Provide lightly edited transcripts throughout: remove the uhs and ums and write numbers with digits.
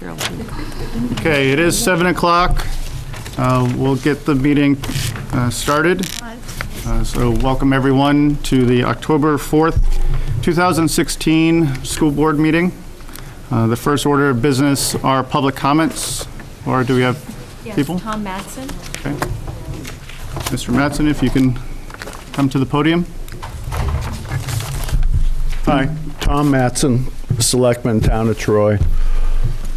Cheryl. Okay, it is 7 o'clock. We'll get the meeting started. So welcome everyone to the October 4th, 2016 school board meeting. The first order of business are public comments, or do we have people? Tom Matson. Okay. Mr. Matson, if you can come to the podium. Hi, Tom Matson, Selectman, Town of Troy,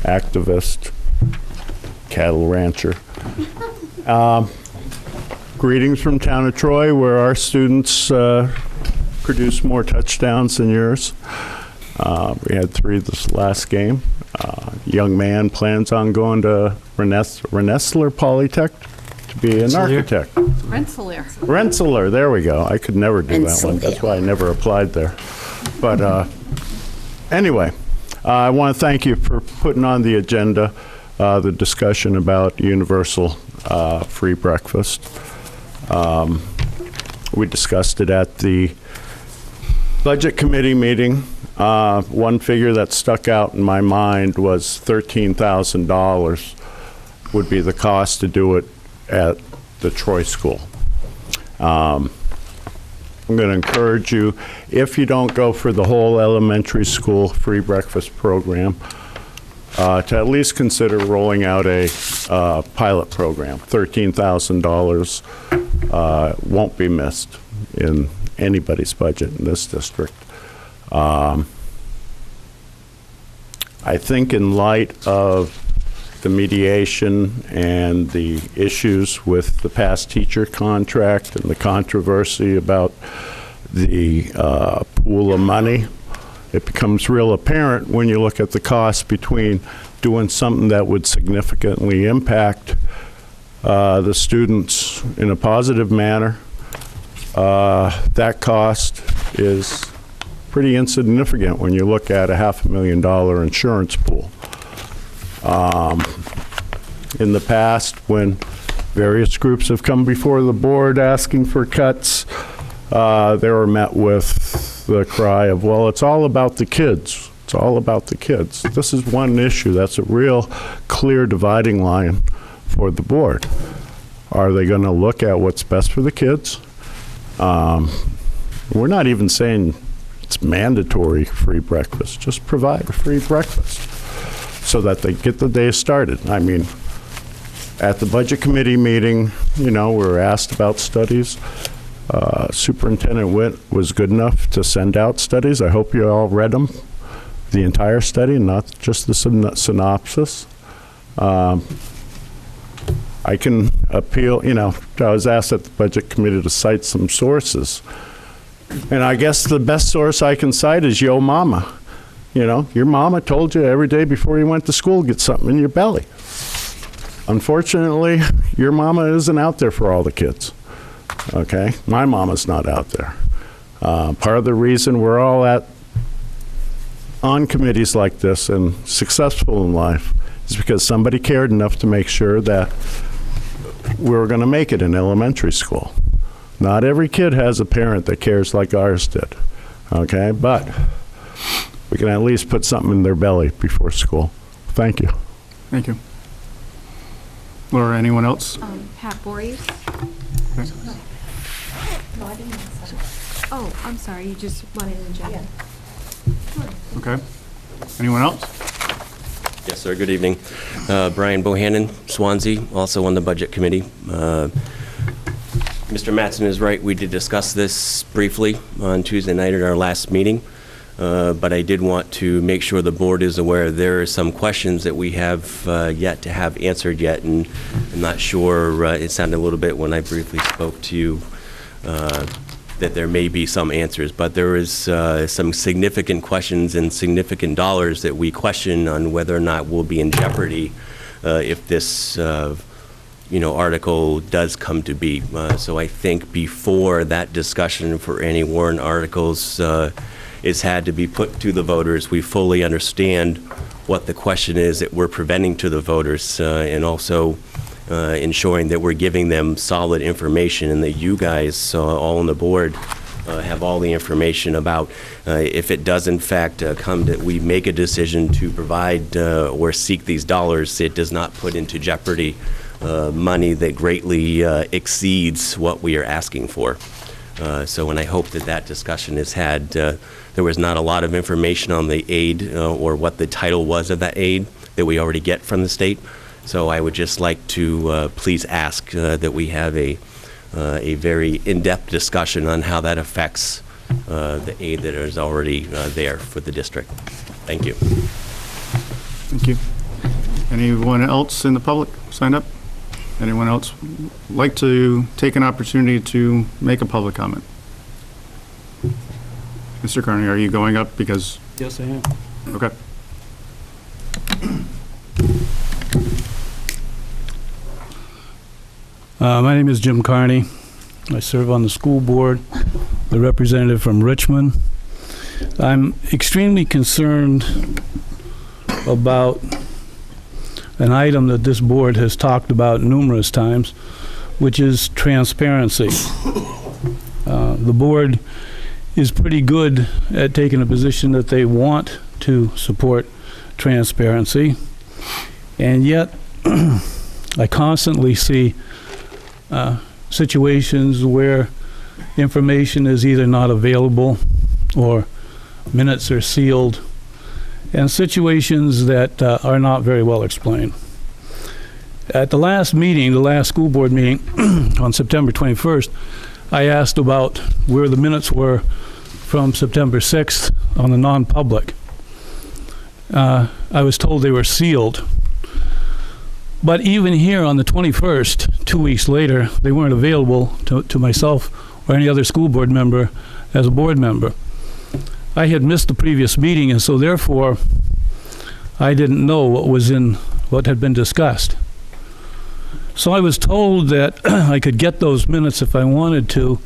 activist, cattle rancher. Greetings from Town of Troy, where our students produce more touchdowns than yours. We had 3 this last game. Young man plans on going to Rensselaer Polytech to be an architect. Rensselaer, there we go. I could never do that one. That's why I never applied there. But anyway, I want to thank you for putting on the agenda the discussion about universal free breakfast. We discussed it at the budget committee meeting. One figure that stuck out in my mind was $13,000 would be the cost to do it at the Troy School. I'm going to encourage you, if you don't go for the whole elementary school free breakfast program, to at least consider rolling out a pilot program. $13,000 won't be missed in anybody's budget in this district. I think in light of the mediation and the issues with the past teacher contract and the controversy about the pool of money, it becomes real apparent when you look at the cost between doing something that would significantly impact the students in a positive manner. That cost is pretty insignificant when you look at a $500,000 insurance pool. In the past, when various groups have come before the board asking for cuts, they were met with the cry of, well, it's all about the kids. It's all about the kids. This is one issue that's a real clear dividing line for the board. Are they going to look at what's best for the kids? We're not even saying it's mandatory free breakfast. Just provide a free breakfast so that they get the day started. I mean, at the budget committee meeting, you know, we were asked about studies. Superintendent Witt was good enough to send out studies. I hope you all read them, the entire study, not just the synopsis. I can appeal, you know, I was asked at the budget committee to cite some sources. And I guess the best source I can cite is Yo Mama. You know, your mama told you every day before you went to school, get something in your belly. Unfortunately, your mama isn't out there for all the kids. Okay? My mama's not out there. Part of the reason we're all on committees like this and successful in life is because somebody cared enough to make sure that we were going to make it in elementary school. Not every kid has a parent that cares like ours did. Okay? But we can at least put something in their belly before school. Thank you. Thank you. Or anyone else? Pat Voorhees. Okay. Oh, I'm sorry, you just wanted to jump. Okay. Anyone else? Yes, sir. Good evening. Brian Bohannon, Swansea, also on the budget committee. Mr. Matson is right. We did discuss this briefly on Tuesday night at our last meeting, but I did want to make sure the board is aware there are some questions that we have yet to have answered yet, and I'm not sure, it sounded a little bit when I briefly spoke to you that there may be some answers, but there is some significant questions and significant dollars that we question on whether or not we'll be in jeopardy if this article does come to be. So I think before that discussion for any warrant articles is had to be put to the voters, we fully understand what the question is that we're presenting to the voters, and also ensuring that we're giving them solid information and that you guys all on the board have all the information about if it does in fact come that we make a decision to provide or seek these dollars, it does not put into jeopardy money that greatly exceeds what we are asking for. And I hope that that discussion is had. There was not a lot of information on the aid or what the title was of that aid that we already get from the state. So I would just like to please ask that we have a very in-depth discussion on how that affects the aid that is already there for the district. Thank you. Thank you. Anyone else in the public signed up? Anyone else like to take an opportunity to make a public comment? Mr. Carney, are you going up because? Yes, I am. Okay. My name is Jim Carney. I serve on the school board, the representative from Richmond. I'm extremely concerned about an item that this board has talked about numerous times, which is transparency. The board is pretty good at taking a position that they want to support transparency, and yet I constantly see situations where information is either not available or minutes are sealed, and situations that are not very well explained. At the last meeting, the last school board meeting on September 21st, I asked about where the minutes were from September 6th on the non-public. I was told they were sealed. But even here on the 21st, 2 weeks later, they weren't available to myself or any other school board member as a board member. I had missed the previous meeting, and so therefore I didn't know what had been discussed. So I was told that I could get those minutes if I wanted to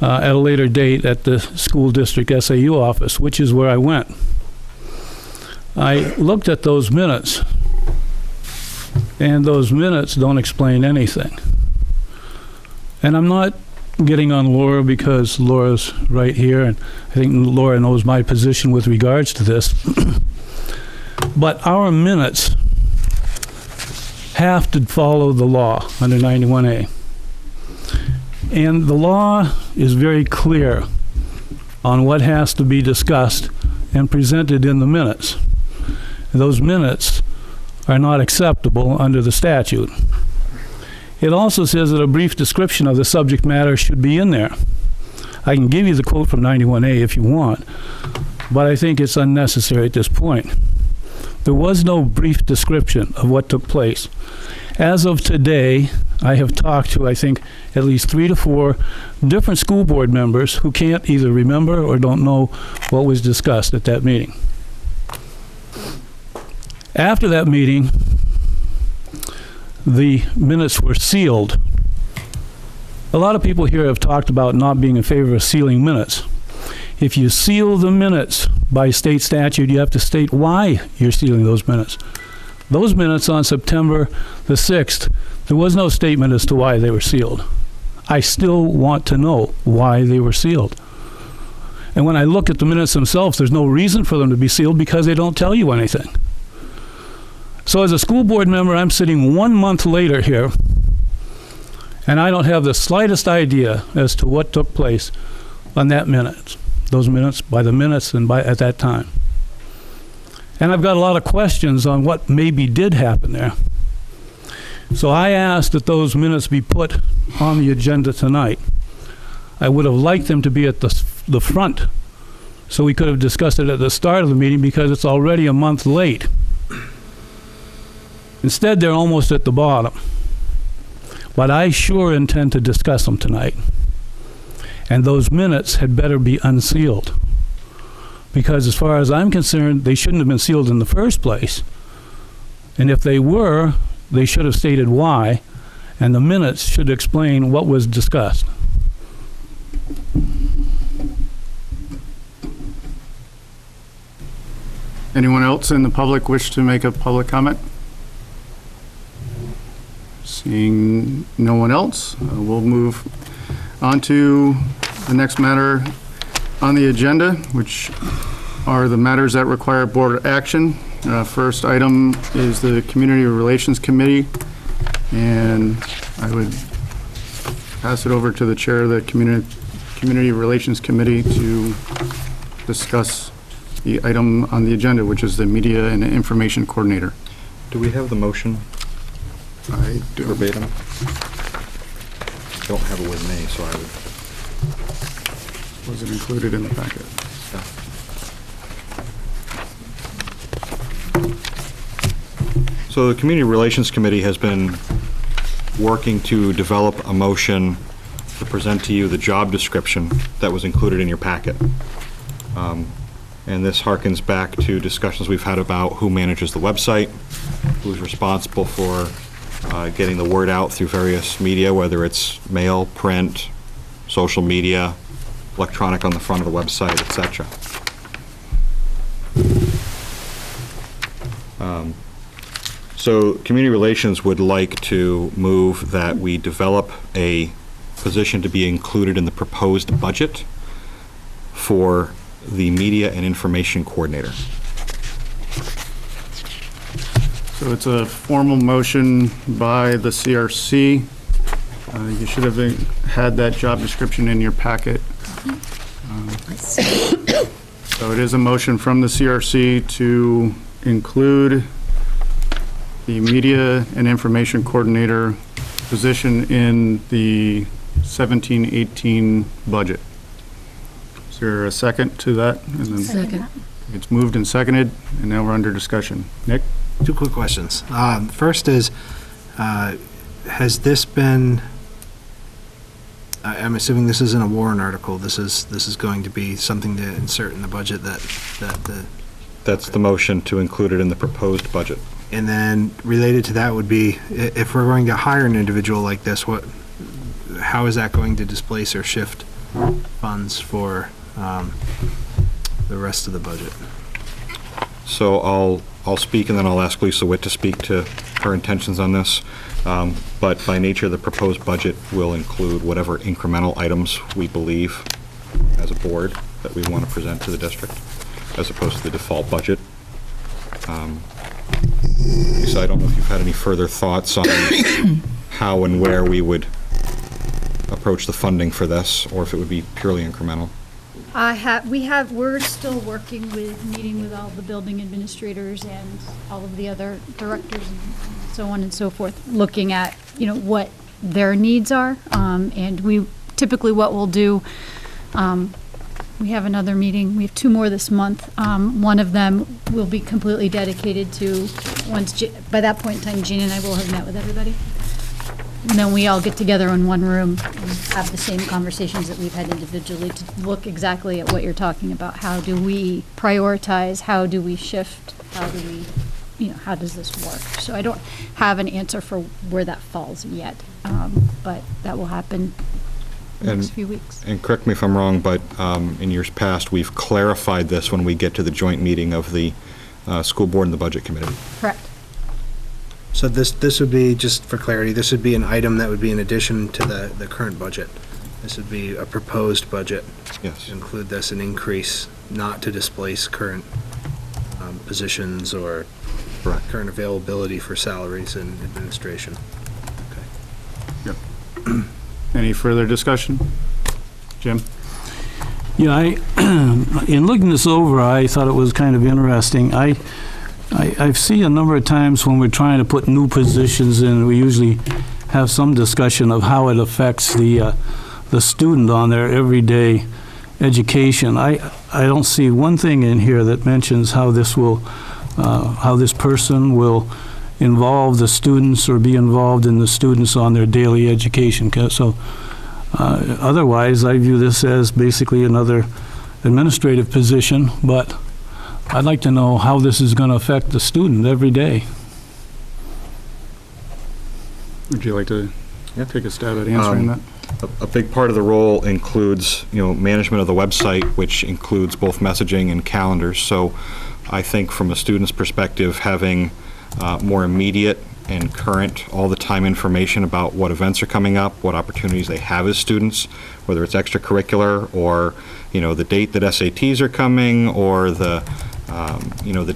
at a later date at the school district SAU office, which is where I went. I looked at those minutes, and those minutes don't explain anything. And I'm not getting on Laura because Laura's right here, and I think Laura knows my position with regards to this. But our minutes have to follow the law under 91A. And the law is very clear on what has to be discussed and presented in the minutes. Those minutes are not acceptable under the statute. It also says that a brief description of the subject matter should be in there. I can give you the quote from 91A if you want, but I think it's unnecessary at this point. There was no brief description of what took place. As of today, I have talked to, I think, at least 3 to 4 different school board members who can't either remember or don't know what was discussed at that meeting. After that meeting, the minutes were sealed. A lot of people here have talked about not being in favor of sealing minutes. If you seal the minutes by state statute, you have to state why you're sealing those minutes. Those minutes on September the 6th, there was no statement as to why they were sealed. I still want to know why they were sealed. And when I look at the minutes themselves, there's no reason for them to be sealed because they don't tell you anything. So as a school board member, I'm sitting 1 month later here, and I don't have the slightest idea as to what took place on that minute. Those minutes, by the minutes and by at that time. And I've got a lot of questions on what maybe did happen there. So I asked that those minutes be put on the agenda tonight. I would have liked them to be at the front, so we could have discussed it at the start of the meeting because it's already a month late. Instead, they're almost at the bottom. But I sure intend to discuss them tonight. And those minutes had better be unsealed. Because as far as I'm concerned, they shouldn't have been sealed in the first place. And if they were, they should have stated why, and the minutes should explain what was discussed. Anyone else in the public wish to make a public comment? Seeing no one else, we'll move on to the next matter on the agenda, which are the matters that require board action. First item is the Community Relations Committee, and I would pass it over to the chair of the Community Relations Committee to discuss the item on the agenda, which is the Media and Information Coordinator. Do we have the motion I do. verbatim? Don't have it with me, so I would. Was it included in the packet? So the Community Relations Committee has been working to develop a motion to present to you the job description that was included in your packet. And this harkens back to discussions we've had about who manages the website, who's responsible for getting the word out through various media, whether it's mail, print, social media, electronic on the front of the website, etc. So Community Relations would like to move that we develop a position to be included in the proposed budget for the Media and Information Coordinator. So it's a formal motion by the CRC. You should have had that job description in your packet. So it is a motion from the CRC to include the Media and Information Coordinator position in the 17-18 budget. Is there a second to that? And then Second. It's moved and seconded, and now we're under discussion. Nick? Two quick questions. First is, has this been, I'm assuming this isn't a warrant article, this is going to be something to insert in the budget That's the motion to include it in the proposed budget. and then related to that would be, if we're going to hire an individual like this, how is that going to displace or shift funds for the rest of the budget? So I'll speak, and then I'll ask Lisa Witt to speak to her intentions on this. But by nature, the proposed budget will include whatever incremental items we believe as a board that we want to present to the district, as opposed to the default budget. Lisa, I don't know if you've had any further thoughts on how and where we would approach the funding for this, or if it would be purely incremental. We're still meeting with all the building administrators and all of the other directors and so on and so forth, looking at, what their needs are. And we typically what we'll do, we have another meeting, we have two more this month. One of them will be completely dedicated to, by that point in time, Jean and I will have met with everybody. And then we all get together in one room and have the same conversations that we've had individually to look exactly at what you're talking about. How do we prioritize? How do we shift? How do we, how does this work? So I don't have an answer for where that falls yet, but that will happen in the next few weeks. And correct me if I'm wrong, but in years past, we've clarified this when we get to the joint meeting of the school board and the budget committee. Correct. So this would be, just for clarity, this would be an item that would be in addition to the current budget. This would be a proposed budget. Yes. To include this, an increase, not to displace current positions or Correct. current availability for salaries and administration. Yep. Any further discussion? Jim? Yeah, in looking this over, I thought it was kind of interesting. I've seen a number of times when we're trying to put new positions in, we usually have some discussion of how it affects the student on their everyday education. I don't see one thing in here that mentions how this person will involve the students or be involved in the students on their daily education. So otherwise, I view this as basically another administrative position, but I'd like to know how this is going to affect the student every day. Would you like to take a stab at answering that? A big part of the role includes, management of the website, which includes both messaging and calendars. So I think from a student's perspective, having more immediate and current all the time information about what events are coming up, what opportunities they have as students, whether it's extracurricular or, the date that SATs are coming or the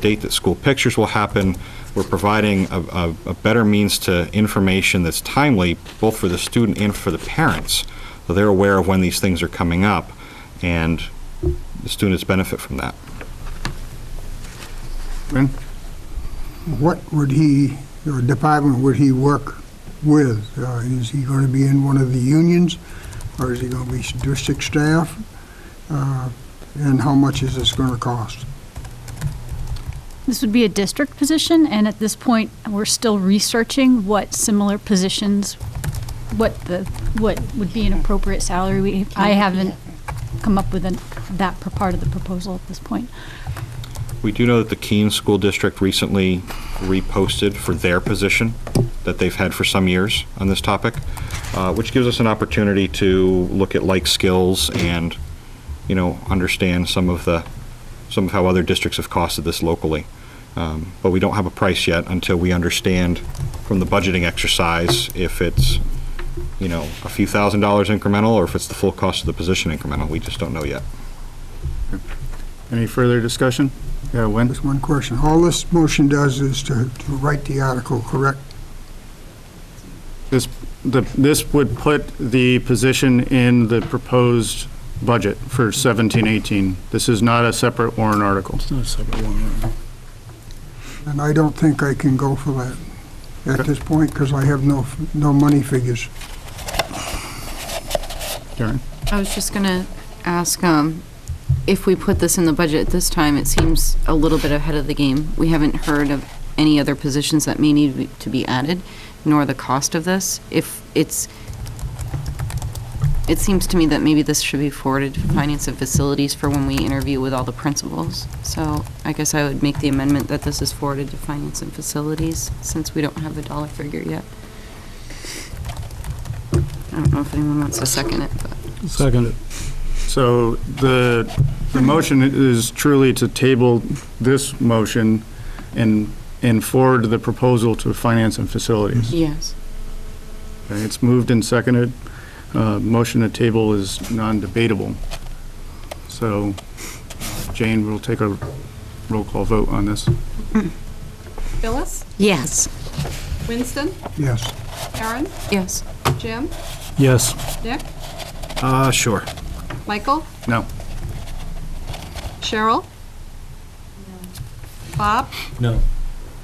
date that school pictures will happen. We're providing a better means to information that's timely, both for the student and for the parents, so they're aware of when these things are coming up, and the students benefit from that. Lynn? What would he, or department would he work with? Is he going to be in one of the unions, or is he going to be district staff? And how much is this going to cost? This would be a district position, and at this point, we're still researching what similar positions, what would be an appropriate salary. I haven't come up with that part of the proposal at this point. We do know that the Keene School District recently reposted for their position that they've had for some years on this topic, which gives us an opportunity to look at like skills and, understand some of how other districts have costed this locally. But we don't have a price yet until we understand from the budgeting exercise if it's, a few $1,000s incremental or if it's the full cost of the position incremental. We just don't know yet. Any further discussion? Yeah, Wen? Just one question. All this motion does is to write the article, correct? This would put the position in the proposed budget for 17-18. This is not a separate warrant article. It's not a separate one, right? And I don't think I can go for that at this point because I have no money figures. Karen? I was just gonna ask, if we put this in the budget at this time, it seems a little bit ahead of the game. We haven't heard of any other positions that may need to be added, nor the cost of this. It seems to me that maybe this should be forwarded to Finance and Facilities for when we interview with all the principals. So I guess I would make the amendment that this is forwarded to Finance and Facilities, since we don't have a dollar figure yet. I don't know if anyone wants to second it, but. Second. So the motion is truly to table this motion and forward the proposal to Finance and Facilities. Yes. Okay, it's moved and seconded. Motion to table is non-debatable. So Jane will take a roll call vote on this. Phyllis? Yes. Winston? Yes. Karen? Yes. Jim? Yes. Nick? Sure. Michael? No. Cheryl? Bob? No.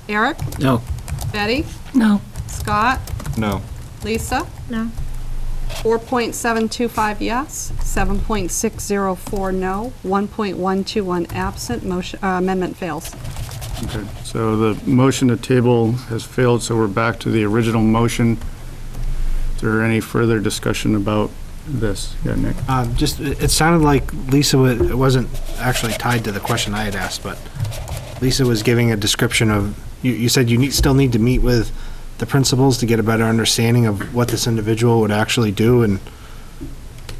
Eric? No. Betty? No. Scott? No. Lisa? No. 4.725 yes, 7.604 no, 1.121 absent, motion, amendment fails. Okay, so the motion to table has failed, so we're back to the original motion. Is there any further discussion about this? Yeah, Nick? It sounded like Lisa, it wasn't actually tied to the question I had asked, but Lisa was giving a description of, you said you still need to meet with the principals to get a better understanding of what this individual would actually do, and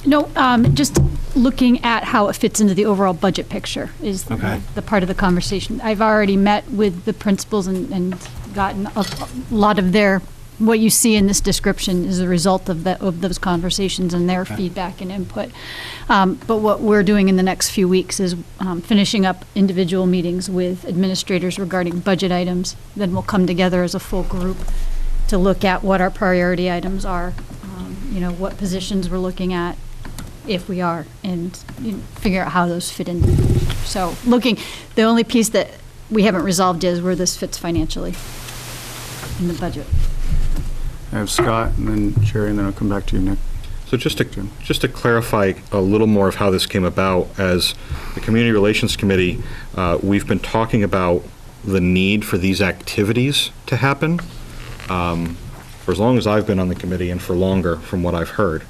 No, just looking at how it fits into the overall budget picture is Okay. the part of the conversation. I've already met with the principals and gotten a lot of what you see in this description is a result of those conversations and their feedback and input. But what we're doing in the next few weeks is finishing up individual meetings with administrators regarding budget items. Then we'll come together as a full group to look at what our priority items are, what positions we're looking at, if we are, and figure out how those fit in. So the only piece that we haven't resolved is where this fits financially in the budget. I have Scott and then Sherry, and then I'll come back to you, Nick. So just to clarify a little more of how this came about, as the Community Relations Committee, we've been talking about the need for these activities to happen for as long as I've been on the committee and for longer, from what I've heard.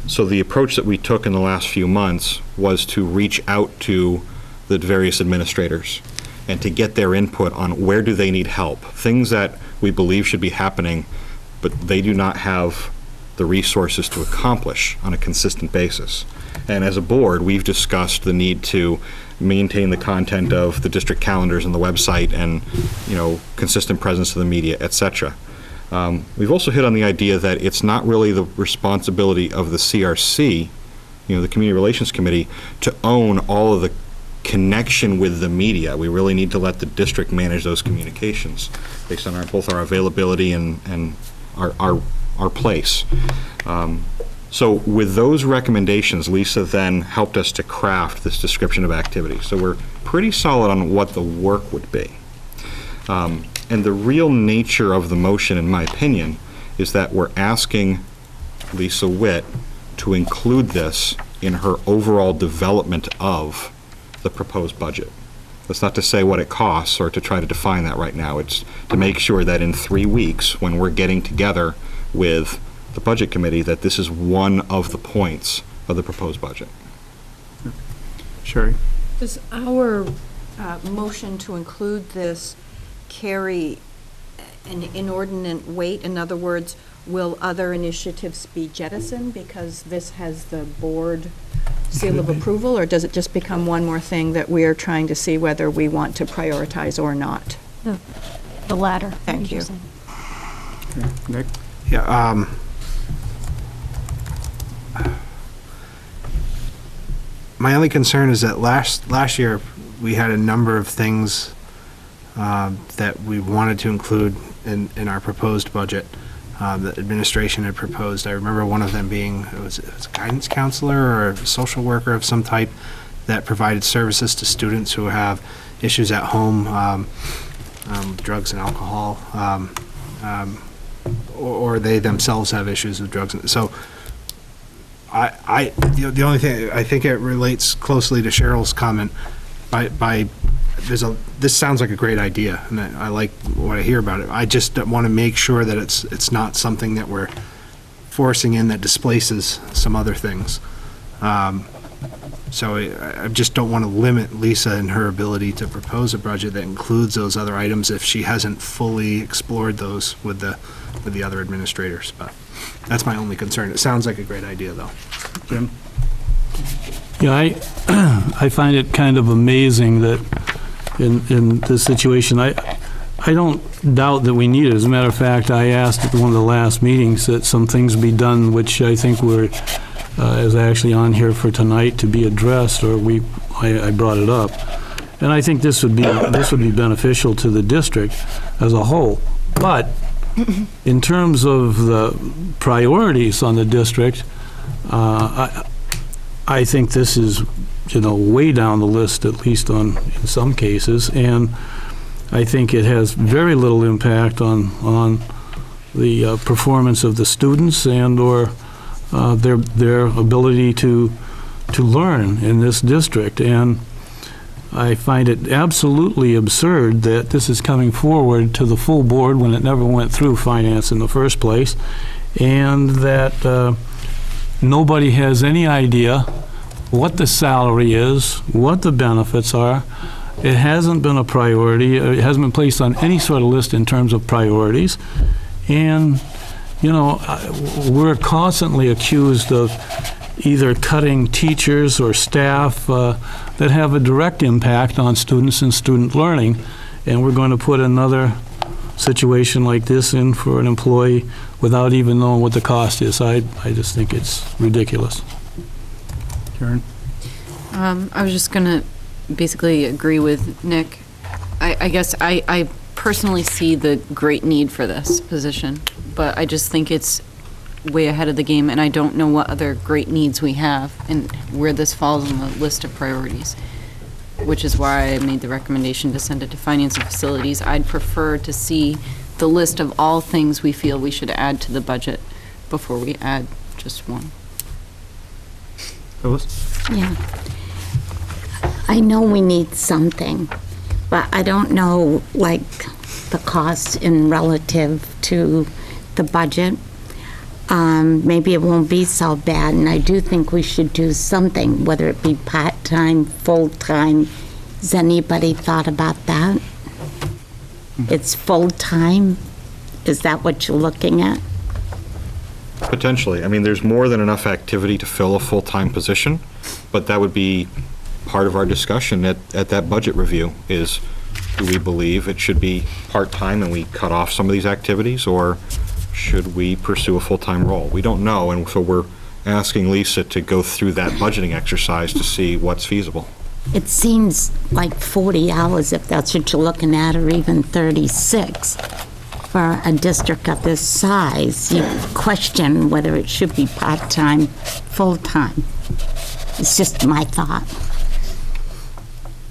So the approach that we took in the last few months was to reach out to the various administrators and to get their input on where do they need help, things that we believe should be happening, but they do not have the resources to accomplish on a consistent basis. And as a board, we've discussed the need to maintain the content of the district calendars and the website and, consistent presence of the media, et cetera. We've also hit on the idea that it's not really the responsibility of the CRC, the Community Relations Committee, to own all of the connection with the media. We really need to let the district manage those communications based on both our availability and our place. So with those recommendations, Lisa then helped us to craft this description of activity. So we're pretty solid on what the work would be. And the real nature of the motion, in my opinion, is that we're asking Lisa Witt to include this in her overall development of the proposed budget. That's not to say what it costs or to try to define that right now. It's to make sure that in 3 weeks, when we're getting together with the Budget Committee, that this is one of the points of the proposed budget. Sherry? Does our motion to include this carry an inordinate weight? In other words, will other initiatives be jettisoned because this has the board seal of approval, or does it just become one more thing that we're trying to see whether we want to prioritize or not? The latter. Thank you. Okay. Nick? Yeah, my only concern is that last year we had a number of things that we wanted to include in our proposed budget that administration had proposed. I remember one of them being, it was a guidance counselor or a social worker of some type that provided services to students who have issues at home, drugs and alcohol, or they themselves have issues with drugs. So the only thing, I think it relates closely to Cheryl's comment this sounds like a great idea, and I like what I hear about it. I just want to make sure that it's not something that we're forcing in that displaces some other things. So I just don't want to limit Lisa in her ability to propose a budget that includes those other items if she hasn't fully explored those with the other administrators. But that's my only concern. It sounds like a great idea, though. Jim? Yeah, I find it kind of amazing that in this situation, I don't doubt that we need it. As a matter of fact, I asked at one of the last meetings that some things be done, which I think were is actually on here for tonight to be addressed, or I brought it up. And I think this would be beneficial to the district as a whole. But in terms of the priorities on the district, I think this is, way down the list, at least in some cases, and I think it has very little impact on the performance of the students and or their ability to learn in this district. And I find it absolutely absurd that this is coming forward to the full board when it never went through finance in the first place, and that nobody has any idea what the salary is, what the benefits are. It hasn't been a priority. It hasn't been placed on any sort of list in terms of priorities. And, we're constantly accused of either cutting teachers or staff that have a direct impact on students and student learning. And we're going to put another situation like this in for an employee without even knowing what the cost is. I just think it's ridiculous. Karen? I was just going to basically agree with Nick. I guess I personally see the great need for this position, but I just think it's way ahead of the game, and I don't know what other great needs we have and where this falls on the list of priorities, which is why I made the recommendation to send it to Finance and Facilities. I'd prefer to see the list of all things we feel we should add to the budget before we add just one. Phyllis? Yeah. I know we need something, but I don't know, the cost in relative to the budget. Maybe it won't be so bad, and I do think we should do something, whether it be part-time, full-time. Has anybody thought about that? It's full-time? Is that what you're looking at? Potentially. I mean, there's more than enough activity to fill a full-time position, but that would be part of our discussion at that budget review is, do we believe it should be part-time and we cut off some of these activities, or should we pursue a full-time role? We don't know, and so we're asking Lisa to go through that budgeting exercise to see what's feasible. It seems like 40 hours, if that's what you're looking at, or even 36. For a district of this size, you question whether it should be part-time, full-time. It's just my thought.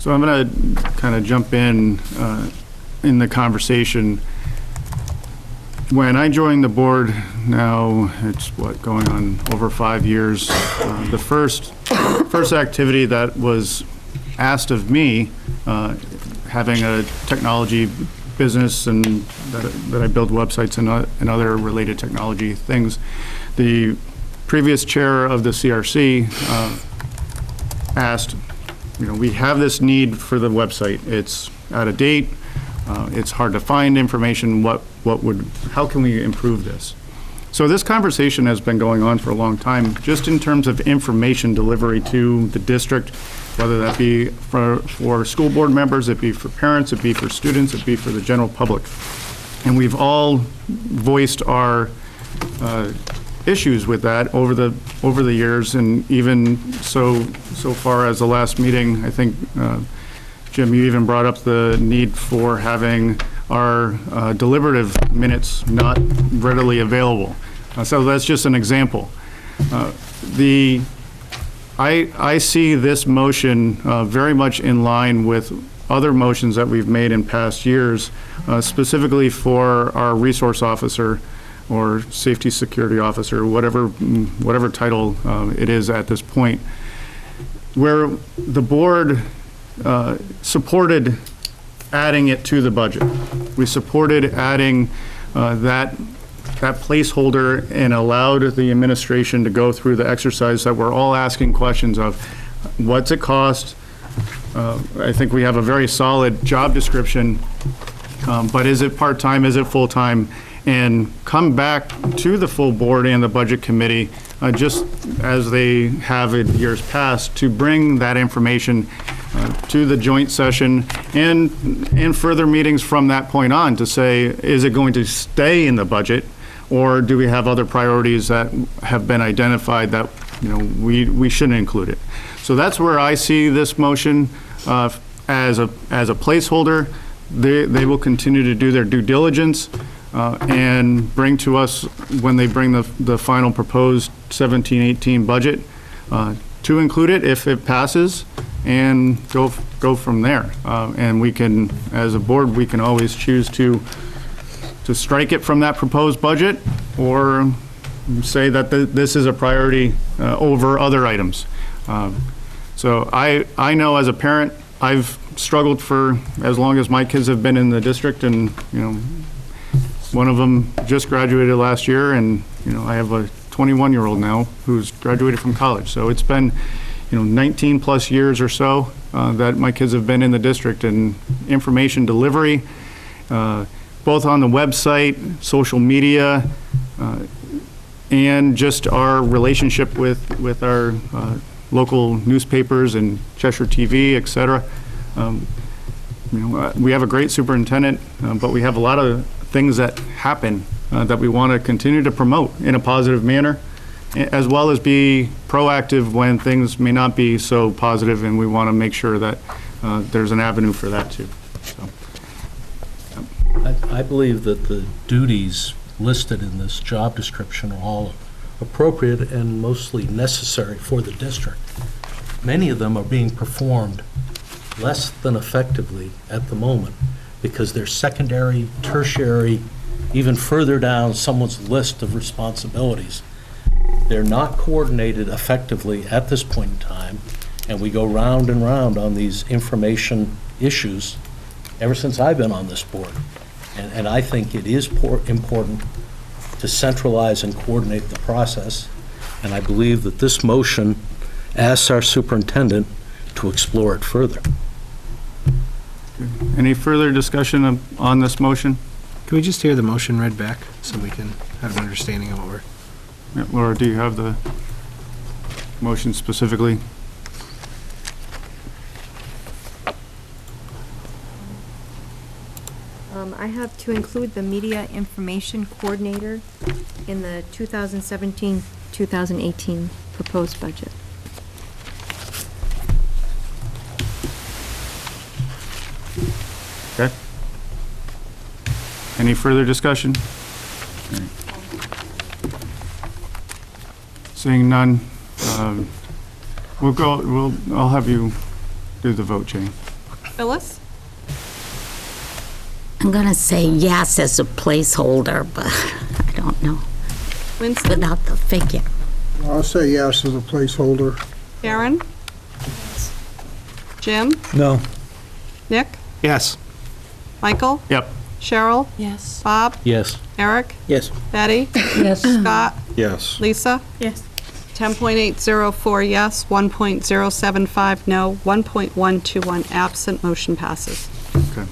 So I'm going to kind of jump in the conversation. When I joined the board, now it's going on over 5 years. The first activity that was asked of me, having a technology business and that I build websites and other related technology things, the previous chair of the CRC asked, we have this need for the website. It's out of date. It's hard to find information. How can we improve this? So this conversation has been going on for a long time, just in terms of information delivery to the district, whether that be for school board members, it be for parents, it be for students, it be for the general public. And we've all voiced our issues with that over the years, and even so far as the last meeting, I think, Jim, you even brought up the need for having our deliberative minutes not readily available. So that's just an example. I see this motion very much in line with other motions that we've made in past years, specifically for our resource officer or safety security officer, whatever title it is at this point, where the board supported adding it to the budget. We supported adding that placeholder and allowed the administration to go through the exercise that we're all asking questions of. What's it cost? I think we have a very solid job description, but is it part-time, is it full-time? And come back to the full board and the budget committee, just as they have in years past, to bring that information to the joint session and further meetings from that point on to say, is it going to stay in the budget, or do we have other priorities that have been identified that we shouldn't include it? So that's where I see this motion as a placeholder. They will continue to do their due diligence and bring to us, when they bring the final proposed 17-18 budget, to include it if it passes, and go from there. And we can, as a board, we can always choose to strike it from that proposed budget, or say that this is a priority over other items. So I know as a parent, I've struggled for as long as my kids have been in the district, and one of them just graduated last year, and I have a 21-year-old now who's graduated from college. So it's been 19 plus years or so that my kids have been in the district, and information delivery, both on the website, social media, and just our relationship with our local newspapers and Cheshire TV, et cetera. We have a great superintendent, but we have a lot of things that happen that we want to continue to promote in a positive manner, as well as be proactive when things may not be so positive, and we want to make sure that there's an avenue for that too. So, I believe that the duties listed in this job description are all appropriate and mostly necessary for the district. Many of them are being performed less than effectively at the moment because they're secondary, tertiary, even further down someone's list of responsibilities. They're not coordinated effectively at this point in time, and we go round and round on these information issues ever since I've been on this board. And I think it is important to centralize and coordinate the process, and I believe that this motion asks our superintendent to explore it further. any further discussion on this motion? Can we just hear the motion read back so we can have an understanding of what we're Yeah, Laura, do you have the motion specifically? I have to include the media information coordinator in the 2017-2018 proposed budget. Okay. Any further discussion? Okay. Seeing none, I'll have you do the vote, Jane. Phyllis? I'm going to say yes as a placeholder, but I don't know, Winston? without the figure. I'll say yes as a placeholder. Karen? Jim? No. Nick? Yes. Michael? Yep. Cheryl? Yes. Bob? Yes. Eric? Yes. Betty? Yes. Scott? Yes. Lisa? Yes. 10.804 yes, 1.075 no, 1.121 absent, motion passes. Okay.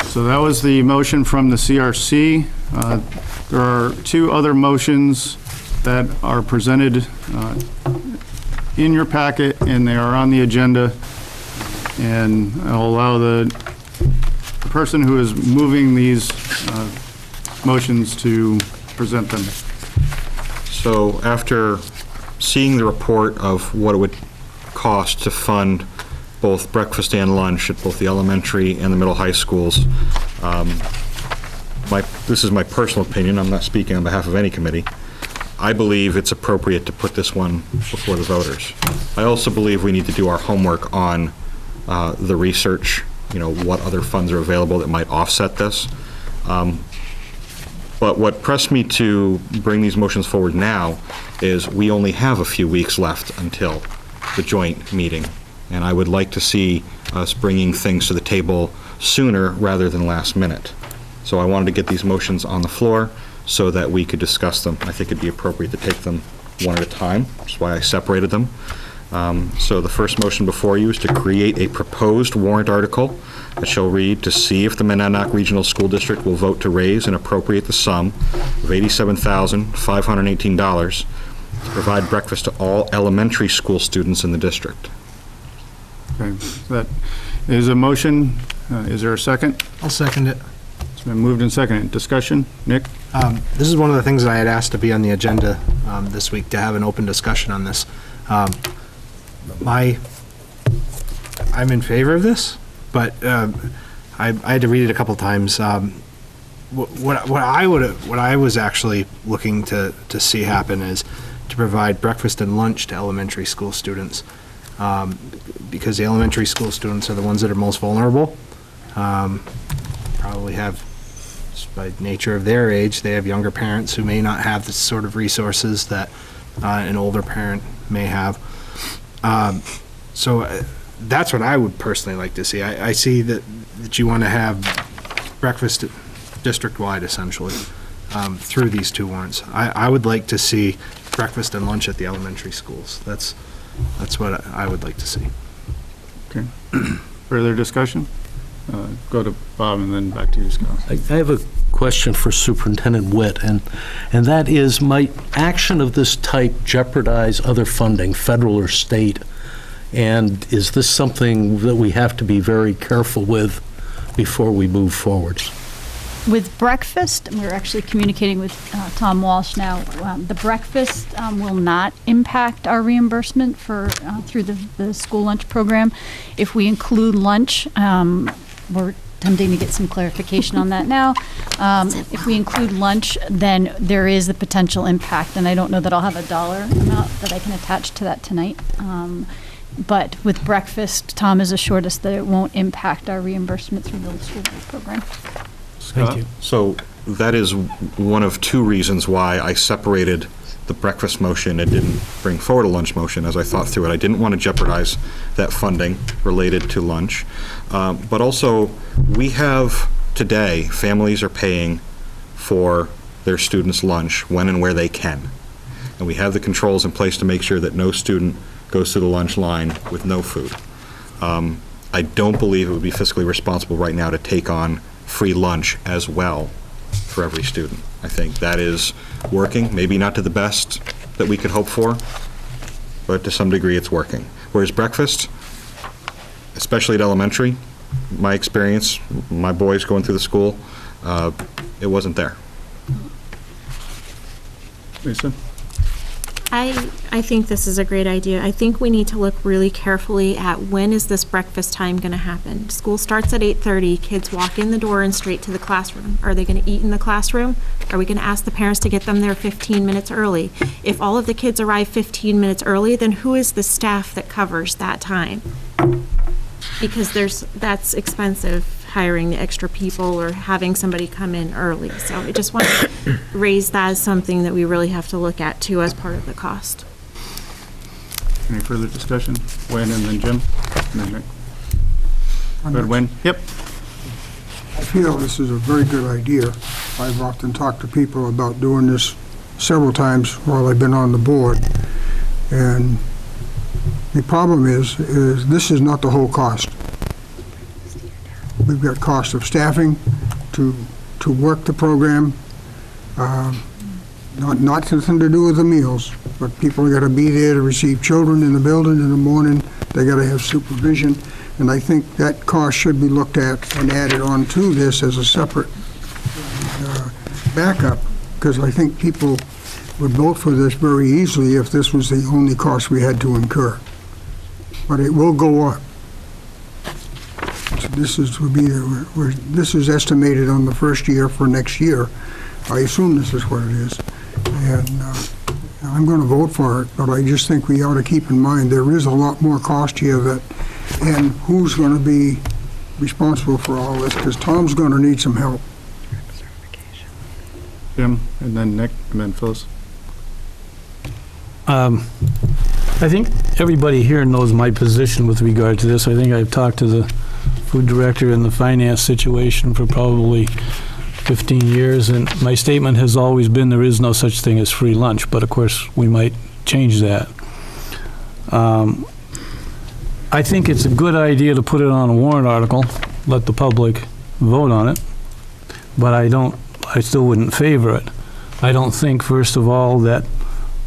So that was the motion from the CRC. There are two other motions that are presented in your packet, and they are on the agenda. And I'll allow the person who is moving these motions to present them. So after seeing the report of what it would cost to fund both breakfast and lunch at both the elementary and the middle high schools, this is my personal opinion, I'm not speaking on behalf of any committee, I believe it's appropriate to put this one before the voters. I also believe we need to do our homework on the research, what other funds are available that might offset this. But what pressed me to bring these motions forward now is we only have a few weeks left until the joint meeting. And I would like to see us bringing things to the table sooner rather than last minute. So I wanted to get these motions on the floor so that we could discuss them. I think it'd be appropriate to take them one at a time. That's why I separated them. So the first motion before you is to create a proposed warrant article that shall read, to see if the Monadnock Regional School District will vote to raise and appropriate the sum of $87,518 to provide breakfast to all elementary school students in the district. Okay, that is a motion. Is there a second? I'll second it. It's been moved and seconded. Discussion? Nick? This is one of the things that I had asked to be on the agenda this week, to have an open discussion on this. I'm in favor of this, but I had to read it a couple times. What I was actually looking to see happen is to provide breakfast and lunch to elementary school students, because the elementary school students are the ones that are most vulnerable. Probably have, by nature of their age, they have younger parents who may not have the sort of resources that an older parent may have. So that's what I would personally like to see. I see that you want to have breakfast district-wide, essentially, through these two warrants. I would like to see breakfast and lunch at the elementary schools. That's what I would like to see. Okay. Further discussion? Go to Bob and then back to you, Scott. I have a question for Superintendent Witt, and that is, might action of this type jeopardize other funding, federal or state? And is this something that we have to be very careful with before we move forward? With breakfast, we're actually communicating with Tom Walsh now. The breakfast will not impact our reimbursement for through the school lunch program. If we include lunch, we're attempting to get some clarification on that now. If we include lunch, then there is the potential impact, and I don't know that I'll have a dollar amount that I can attach to that tonight. But with breakfast, Tom has assured us that it won't impact our reimbursement through the school lunch program. Thank you. So that is one of two reasons why I separated the breakfast motion and didn't bring forward a lunch motion as I thought through it. I didn't want to jeopardize that funding related to lunch. But also, we have today, families are paying for their students' lunch when and where they can. And we have the controls in place to make sure that no student goes through the lunch line with no food. I don't believe it would be fiscally responsible right now to take on free lunch as well for every student. I think that is working, maybe not to the best that we could hope for, but to some degree it's working. Whereas breakfast, especially at elementary, my experience, my boys going through the school, it wasn't there. Lisa? I think this is a great idea. I think we need to look really carefully at when is this breakfast time going to happen. School starts at 8:30, kids walk in the door and straight to the classroom. Are they going to eat in the classroom? Are we going to ask the parents to get them there 15 minutes early? If all of the kids arrive 15 minutes early, then who is the staff that covers that time? Because that's expensive, hiring the extra people or having somebody come in early. So I just want to raise that as something that we really have to look at too as part of the cost. Any further discussion? Wayne and then Jim? And then Nick. Go ahead, Wayne. Yep. I feel this is a very good idea. I've often talked to people about doing this several times while I've been on the board. And the problem is this is not the whole cost. We've got cost of staffing to work the program, not nothing to do with the meals, but people got to be there to receive children in the building in the morning. They got to have supervision, and I think that cost should be looked at and added on to this as a separate backup, because I think people would vote for this very easily if this was the only cost we had to incur. But it will go up. So this is estimated on the first year for next year. I assume this is what it is. And I'm going to vote for it, but I just think we ought to keep in mind there is a lot more cost here and who's going to be responsible for all this, because Tom's going to need some help. Jim, and then Nick, and then Phyllis. I think everybody here knows my position with regard to this. I think I've talked to the food director in the finance situation for probably 15 years, and my statement has always been there is no such thing as free lunch, but of course we might change that. I think it's a good idea to put it on a warrant article, let the public vote on it, but I still wouldn't favor it. I don't think, first of all, that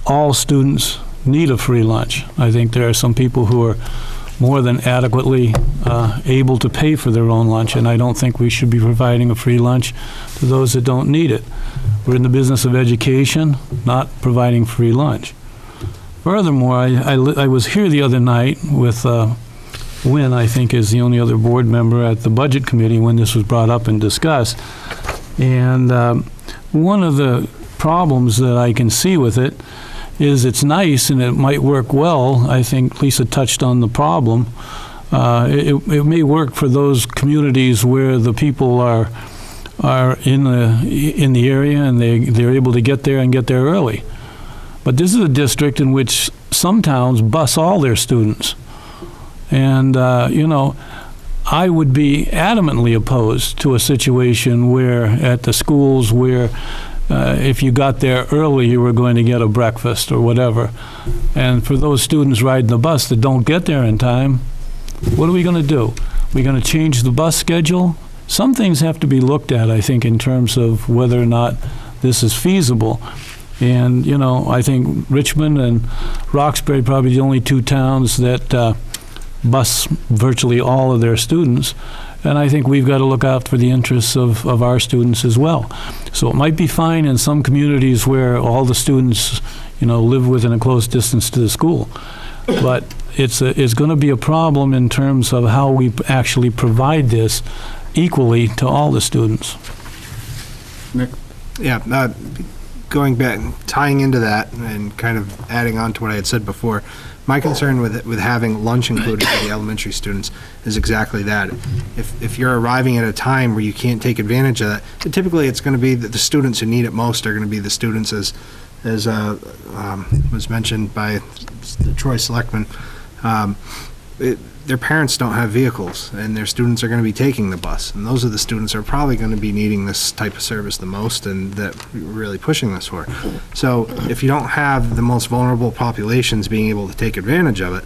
all students need a free lunch. I think there are some people who are more than adequately able to pay for their own lunch, and I don't think we should be providing a free lunch to those that don't need it. We're in the business of education, not providing free lunch. Furthermore, I was here the other night with Wynn, I think, is the only other board member at the Budget Committee when this was brought up and discussed. And one of the problems that I can see with it is it's nice and it might work well. I think Lisa touched on the problem. It may work for those communities where the people are in the area and they're able to get there and get there early. But this is a district in which some towns bus all their students. And, I would be adamantly opposed to a situation where at the schools where if you got there early, you were going to get a breakfast or whatever. And for those students riding the bus that don't get there in time, what are we going to do? We're going to change the bus schedule? Some things have to be looked at, I think, in terms of whether or not this is feasible. And, I think Richmond and Roxbury are probably the only two towns that bus virtually all of their students. And I think we've got to look out for the interests of our students as well. So it might be fine in some communities where all the students, live within a close distance to the school. But it's going to be a problem in terms of how we actually provide this equally to all the students. Nick? Yeah, going back, tying into that and kind of adding on to what I had said before, my concern with having lunch included for the elementary students is exactly that. If you're arriving at a time where you can't take advantage of that, typically it's going to be that the students who need it most are going to be the students, as was mentioned by the Troy Selectman. Their parents don't have vehicles, and their students are going to be taking the bus, and those are the students who are probably going to be needing this type of service the most, and that we're really pushing this for. So if you don't have the most vulnerable populations being able to take advantage of it,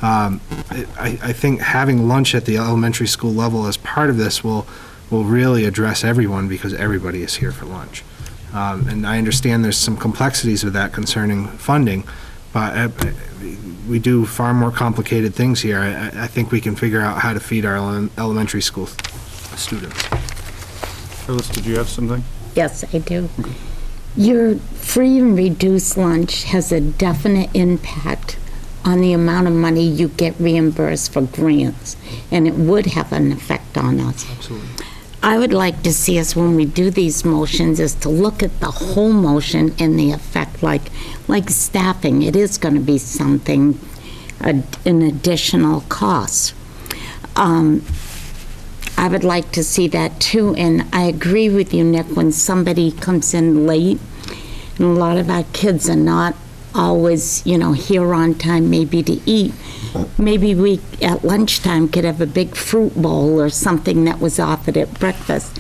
I think having lunch at the elementary school level as part of this will will really address everyone because everybody is here for lunch. And I understand there's some complexities with that concerning funding, but we do far more complicated things here. I think we can figure out how to feed our elementary school students. Phyllis, did you have something? Yes, I do. Your free and reduced lunch has a definite impact on the amount of money you get reimbursed for grants, and it would have an effect on us. Absolutely. I would like to see us, when we do these motions, is to look at the whole motion and the effect, like staffing. It is going to be something, an additional cost. I would like to see that too, and I agree with you, Nick, when somebody comes in late, and a lot of our kids are not always, here on time maybe to eat. Maybe we, at lunchtime, could have a big fruit bowl or something that was offered at breakfast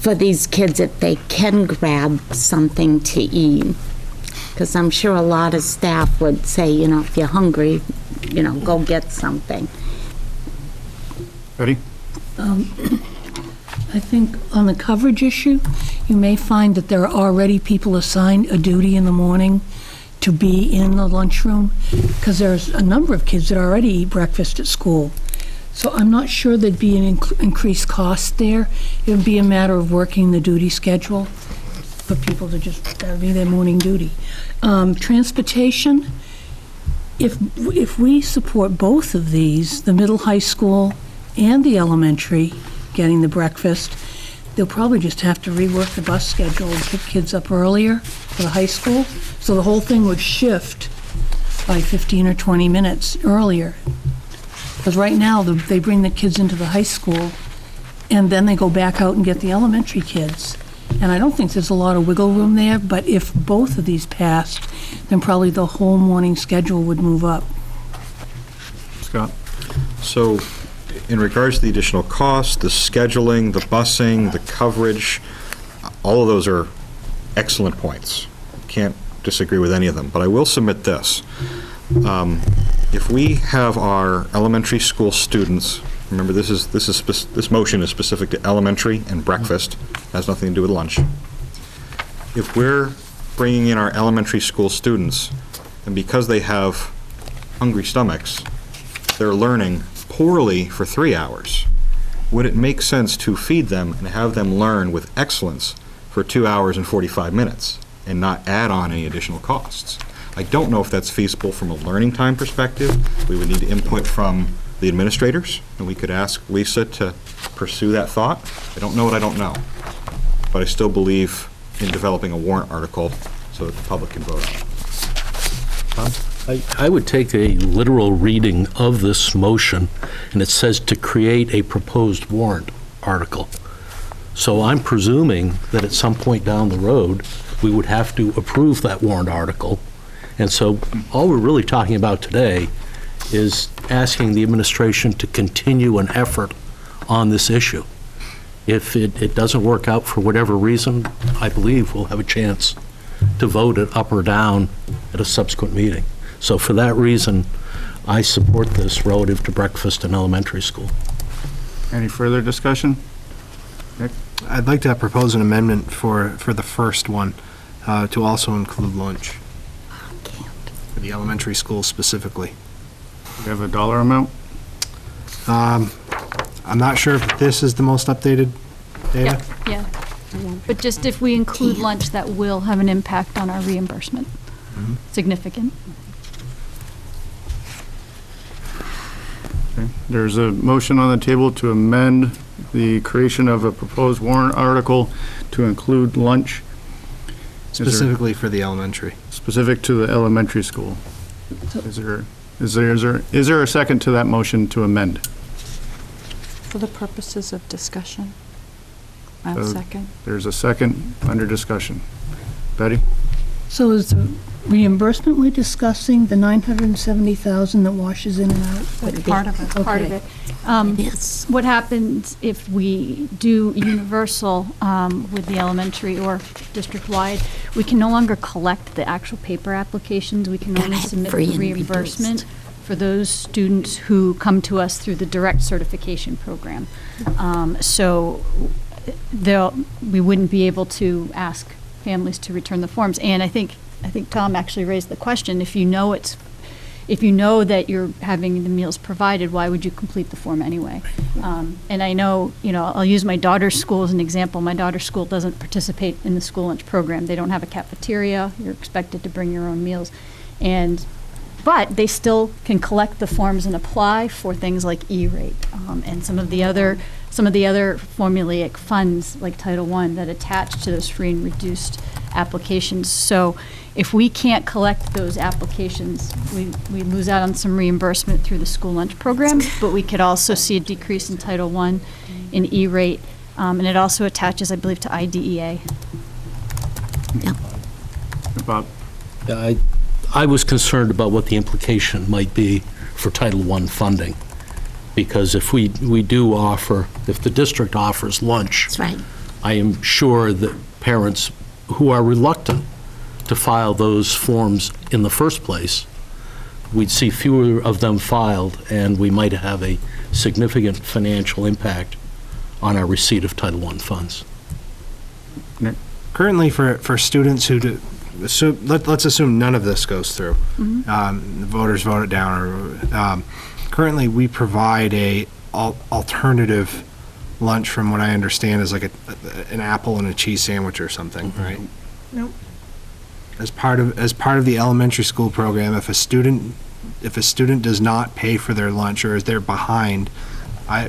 for these kids if they can grab something to eat. Because I'm sure a lot of staff would say, if you're hungry, go get something. Betty? I think on the coverage issue, you may find that there are already people assigned a duty in the morning to be in the lunchroom, because there's a number of kids that already eat breakfast at school. So I'm not sure there'd be an increased cost there. It would be a matter of working the duty schedule for people to just, that'd be their morning duty. Transportation, if we support both of these, the middle high school and the elementary, getting the breakfast, they'll probably just have to rework the bus schedule and pick kids up earlier for the high school. So the whole thing would shift by 15 or 20 minutes earlier. Because right now, they bring the kids into the high school, and then they go back out and get the elementary kids. And I don't think there's a lot of wiggle room there, but if both of these passed, then probably the whole morning schedule would move up. Scott? So, in regards to the additional cost, the scheduling, the busing, the coverage, all of those are excellent points. Can't disagree with any of them, but I will submit this. If we have our elementary school students, remember this motion is specific to elementary and breakfast, has nothing to do with lunch. If we're bringing in our elementary school students, and because they have hungry stomachs, they're learning poorly for 3 hours, would it make sense to feed them and have them learn with excellence for 2 hours and 45 minutes and not add on any additional costs? I don't know if that's feasible from a learning time perspective. We would need input from the administrators, and we could ask Lisa to pursue that thought. I don't know what I don't know, but I still believe in developing a warrant article so that the public can vote on it. I would take a literal reading of this motion, and it says to create a proposed warrant article. So I'm presuming that at some point down the road, we would have to approve that warrant article. And so all we're really talking about today is asking the administration to continue an effort on this issue. If it doesn't work out for whatever reason, I believe we'll have a chance to vote it up or down at a subsequent meeting. So for that reason, I support this relative to breakfast in elementary school. Any further discussion? Nick? I'd like to propose an amendment for the first one to also include lunch. For the elementary school specifically. Do you have a dollar amount? I'm not sure if this is the most updated data. Yeah. But just if we include lunch, that will have an impact on our reimbursement. Significant. Okay. There's a motion on the table to amend the creation of a proposed warrant article to include lunch. Specifically for the elementary. Specific to the elementary school. Is there a second to that motion to amend? For the purposes of discussion. I have a second. There's a second under discussion. Betty? So is the reimbursement we're discussing the $970,000 that washes in and out? That's part of it. Part of Okay. it. What happens if we do universal with the elementary or district-wide, we can no longer collect the actual paper applications. We can only submit the reimbursement for those students who come to us through the direct certification program. So we wouldn't be able to ask families to return the forms. And I think Tom actually raised the question, if you know that you're having the meals provided, why would you complete the form anyway? And I know, I'll use my daughter's school as an example. My daughter's school doesn't participate in the school lunch program. They don't have a cafeteria. You're expected to bring your own meals. But they still can collect the forms and apply for things like E-rate and some of the other formulaic funds like Title I that attach to those free and reduced applications. So if we can't collect those applications, we lose out on some reimbursement through the school lunch program, but we could also see a decrease in Title I in E-rate, and it also attaches, I believe, to IDEA. Bob? I was concerned about what the implication might be for Title I funding, because if we do offer, if the district offers lunch, That's right. I am sure that parents who are reluctant to file those forms in the first place, we'd see fewer of them filed, and we might have a significant financial impact on our receipt of Title I funds. Currently, for students who do, let's assume none of this goes through. The voters vote it down. Or currently, we provide a alternative lunch, from what I understand, is like an apple and a cheese sandwich or something, right? Nope. As part of the elementary school program, if a student does not pay for their lunch or is they're behind,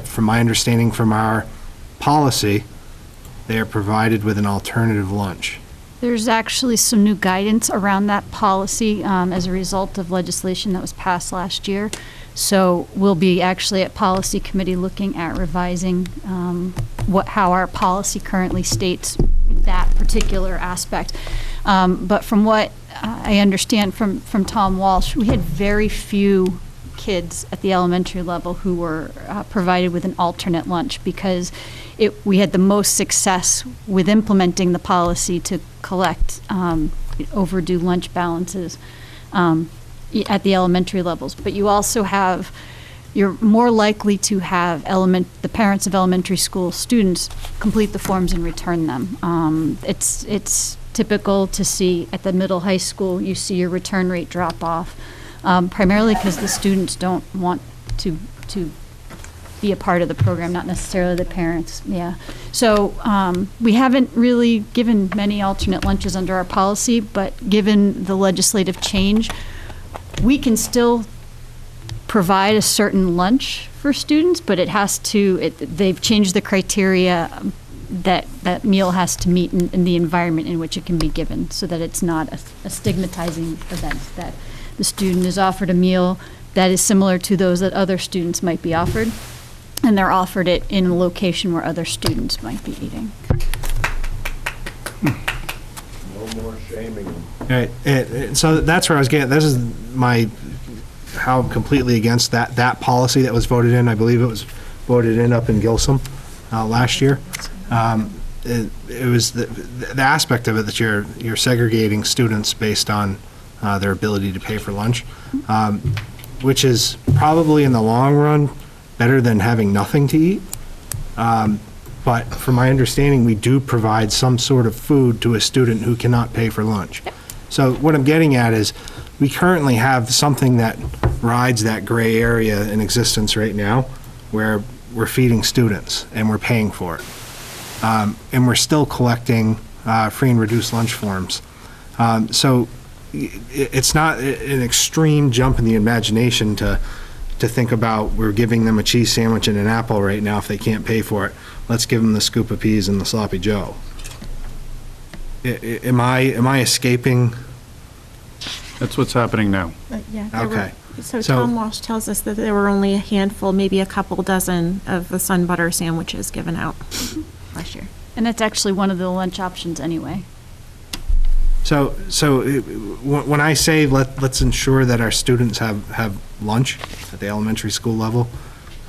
from my understanding from our policy, they are provided with an alternative lunch. There's actually some new guidance around that policy as a result of legislation that was passed last year. So we'll be actually at policy committee looking at revising how our policy currently states that particular aspect. But from what I understand from Tom Walsh, we had very few kids at the elementary level who were provided with an alternate lunch, because we had the most success with implementing the policy to collect overdue lunch balances at the elementary levels. But you also you're more likely to have the parents of elementary school students complete the forms and return them. It's typical to see at the middle high school, you see your return rate drop off, primarily because the students don't want to be a part of the program, not necessarily the parents. Yeah. So we haven't really given many alternate lunches under our policy, but given the legislative change, we can still provide a certain lunch for students, but they've changed the criteria that meal has to meet in the environment in which it can be given, so that it's not a stigmatizing event, that the student is offered a meal that is similar to those that other students might be offered, and they're offered it in a location where other students might be eating. No more shaming them. All right, so that's where I was getting. This is how I'm completely against that policy that was voted in. I believe it was voted in up in Gilsum last year. It was the aspect of it that you're segregating students based on their ability to pay for lunch, which is probably in the long run better than having nothing to eat. But from my understanding, we do provide some sort of food to a student who cannot pay for lunch. So what I'm getting at is, we currently have something that rides that gray area in existence right now, where we're feeding students and we're paying for it. And we're still collecting free and reduced lunch forms. So it's not an extreme jump in the imagination to think about, we're giving them a cheese sandwich and an apple right now if they can't pay for it. Let's give them the scoop of peas and the sloppy Joe. Am I escaping? That's what's happening now. Yeah. Okay. So Tom Walsh tells us that there were only a handful, maybe a couple dozen of the sun butter sandwiches given out last year. And that's actually one of the lunch options anyway. So when I say let's ensure that our students have lunch at the elementary school level,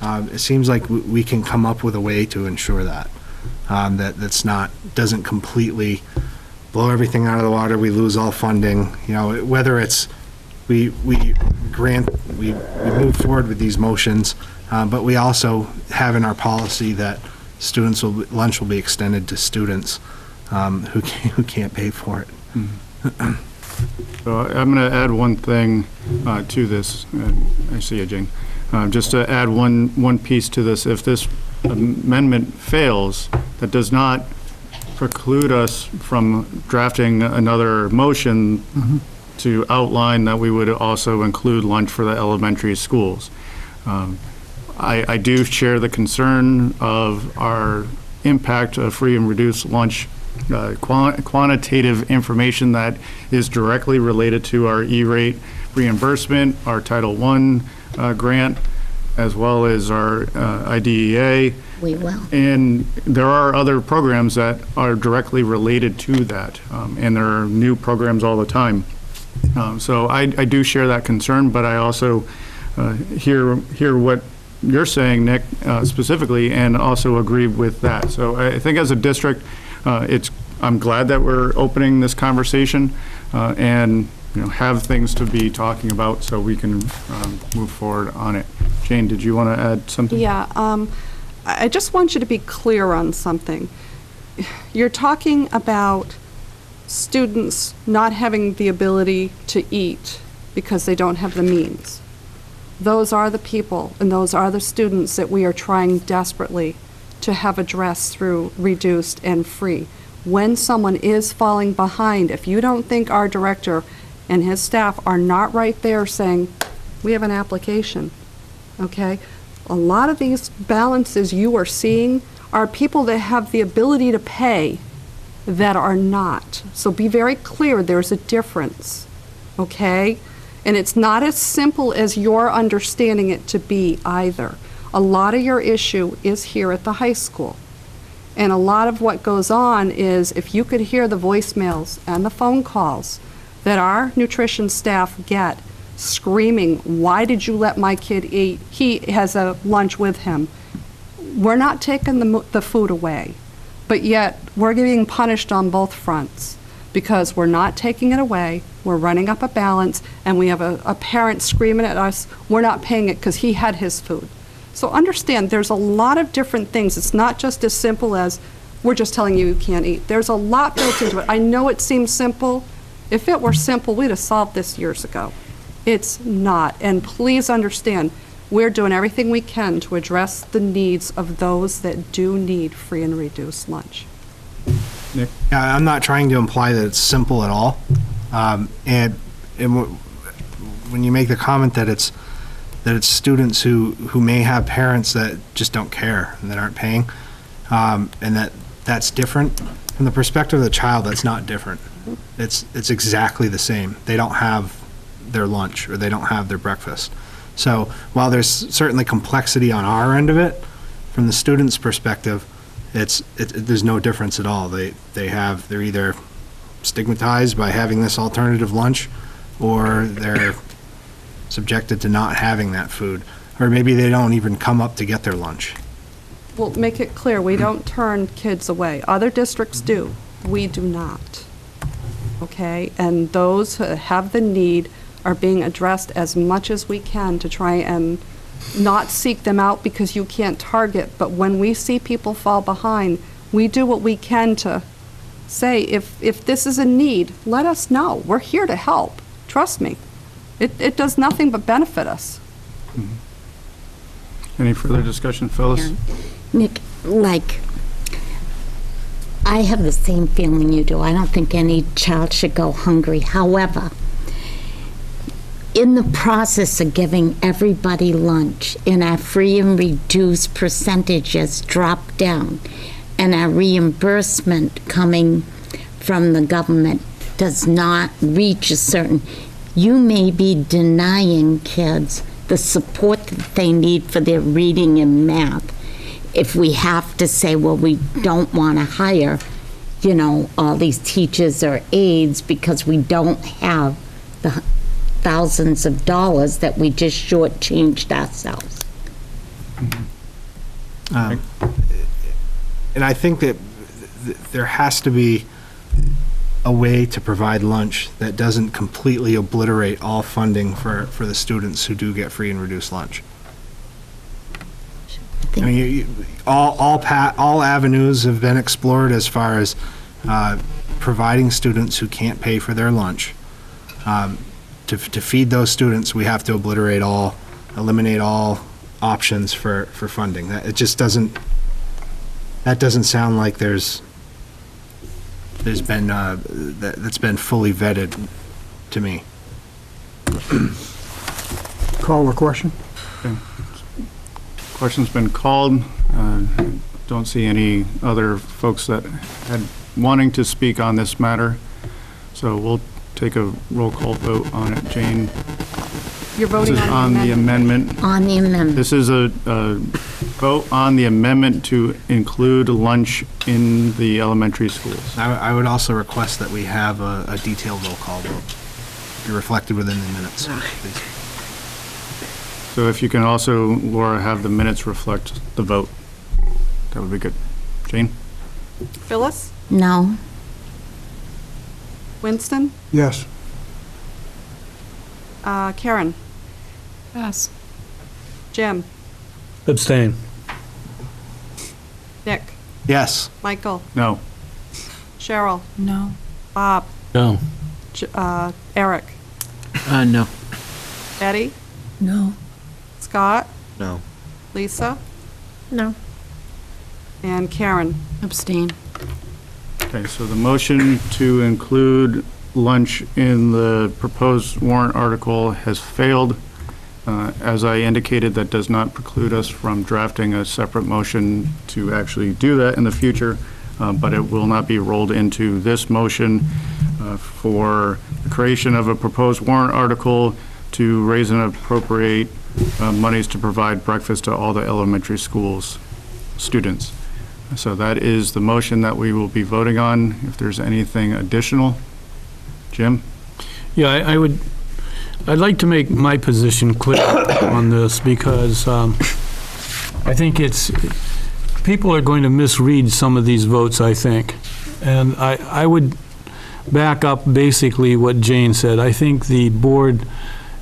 it seems like we can come up with a way to ensure that. Doesn't completely blow everything out of the water, we lose all funding, whether it's we grant we move forward with these motions, but we also have in our policy that lunch will be extended to students who can't pay for it. So I'm going to add one thing to this. I see you, Jane. Just to add one piece to this. If this amendment fails, that does not preclude us from drafting another motion to outline that we would also include lunch for the elementary schools. I do share the concern of our impact of free and reduced lunch, quantitative information that is directly related to our E-rate reimbursement, our Title I grant, as well as our IDEA. We will. And there are other programs that are directly related to that, and there are new programs all the time. So I do share that concern, but I also hear what you're saying, Nick, specifically, and also agree with that. So I think as a district, I'm glad that we're opening this conversation and have things to be talking about so we can move forward on it. Jane, did you want to add something? Yeah, I just want you to be clear on something. You're talking about students not having the ability to eat because they don't have the means. Those are the people and those are the students that we are trying desperately to have addressed through reduced and free. When someone is falling behind, if you don't think our director and his staff are not right there saying, we have an application, okay? A lot of these balances you are seeing are people that have the ability to pay that are not. So be very clear, there's a difference, okay? And it's not as simple as you're understanding it to be either. A lot of your issue is here at the high school. And a lot of what goes on is, if you could hear the voicemails and the phone calls that our nutrition staff get screaming, why did you let my kid eat? He has a lunch with him. We're not taking the food away, but yet we're getting punished on both fronts because we're not taking it away, we're running up a balance, and we have a parent screaming at us, we're not paying it because he had his food. So understand, there's a lot of different things. It's not just as simple as, we're just telling you you can't eat. There's a lot built into it. I know it seems simple. If it were simple, we'd have solved this years ago. It's not. And please understand, we're doing everything we can to address the needs of those that do need free and reduced lunch. Nick? Yeah, I'm not trying to imply that it's simple at all. And when you make the comment that it's students who may have parents that just don't care and that aren't paying, and that's different. From the perspective of the child, that's not different. It's exactly the same. They don't have their lunch or they don't have their breakfast. So while there's certainly complexity on our end of it, from the student's perspective, there's no difference at all. They're either stigmatized by having this alternative lunch, or they're subjected to not having that food, or maybe they don't even come up to get their lunch. Well, make it clear, we don't turn kids away. Other districts do. We do not. Okay? And those who have the need are being addressed as much as we can to try and not seek them out because you can't target. But when we see people fall behind, we do what we can to say, if this is a need, let us know. We're here to help. Trust me. It does nothing but benefit us. Any further discussion, Phyllis? Nick, I have the same feeling you do. I don't think any child should go hungry. However, in the process of giving everybody lunch and our free and reduced percentages drop down and our reimbursement coming from the government does not reach a certain, you may be denying kids the support that they need for their reading and math. If we have to say, well, we don't want to hire, all these teachers or aides because we don't have the thousands of dollars that we just shortchanged ourselves. And I think that there has to be a way to provide lunch that doesn't completely obliterate all funding for the students who do get free and reduced lunch. I mean, all avenues have been explored as far as providing students who can't pay for their lunch. To feed those students, we have to eliminate all options for funding. That doesn't sound like there's been that's been fully vetted to me. Call the question. Okay. Question's been called. Don't see any other folks that had wanting to speak on this matter. So we'll take a roll call vote on it. Jane? You're voting this is on the amendment. On the amendment. This is a vote on the amendment to include lunch in the elementary schools. I would also request that we have a detailed roll call vote, be reflected within the minutes, please. So if you can also, Laura, have the minutes reflect the vote, that would be good. Jane? Phyllis? No. Winston? Yes. Karen? Yes. Jim? Abstain. Nick? Yes. Michael? No. Cheryl? No. Bob? No. Eric? No. Eddie? No. Scott? No. Lisa? No. And Karen? Abstain. Okay, so the motion to include lunch in the proposed warrant article has failed. As I indicated, that does not preclude us from drafting a separate motion to actually do that in the future, but it will not be rolled into this motion for the creation of a proposed warrant article to raise and appropriate monies to provide breakfast to all the elementary schools students. So that is the motion that we will be voting on. If there's anything additional, Jim? Yeah, I'd like to make my position clear on this because I think people are going to misread some of these votes, I think. And I would back up basically what Jane said. I think the board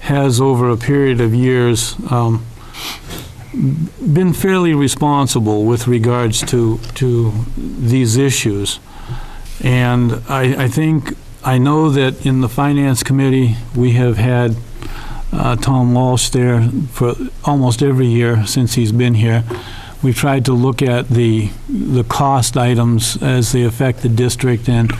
has, over a period of years, been fairly responsible with regards to these issues. And I know that in the Finance Committee, we have had Tom Walsh there for almost every year since he's been here. We've tried to look at the cost items as they affect the district and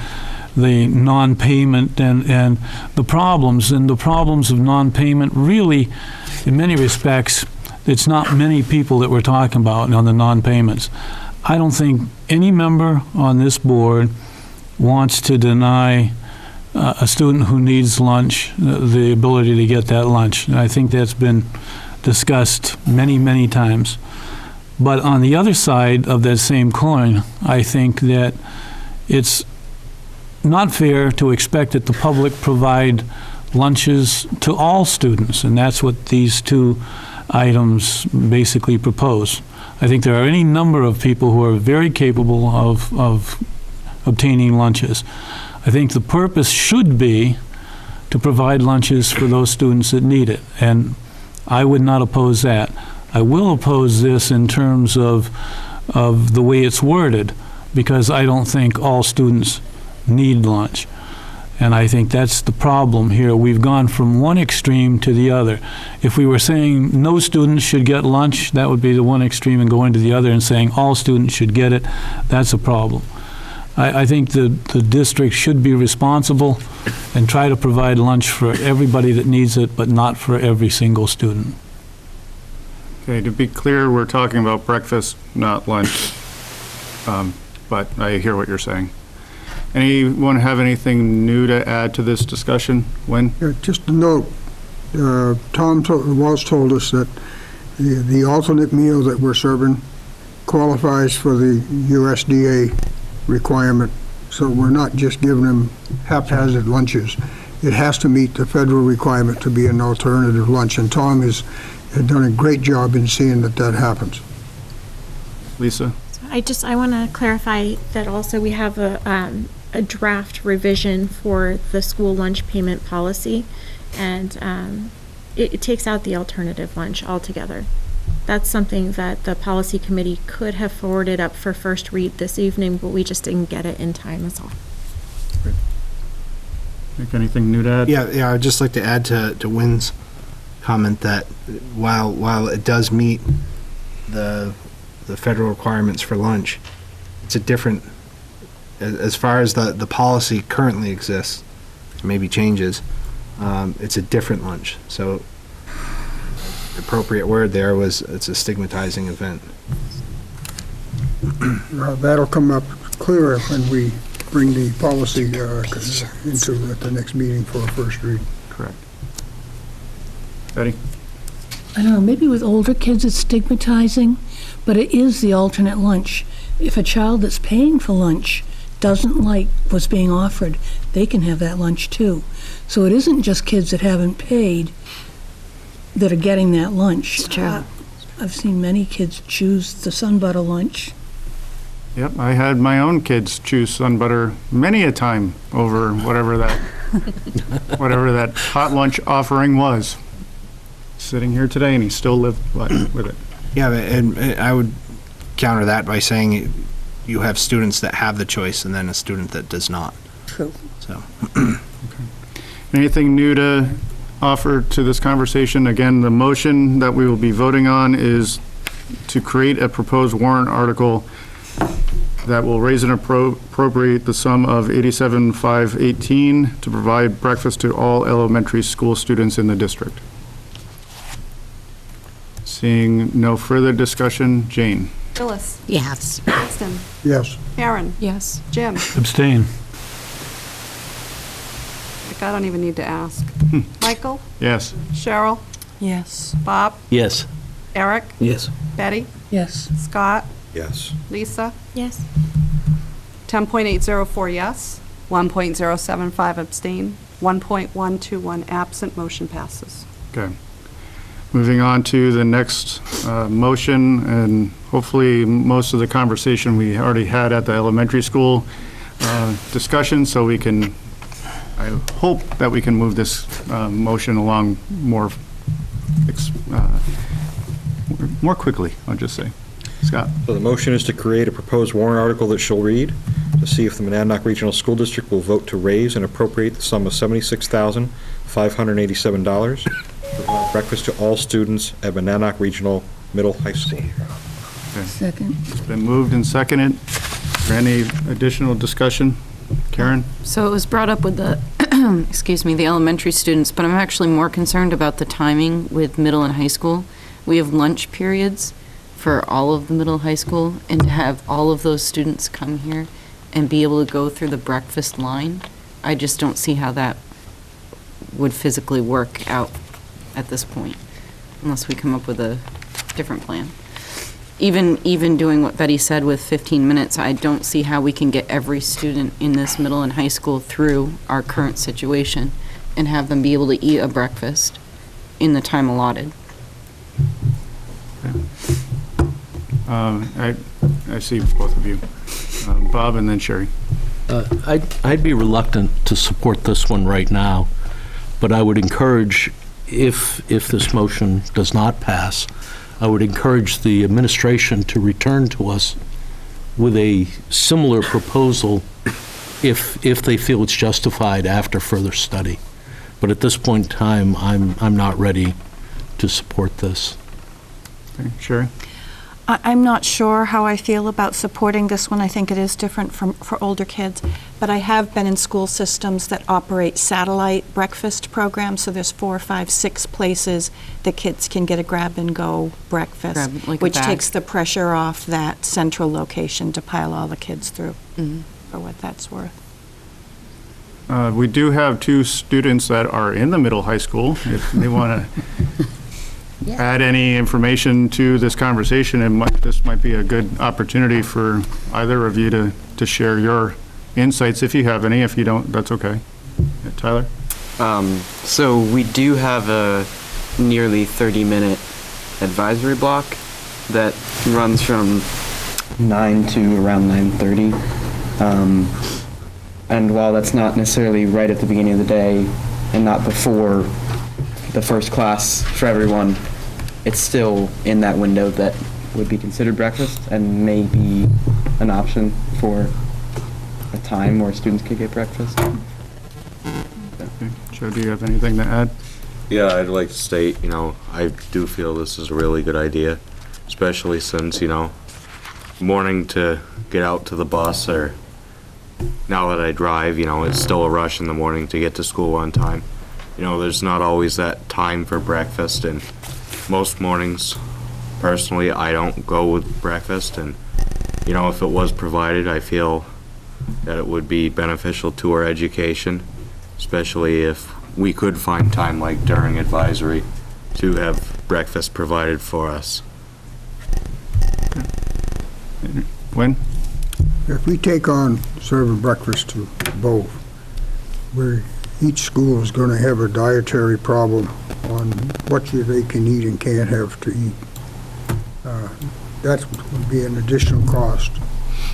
the non-payment and the problems. And the problems of non-payment really, in many respects, it's not many people that we're talking about on the non-payments. I don't think any member on this board wants to deny a student who needs lunch the ability to get that lunch. And I think that's been discussed many, many times. But on the other side of that same coin, I think that it's not fair to expect that the public provide lunches to all students, and that's what these two items basically propose. I think there are any number of people who are very capable of obtaining lunches. I think the purpose should be to provide lunches for those students that need it, and I would not oppose that. I will oppose this in terms of the way it's worded, because I don't think all students need lunch. And I think that's the problem here. We've gone from one extreme to the other. If we were saying no students should get lunch, that would be the one extreme, and go into the other and saying all students should get it, that's a problem. I think the district should be responsible and try to provide lunch for everybody that needs it, but not for every single student. Okay, to be clear, we're talking about breakfast, not lunch. But I hear what you're saying. Anyone have anything new to add to this discussion? Wynn? Yeah, just a note, Tom Walsh told us that the alternate meal that we're serving qualifies for the USDA requirement, so we're not just giving them haphazard lunches. It has to meet the federal requirement to be an alternative lunch, and Tom has done a great job in seeing that happens. Lisa? I want to clarify that also we have a a draft revision for the school lunch payment policy, and it takes out the alternative lunch altogether. That's something that the policy committee could have forwarded up for first read this evening, but we just didn't get it in time, is all. Nick, anything new to add? Yeah, I'd just like to add to Wynn's comment that while it does meet the federal requirements for lunch, it's a different, as far as the policy currently exists, maybe changes, it's a different lunch. So the appropriate word there was, it's a stigmatizing event. Well, that'll come up clearer when we bring the policy into at the next meeting for a first read. Correct. Betty? I don't know, maybe with older kids it's stigmatizing, but it is the alternate lunch. If a child that's paying for lunch doesn't like what's being offered, they can have that lunch too. So it isn't just kids that haven't paid that are getting that lunch. It's true. I've seen many kids choose the Sun Butter lunch. Yep, I had my own kids choose Sun Butter many a time over whatever that hot lunch offering was. Sitting here today, and he still lived with it. Yeah, and I would counter that by saying you have students that have the choice and then a student that does not. True. So. Anything new to offer to this conversation? Again, the motion that we will be voting on is to create a proposed warrant article that will raise and appropriate the sum of $87,518 to provide breakfast to all elementary school students in the district. Seeing no further discussion, Jane? Phyllis? Yes. Kristen? Yes. Karen? Yes. Jim? Abstain. Like, I don't even need to ask. Michael? Yes. Cheryl? Yes. Bob? Yes. Eric? Yes. Betty? Yes. Scott? Yes. Lisa? Yes. 10.804 yes, 1.075 abstain, 1.121 absent, motion passes. Okay. Moving on to the next motion, and hopefully most of the conversation we already had at the elementary school discussion, so we can, I hope that we can move this motion along more quickly, I'll just say. Scott? So the motion is to create a proposed warrant article that shall read, to see if the Monadnock Regional School District will vote to raise and appropriate the sum of $76,587 to provide breakfast to all students at Monadnock Regional Middle High School. Okay. Second. It's been moved and seconded. Is there any additional discussion? Karen? So it was brought up with the, excuse me, the elementary students, but I'm actually more concerned about the timing with middle and high school. We have lunch periods for all of the middle high school, and to have all of those students come here and be able to go through the breakfast line, I just don't see how that would physically work out at this point, unless we come up with a different plan. Even doing what Betty said with 15 minutes, I don't see how we can get every student in this middle and high school through our current situation and have them be able to eat a breakfast in the time allotted. I see both of you. Bob and then Sherry. I'd be reluctant to support this one right now, but I would encourage, if this motion does not pass, I would encourage the administration to return to us with a similar proposal if they feel it's justified after further study. But at this point in time, I'm not ready to support this. Okay. Sherry? I'm not sure how I feel about supporting this one. I think it is different for older kids. But I have been in school systems that operate satellite breakfast programs, so there's 4, 5, 6 places that kids can get a grab-and-go breakfast, Like a which bag. takes the pressure off that central location to pile all the kids through, for what that's worth. We do have 2 students that are in the middle high school. If they want to add any information to this conversation, this might be a good opportunity for either of you to share your insights, if you have any. If you don't, that's okay. Yeah, Tyler? So we do have a nearly 30-minute advisory block that runs from 9 to around 9:30. And while that's not necessarily right at the beginning of the day and not before the first class for everyone, it's still in that window that would be considered breakfast and may be an option for a time where students could get breakfast. Joe, do you have anything to add? Yeah, I'd like to state, I do feel this is a really good idea, especially since, morning to get out to the bus, or now that I drive, it's still a rush in the morning to get to school on time. There's not always that time for breakfast, and most mornings, personally, I don't go with breakfast, and, if it was provided, I feel that it would be beneficial to our education, especially if we could find time, like during advisory, to have breakfast provided for us. When? If we take on serving breakfast to both, where each school is going to have a dietary problem on what they can eat and can't have to eat, that would be an additional cost.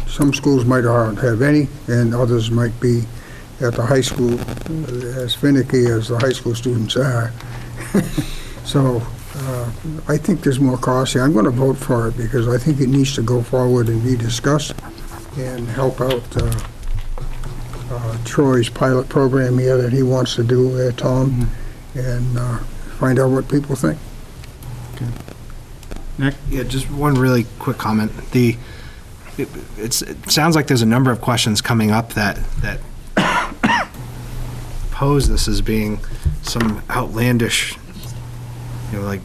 Some schools might not have any, and others might be at the high school as finicky as the high school students are. So I think there's more cost here. I'm going to vote for it because I think it needs to go forward and be discussed and help out Troy's pilot program here that he wants to do, Tom, and find out what people think. Okay. Nick? Yeah, just one really quick comment. It sounds like there's a number of questions coming up that pose this as being some outlandish, like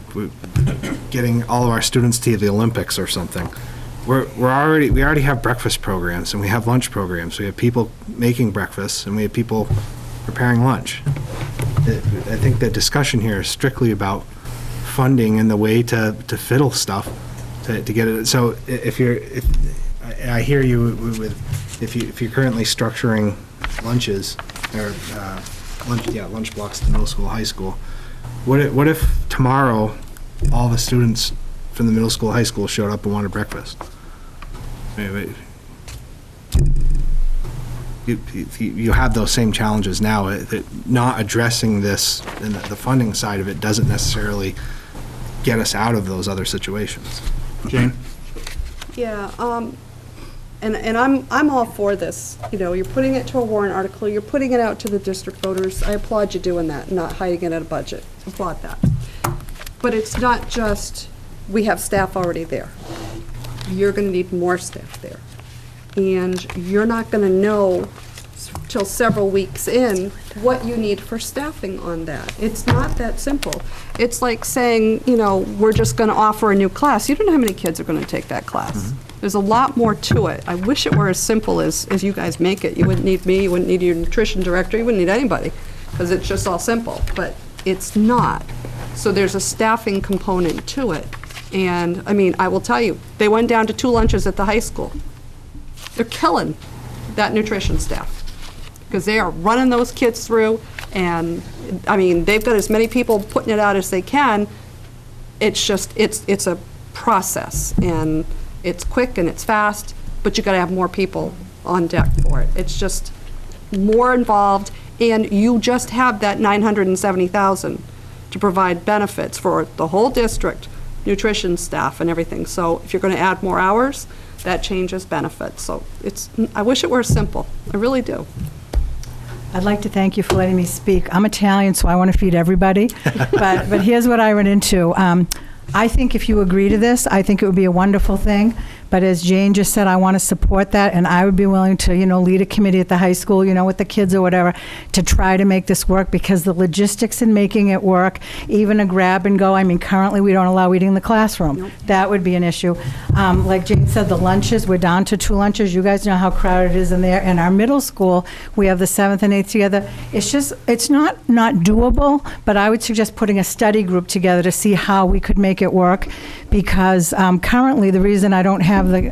getting all of our students to the Olympics or something. We already have breakfast programs, and we have lunch programs. We have people making breakfast, and we have people preparing lunch. I think the discussion here is strictly about funding and the way to fiddle stuff to get it. So I hear you with if you're currently structuring lunches or lunch blocks to middle school, high school. What if tomorrow all the students from the middle school, high school showed up and wanted breakfast? You have those same challenges now. Not addressing this and the funding side of it doesn't necessarily get us out of those other situations. Jane? Yeah, and I'm all for this. You're putting it to a warrant article, you're putting it out to the district voters. I applaud you doing that, not hiding it in a budget. Applaud that. But it's not just, we have staff already there. You're going to need more staff there. And you're not going to know till several weeks in what you need for staffing on that. It's not that simple. It's like saying, we're just going to offer a new class. You don't know how many kids are going to take that class. Mm-hmm. There's a lot more to it. I wish it were as simple as you guys make it. You wouldn't need me, you wouldn't need your nutrition director, you wouldn't need anybody, because it's just all simple. But it's not. So there's a staffing component to it. And, I will tell you, they went down to 2 lunches at the high school. They're killing that nutrition staff because they are running those kids through, and they've got as many people putting it out as they can. It's just, it's a process, and it's quick and it's fast, but you got to have more people on deck for it. It's just more involved, and you just have that $970,000 to provide benefits for the whole district, nutrition staff and everything. So if you're going to add more hours, that changes benefits. So I wish it were simple. I really do. I'd like to thank you for letting me speak. I'm Italian, so I want to feed everybody. but here's what I run into. I think if you agree to this, I think it would be a wonderful thing. But as Jane just said, I want to support that, and I would be willing to, lead a committee at the high school, with the kids or whatever, to try to make this work, because the logistics in making it work, even a grab and go, currently we don't allow eating in the classroom. Nope. That would be an issue. Like Jane said, the lunches, we're down to 2 lunches. You guys know how crowded it is in there. In our middle school, we have the 7th and 8th together. It's not doable, but I would suggest putting a study group together to see how we could make it work, because currently the reason I don't have the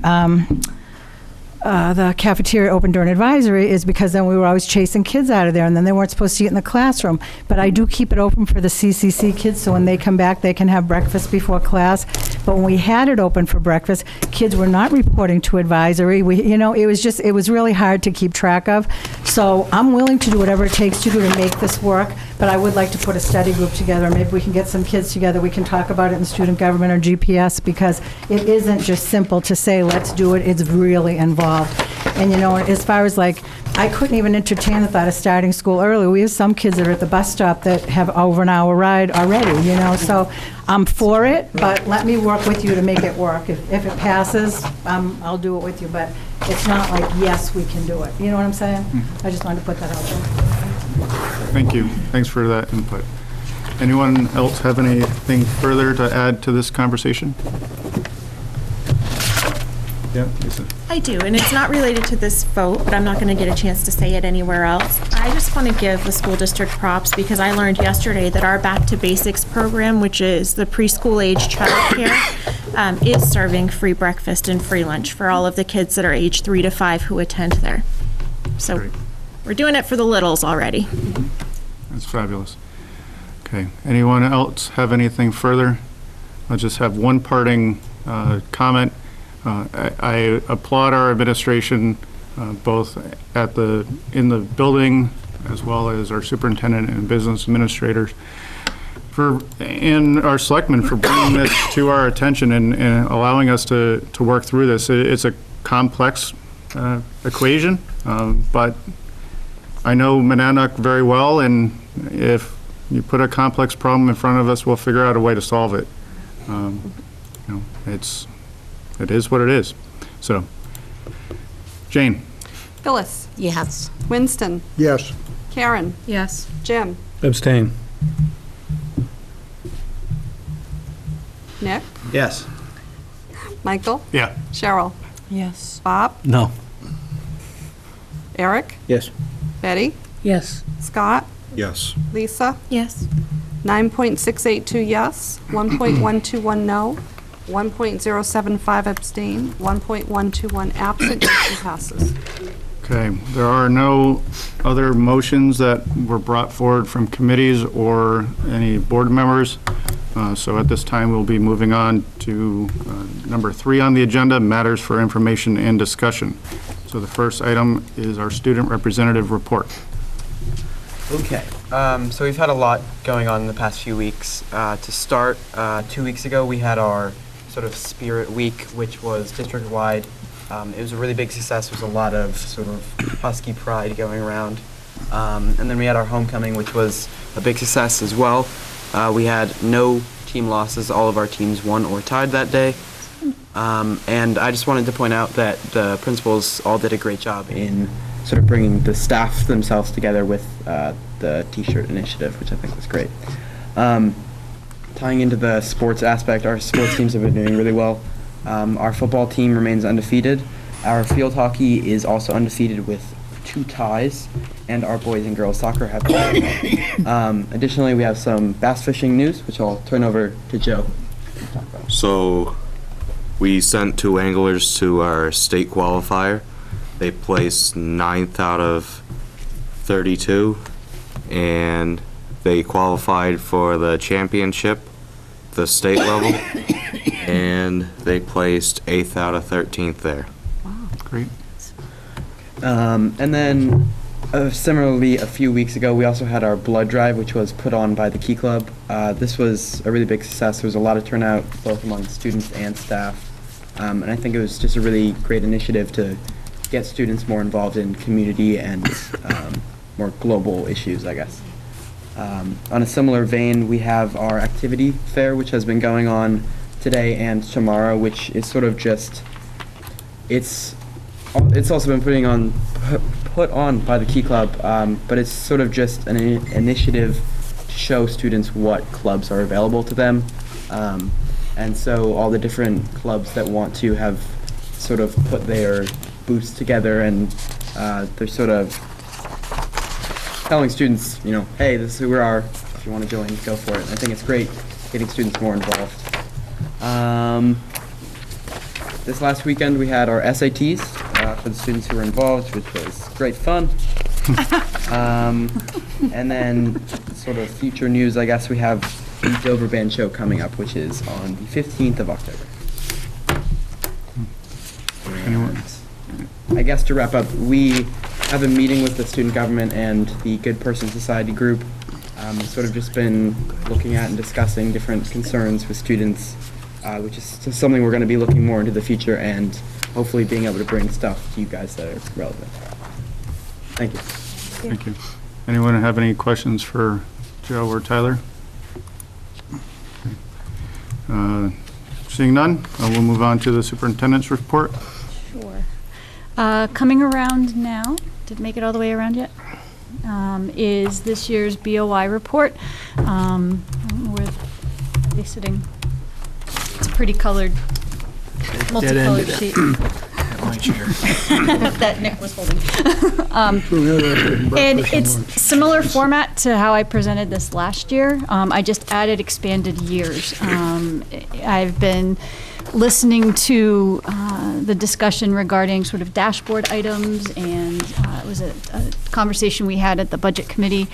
the cafeteria open during advisory is because then we were always chasing kids out of there, and then they weren't supposed to eat in the classroom. But I do keep it open for the CCC kids, so when they come back, they can have breakfast before class. But when we had it open for breakfast, kids were not reporting to advisory. It was really hard to keep track of. So I'm willing to do whatever it takes to make this work, but I would like to put a study group together. Maybe we can get some kids together. We can talk about it in student government or GPS, because it isn't just simple to say, let's do it. It's really involved. And, as far as I couldn't even entertain the thought of starting school early. We have some kids that are at the bus stop that have over an hour ride already, so I'm for it, but let me work with you to make it work. If it passes, I'll do it with you, but it's not like, yes, we can do it. You know what I'm saying? I just wanted to put that out there. Thank you. Thanks for that input. Anyone else have anything further to add to this conversation? Yeah, Lisa. I do, and it's not related to this vote, but I'm not going to get a chance to say it anywhere else. I just want to give the school district props because I learned yesterday that our Back to Basics program, which is the preschool age childcare, is serving free breakfast and free lunch for all of the kids that are age 3 to 5 who attend there. So Great. We're doing it for the littles already. That's fabulous. Okay, anyone else have anything further? I'll just have one parting comment. I applaud our administration, both in the building, as well as our superintendent and business administrators, and our selectmen for bringing this to our attention and allowing us to work through this. It's a complex equation, but I know Monadnock very well, and if you put a complex problem in front of us, we'll figure out a way to solve it. It is what it is. So, Jane? Phyllis? Yes. Winston? Yes. Karen? Yes. Jim? Abstain. Nick? Yes. Michael? Yeah. Cheryl? Yes. Bob? No. Eric? Yes. Betty? Yes. Scott? Yes. Lisa? Yes. 9.682 yes, 1.121 no, 1.075 abstain, 1.121 absent, motion passes. Okay, there are no other motions that were brought forward from committees or any board members. So at this time, we'll be moving on to number 3 on the agenda, matters for information and discussion. So the first item is our student representative report. Okay, so we've had a lot going on in the past few weeks. To start, 2 weeks ago we had our sort of Spirit Week, which was district-wide. It was a really big success. There was a lot of sort of Husky pride going around. And then we had our homecoming, which was a big success as well. We had no team losses. All of our teams won or tied that day. And I just wanted to point out that the principals all did a great job in sort of bringing the staff themselves together with the T-shirt initiative, which I think was great. Tying into the sports aspect, our sports teams have been doing really well. Our football team remains undefeated. Our field hockey is also undefeated with 2 ties, and our boys and girls soccer have additionally, we have some bass fishing news, which I'll turn over to Joe to talk about. So we sent 2 anglers to our state qualifier. They placed 9th out of 32, and they qualified for the championship, the state level, and they placed 8th out of 13th there. Wow, great. And then similarly, a few weeks ago, we also had our blood drive, which was put on by the Key Club. This was a really big success. There was a lot of turnout, both among students and staff. And I think it was just a really great initiative to get students more involved in community and more global issues, I guess. On a similar vein, we have our activity fair, which has been going on today and tomorrow, which is sort of just, it's also been put on by the Key Club, but it's sort of just an initiative to show students what clubs are available to them. And so all the different clubs that want to have sort of put their booths together, and they're sort of telling students, hey, this is who we are. If you want to join, go for it. And I think it's great getting students more involved. This last weekend we had our SATs for the students who were involved, which was great fun. And then sort of future news, I guess we have the Dover Band Show coming up, which is on the 15th of October. Anyone? I guess to wrap up, we have a meeting with the student government and the Good Person Society group. Sort of just been looking at and discussing different concerns with students, which is something we're going to be looking more into the future and hopefully being able to bring stuff to you guys that are relevant. Thank you. Thank you. Anyone have any questions for Joe or Tyler? Seeing none, we'll move on to the superintendent's report. Sure. Coming around now, did it make it all the way around yet? Is this year's BOI report. I don't know where are they sitting? It's a pretty colored, multicolored sheet. My chair. That Nick was holding. And it's similar format to how I presented this last year. I just added expanded years. I've been listening to the discussion regarding sort of dashboard items, and it was a conversation we had at the budget committee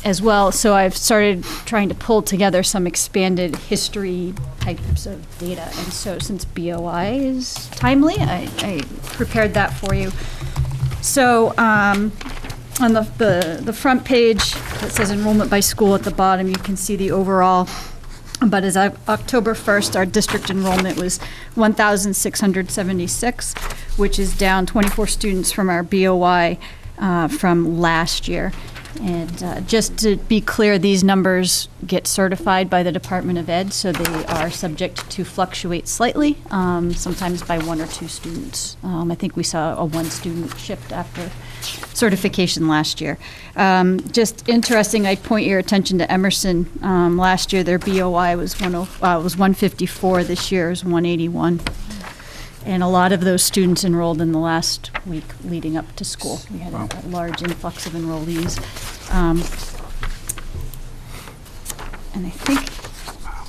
as well. So I've started trying to pull together some expanded history types of data. And so since BOI is timely, I prepared that for you. So on the front page that says enrollment by school at the bottom, you can see the overall. But as of October 1st, our district enrollment was 1,676, which is down 24 students from our BOI from last year. And just to be clear, these numbers get certified by the Department of Ed, so they are subject to fluctuate slightly, sometimes by 1 or 2 students. I think we saw a 1 student shift after certification last year. Just interesting, I'd point your attention to Emerson. Last year, their BOI was 154. This year is 181. And a lot of those students enrolled in the last week leading up to school. We had a large influx of enrollees. And I think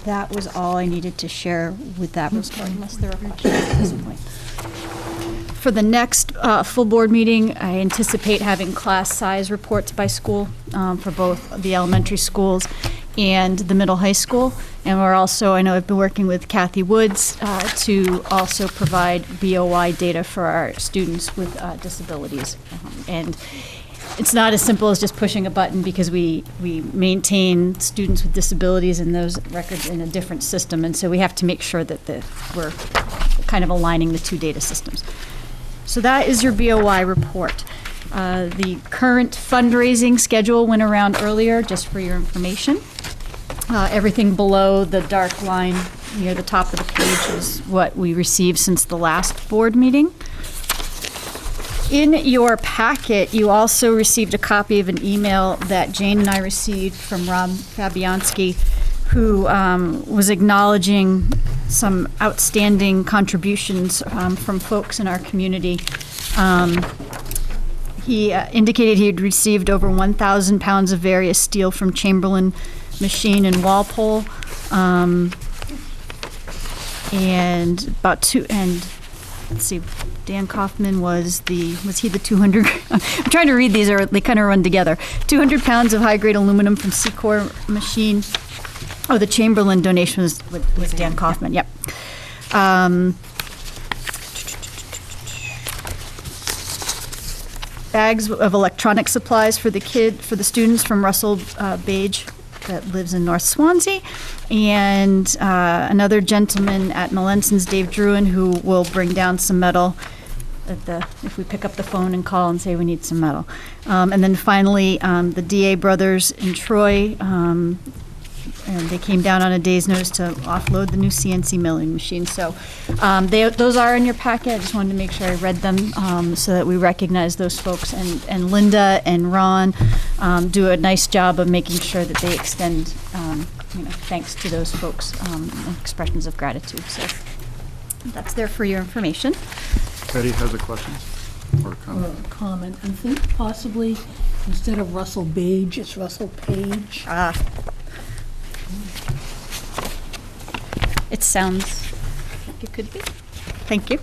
that was all I needed to share with that report, unless there are questions at this point. For the next full board meeting, I anticipate having class size reports by school for both the elementary schools and the middle high school. And we're also, I know I've been working with Kathy Woods to also provide BOI data for our students with disabilities. And it's not as simple as just pushing a button, because we maintain students with disabilities and those records in a different system. And so we have to make sure that we're kind of aligning the 2 data systems. So that is your BOI report. The current fundraising schedule went around earlier, just for your information. Everything below the dark line near the top of the page is what we received since the last board meeting. In your packet, you also received a copy of an email that Jane and I received from Rob Fabianski, who was acknowledging some outstanding contributions from folks in our community. He indicated he had received over 1,000 pounds of various steel from Chamberlain Machine in Walpole, and about 2, and let's see, Dan Kaufman was he the 200? I'm trying to read these, or they kind of run together. 200 pounds of high-grade aluminum from Secor Machine. Oh, the Chamberlain donation was Dan Kaufman. Yep. Bags of electronic supplies for the students from Russell Bage, that lives in North Swansea, and another gentleman at Melenson's, Dave Druin, who will bring down some metal if we pick up the phone and call and say we need some metal. And then finally, the DA brothers in Troy, and they came down on a day's notice to offload the new CNC milling machine. So those are in your packet. I just wanted to make sure I read them so that we recognize those folks. And Linda and Ron do a nice job of making sure that they extend thanks to those folks and expressions of gratitude. So that's there for your information. Betty has a question or a comment. Or a comment. I think possibly instead of Russell Bage, it's Russell Page. It sounds like it could be. Thank you.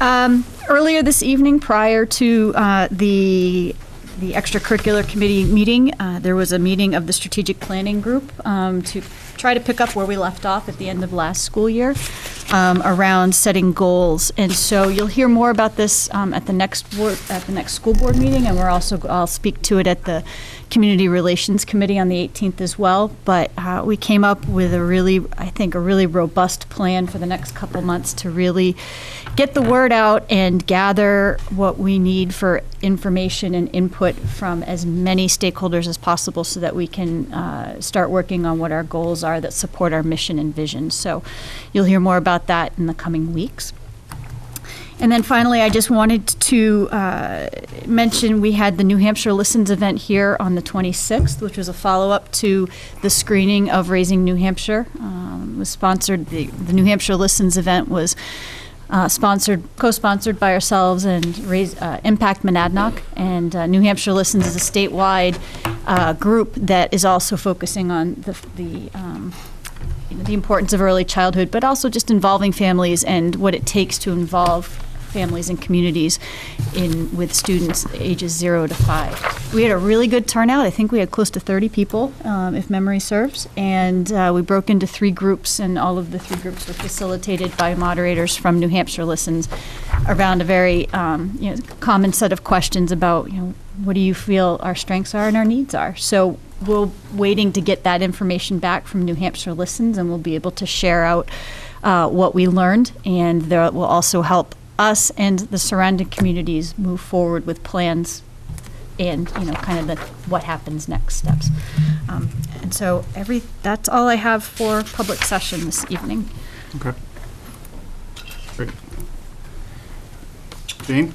Earlier this evening, prior to the extracurricular committee meeting, there was a meeting of the strategic planning group to try to pick up where we left off at the end of last school year around setting goals. And so you'll hear more about this at the next school board meeting, and I'll speak to it at the Community Relations Committee on the 18th as well. But we came up with a really robust plan for the next couple months to really get the word out and gather what we need for information and input from as many stakeholders as possible so that we can start working on what our goals are that support our mission and vision. So you'll hear more about that in the coming weeks. And then finally, I just wanted to mention we had the New Hampshire Listens event here on the 26th, which was a follow-up to the screening of Raising New Hampshire. Was sponsored. The New Hampshire Listens event was co-sponsored by ourselves and Impact Monadnock. And New Hampshire Listens is a statewide group that is also focusing on the importance of early childhood, but also just involving families and what it takes to involve families and communities with students ages 0 to 5. We had a really good turnout. I think we had close to 30 people, if memory serves, and we broke into 3 groups, and all of the 3 groups were facilitated by moderators from New Hampshire Listens around a very common set of questions about what do you feel our strengths are and our needs are. So we're waiting to get that information back from New Hampshire Listens, and we'll be able to share out what we learned, and that will also help us and the surrounding communities move forward with plans and kind of what happens next steps. And so that's all I have for public session this evening. Okay. Great. Jane?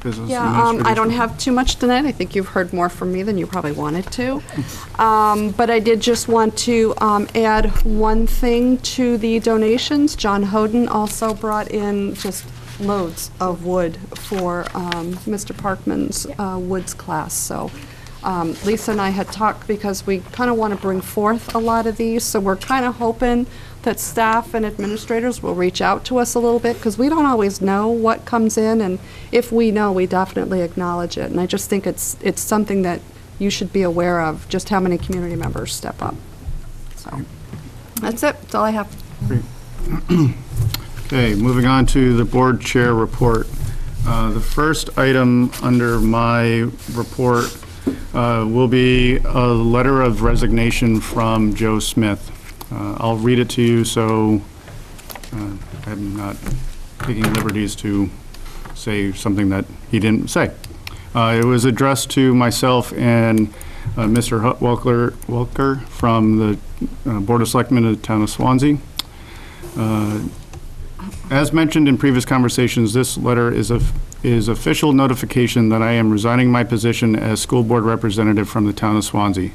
I don't have too much tonight. I think you've heard more from me than you probably wanted to. But I did just want to add one thing to the donations. John Hoden also brought in just loads of wood for Mr. Parkman's woods class. So Lisa and I had talked because we kind of want to bring forth a lot of these. So we're kind of hoping that staff and administrators will reach out to us a little bit because we don't always know what comes in, and if we know, we definitely acknowledge it. And I just think it's something that you should be aware of, just how many community members step up. So that's it. That's all I have. Great. Okay, moving on to the board chair report. The first item under my report will be a letter of resignation from Joe Smith. I'll read it to you so I'm not taking liberties to say something that he didn't say. It was addressed to myself and Mr. Welker from the Board of Selectmen of the Town of Swansea. As mentioned in previous conversations, this letter is official notification that I am resigning my position as school board representative from the Town of Swansea.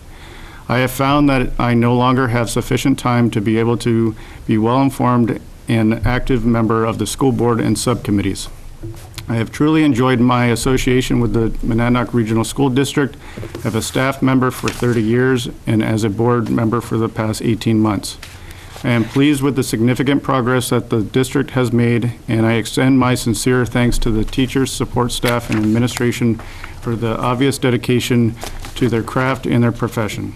I have found that I no longer have sufficient time to be able to be well-informed and active member of the school board and subcommittees. I have truly enjoyed my association with the Monadnock Regional School District, as a staff member for 30 years and as a board member for the past 18 months. I am pleased with the significant progress that the district has made, and I extend my sincere thanks to the teachers, support staff, and administration for the obvious dedication to their craft and their profession.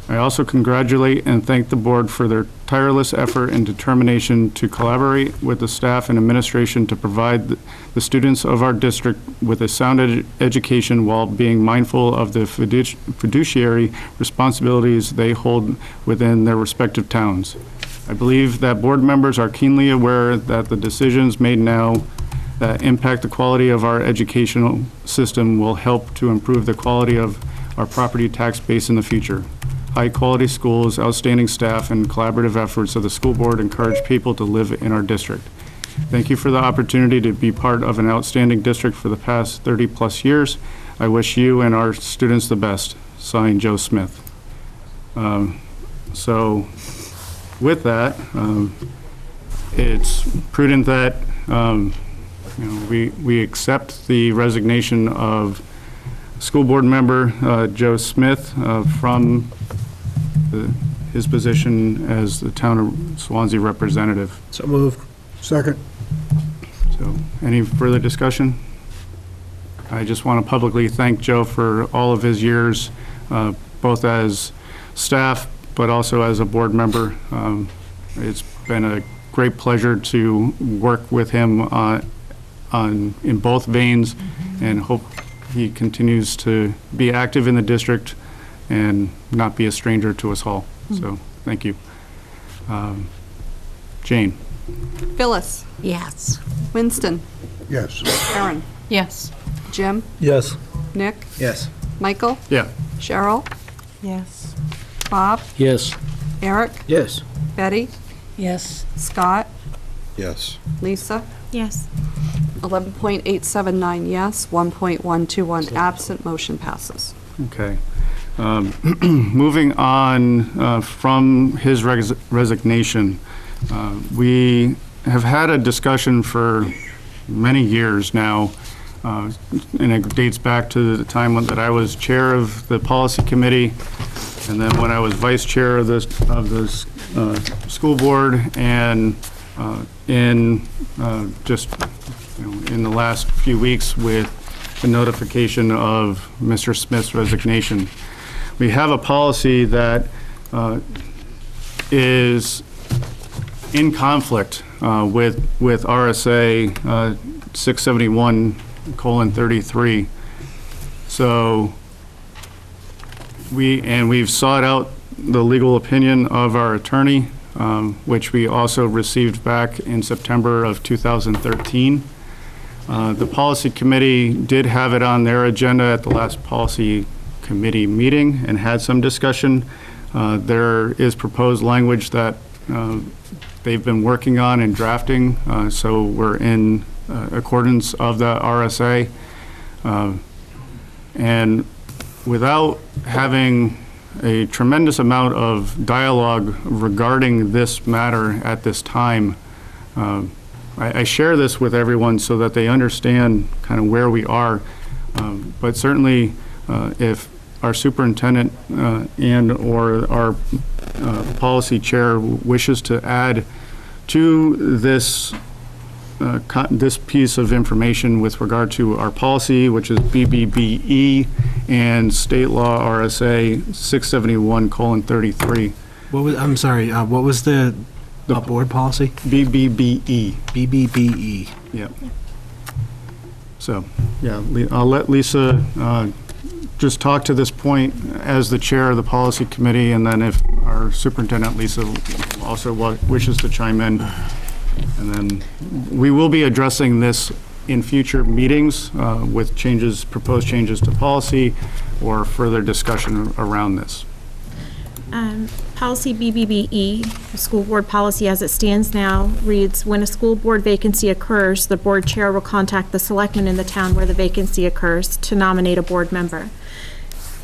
I also congratulate and thank the board for their tireless effort and determination to collaborate with the staff and administration to provide the students of our district with a sound education while being mindful of the fiduciary responsibilities they hold within their respective towns. I believe that board members are keenly aware that the decisions made now that impact the quality of our educational system will help to improve the quality of our property tax base in the future. High-quality schools, outstanding staff, and collaborative efforts of the school board encourage people to live in our district. Thank you for the opportunity to be part of an outstanding district for the past 30-plus years. I wish you and our students the best. Signed, Joe Smith. So, with that, it's prudent that we accept the resignation of school board member Joe Smith from his position as the Town of Swansea representative. So moved. Second. So Any further discussion? I just want to publicly thank Joe for all of his years, both as staff, but also as a board member. It's been a great pleasure to work with him in both veins, and hope he continues to be active in the district and not be a stranger to us all. So, thank you. Jane? Phyllis? Yes. Winston? Yes. Erin? Yes. Jim? Yes. Nick? Yes. Michael? Yeah. Cheryl? Yes. Bob? Yes. Eric? Yes. Betty? Yes. Scott? Yes. Lisa? Yes. 11.879 yes, 1.121 absent, motion passes. Okay. Moving on from his resignation, we have had a discussion for many years now, and it dates back to the time that I was chair of the policy committee, and then when I was vice chair of the school board, and in the last few weeks with the notification of Mr. Smith's resignation. We have a policy that is in conflict with RSA 671:33. So we've sought out the legal opinion of our attorney, which we also received back in September of 2013. The policy committee did have it on their agenda at the last policy committee meeting and had some discussion. There is proposed language that they've been working on and drafting, so we're in accordance of the RSA. And without having a tremendous amount of dialogue regarding this matter at this time, I share this with everyone so that they understand kind of where we are. But certainly, if our superintendent and or our policy chair wishes to add to this this piece of information with regard to our policy, which is BBBE, and state law RSA 671:33. I'm sorry, what was the board policy? BBBE. BBBE. Yep. So, yeah, I'll let Lisa just talk to this point as the chair of the policy committee, and then if our superintendent, Lisa, also wishes to chime in. And then we will be addressing this in future meetings with proposed changes to policy or further discussion around this. Policy BBBE, the school board policy as it stands now, reads, when a school board vacancy occurs, the board chair will contact the selectman in the town where the vacancy occurs to nominate a board member.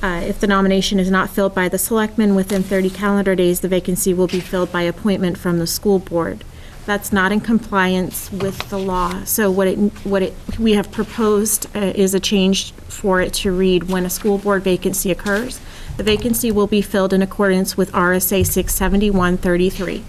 If the nomination is not filled by the selectman within 30 calendar days, the vacancy will be filled by appointment from the school board. That's not in compliance with the law. So we have proposed is a change for it to read, when a school board vacancy occurs, the vacancy will be filled in accordance with RSA 671:33,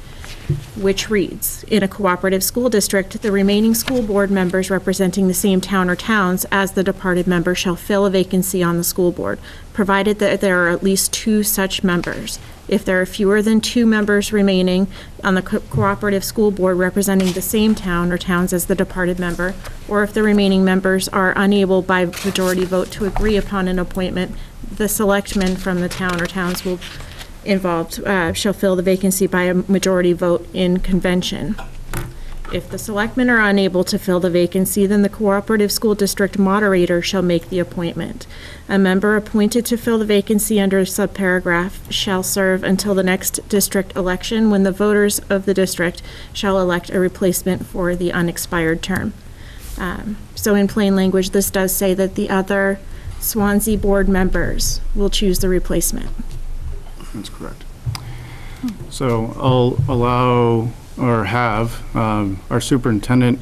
which reads, in a cooperative school district, the remaining school board members representing the same town or towns as the departed member shall fill a vacancy on the school board, provided that there are at least 2 such members. If there are fewer than 2 members remaining on the cooperative school board representing the same town or towns as the departed member, or if the remaining members are unable by majority vote to agree upon an appointment, the selectmen from the town or towns involved shall fill the vacancy by a majority vote in convention. If the selectmen are unable to fill the vacancy, then the cooperative school district moderator shall make the appointment. A member appointed to fill the vacancy under subparagraph shall serve until the next district election, when the voters of the district shall elect a replacement for the unexpired term. So in plain language, this does say that the other Swansea board members will choose the replacement. That's correct. So I'll allow or have our superintendent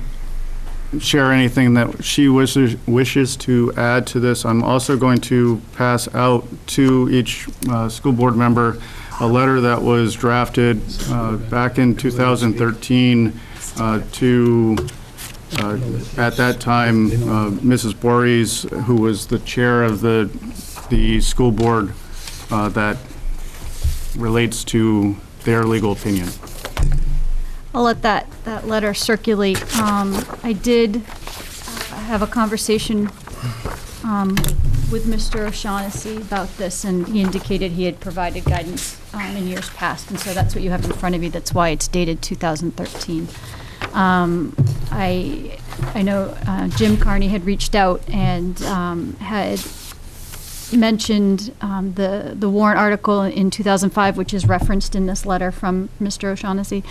share anything that she wishes to add to this. I'm also going to pass out to each school board member a letter that was drafted back in 2013 to At that time, Mrs. Voorhees, who was the chair of the school board, that relates to their legal opinion. I'll let that letter circulate. I did have a conversation with Mr. O'Shaughnessy about this, and he indicated he had provided guidance in years past, and so that's what you have in front of you. That's why it's dated 2013. I know Jim Carney had reached out and had mentioned the warrant article in 2005, which is referenced in this letter from Mr. O'Shaughnessy.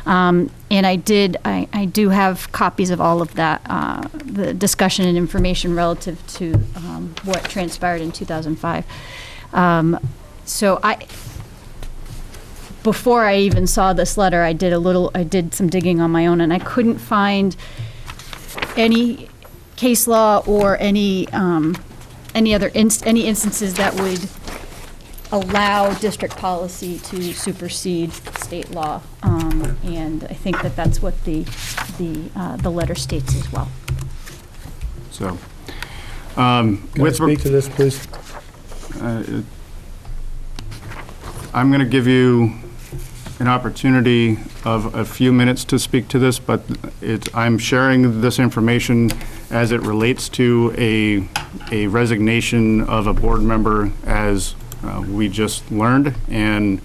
And I do have copies of all of that, the discussion and information relative to what transpired in 2005. So before I even saw this letter, I did some digging on my own, and I couldn't find any case law or any other instances that would allow district policy to supersede state law, and I think that's what the letter states as well. So, Can I speak to this, please? I'm going to give you an opportunity of a few minutes to speak to this, but I'm sharing this information as it relates to a resignation of a board member, as we just learned, and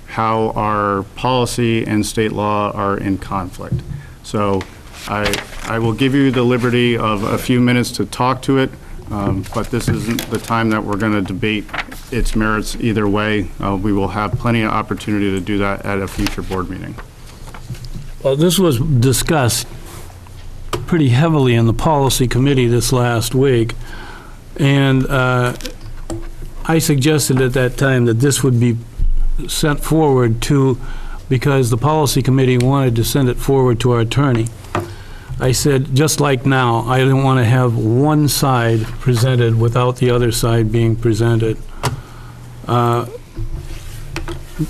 how our policy and state law are in conflict. So I will give you the liberty of a few minutes to talk to it, but this isn't the time that we're going to debate its merits either way. We will have plenty of opportunity to do that at a future board meeting. Well, this was discussed pretty heavily in the policy committee this last week, and I suggested at that time that this would be sent forward to, because the policy committee wanted to send it forward to our attorney. I said, just like now, I didn't want to have one side presented without the other side being presented.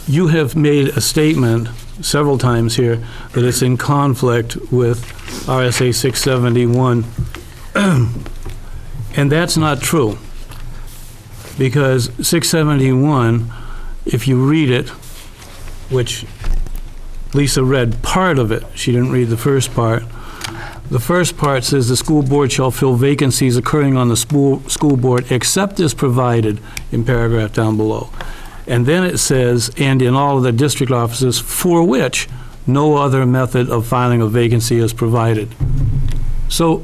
You have made a statement several times here that it's in conflict with RSA 671, and that's not true, because 671, if you read it, which Lisa read part of it, she didn't read the first part. The first part says the school board shall fill vacancies occurring on the school board except as provided in paragraph down below. And then it says, and in all of the district offices for which no other method of filing a vacancy is provided. So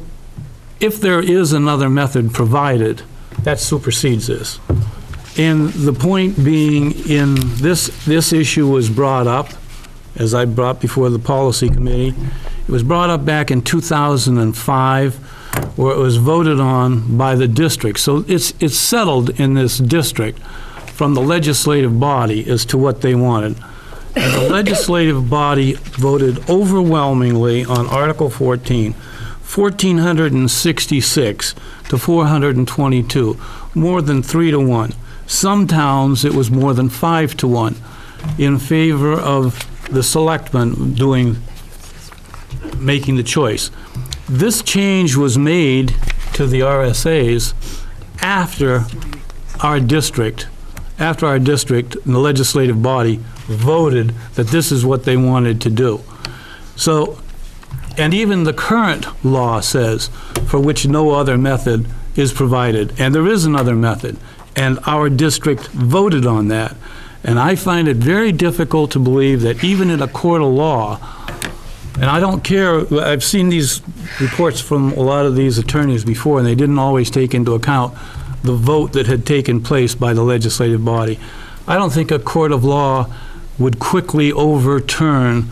if there is another method provided, that supersedes this. And the point being, in this issue was brought up, as I brought before the policy committee. It was brought up back in 2005, where it was voted on by the district. So it's settled in this district from the legislative body as to what they wanted. And the legislative body voted overwhelmingly on Article 14, 1,466 to 422, more than 3 to 1. Some towns, it was more than 5 to 1 in favor of the selectmen making the choice. This change was made to the RSAs after our district, and the legislative body voted that this is what they wanted to do. So, and even the current law says for which no other method is provided, and there is another method, and our district voted on that. And I find it very difficult to believe that even in a court of law, and I don't care, I've seen these reports from a lot of these attorneys before, and they didn't always take into account the vote that had taken place by the legislative body. I don't think a court of law would quickly overturn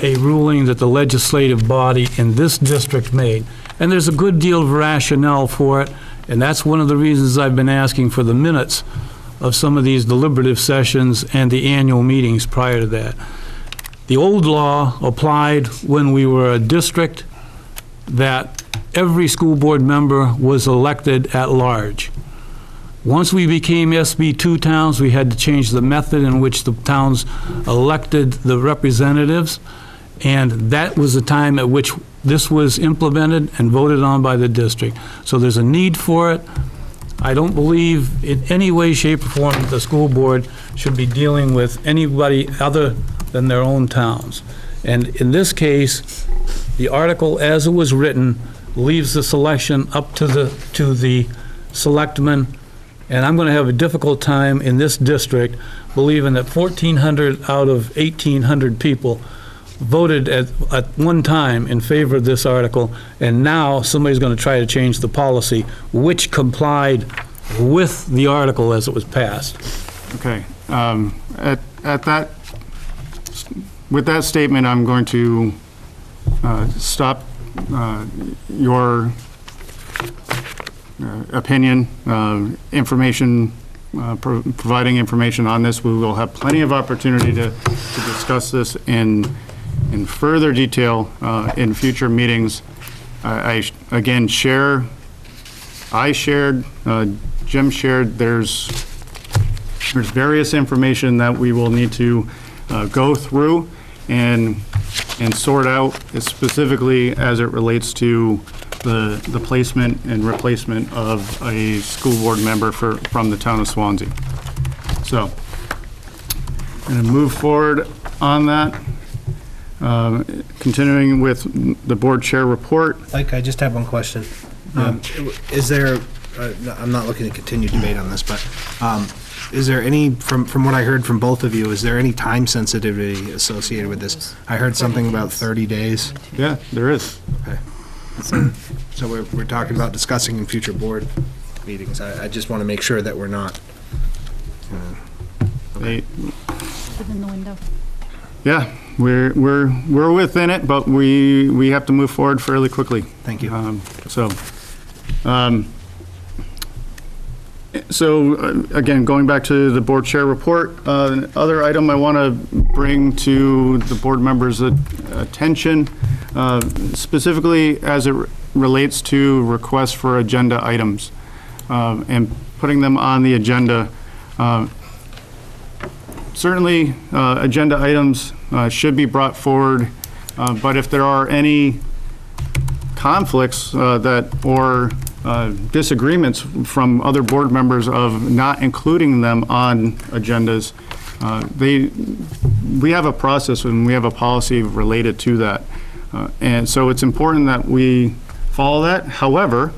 a ruling that the legislative body in this district made. And there's a good deal of rationale for it, and that's one of the reasons I've been asking for the minutes of some of these deliberative sessions and the annual meetings prior to that. The old law applied when we were a district that every school board member was elected at large. Once we became SB2 towns, we had to change the method in which the towns elected the representatives, and that was the time at which this was implemented and voted on by the district. So there's a need for it. I don't believe in any way, shape, or form that the school board should be dealing with anybody other than their own towns. And in this case, the article as it was written leaves the selection up to the selectmen, and I'm going to have a difficult time in this district believing that 1,400 out of 1,800 people voted at one time in favor of this article, and now somebody's going to try to change the policy, which complied with the article as it was passed. Okay. With that statement, I'm going to stop your opinion, information, providing information on this. We will have plenty of opportunity to discuss this in further detail in future meetings. I shared, Jim shared, there's various information that we will need to go through and sort out, specifically as it relates to the placement and replacement of a school board member from the town of Swansea. So, I'm going to move forward on that. Continuing with the board chair report. Mike, I just have one question. Is there, I'm not looking to continue debate on this, but is there any, from what I heard from both of you, is there any time sensitivity associated with this? I heard something about 30 days. Yeah, there is. Okay. So we're talking about discussing in future board meetings. I just want to make sure that we're not. Within the window. Yeah, we're within it, but we have to move forward fairly quickly. Thank you. Again, going back to the board chair report, another item I want to bring to the board members' attention, specifically as it relates to requests for agenda items and putting them on the agenda. Certainly, agenda items should be brought forward, but if there are any conflicts or disagreements from other board members of not including them on agendas, we have a process and we have a policy related to that. And so it's important that we follow that. However,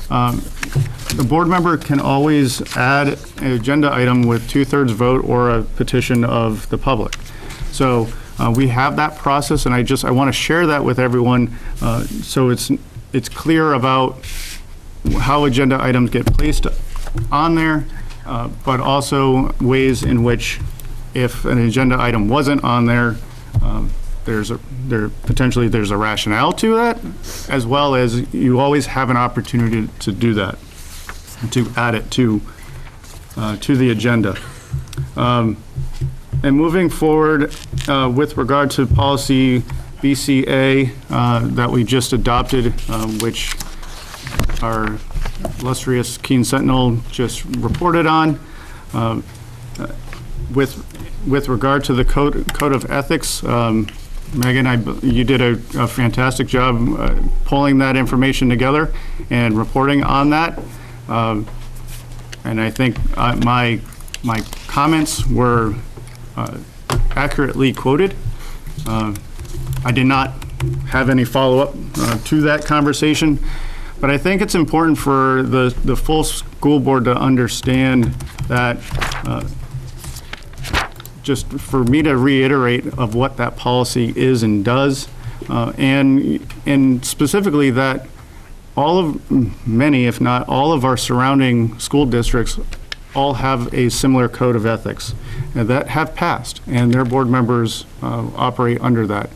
the board member can always add an agenda item with 2/3 vote or a petition of the public. So we have that process, and I want to share that with everyone so it's clear about how agenda items get placed on there, but also ways in which if an agenda item wasn't on there, potentially there's a rationale to that, as well as you always have an opportunity to do that, to add it to the agenda. And moving forward with regard to policy BCA that we just adopted, which our illustrious Keene Sentinel just reported on, with regard to the code of ethics, Megan, you did a fantastic job pulling that information together and reporting on that. And I think my comments were accurately quoted. I did not have any follow-up to that conversation, but I think it's important for the full school board to understand that, just for me to reiterate of what that policy is and does, and specifically that many, if not all of our surrounding school districts all have a similar code of ethics that have passed, and their board members operate under that.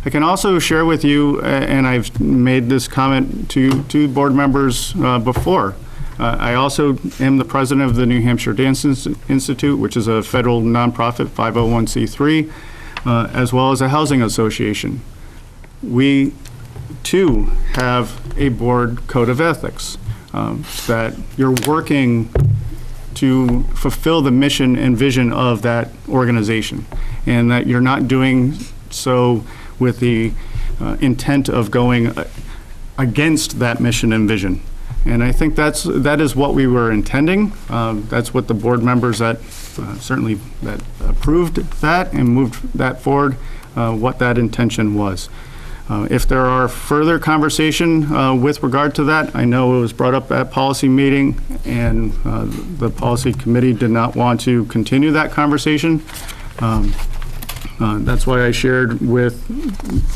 I can also share with you, and I've made this comment to board members before, I also am the president of the New Hampshire Dance Institute, which is a federal nonprofit 501c3, as well as a housing association. We too have a board code of ethics that you're working to fulfill the mission and vision of that organization, and that you're not doing so with the intent of going against that mission and vision. And I think that is what we were intending. That's what the board members that certainly that approved that and moved that forward, what that intention was. If there are further conversation with regard to that, I know it was brought up at policy meeting, and the policy committee did not want to continue that conversation. That's why I shared with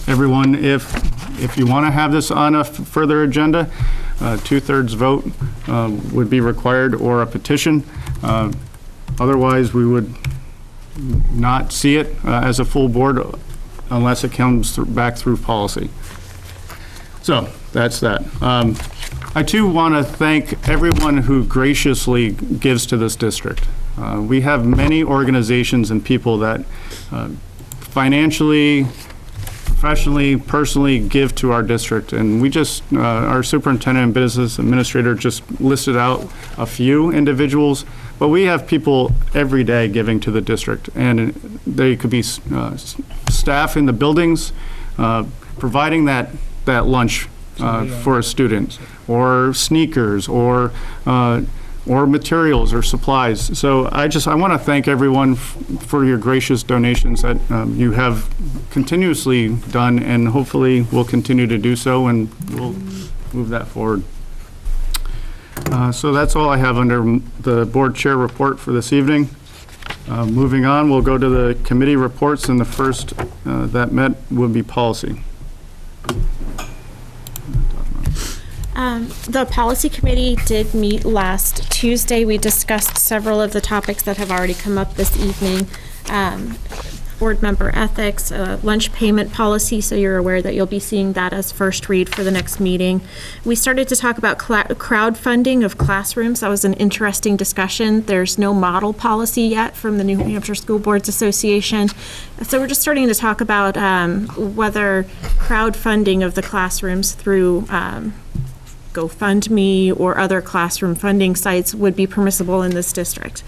everyone, if you want to have this on a further agenda, 2/3 vote would be required, or a petition. Otherwise, we would not see it as a full board unless it comes back through policy. So that's that. I too want to thank everyone who graciously gives to this district. We have many organizations and people that financially, professionally, personally give to our district, and we just, our superintendent and business administrator just listed out a few individuals, but we have people every day giving to the district, and they could be staff in the buildings, providing that lunch for a student, or sneakers, or materials or supplies. So I want to thank everyone for your gracious donations that you have continuously done, and hopefully will continue to do so, and we'll move that forward. So that's all I have under the board chair report for this evening. Moving on, we'll go to the committee reports, and the first that met would be policy. The policy committee did meet last Tuesday. We discussed several of the topics that have already come up this evening. Board member ethics, lunch payment policy, so you're aware that you'll be seeing that as first read for the next meeting. We started to talk about crowdfunding of classrooms. That was an interesting discussion. There's no model policy yet from the New Hampshire School Boards Association. So we're just starting to talk about whether crowdfunding of the classrooms through GoFundMe or other classroom funding sites would be permissible in this district.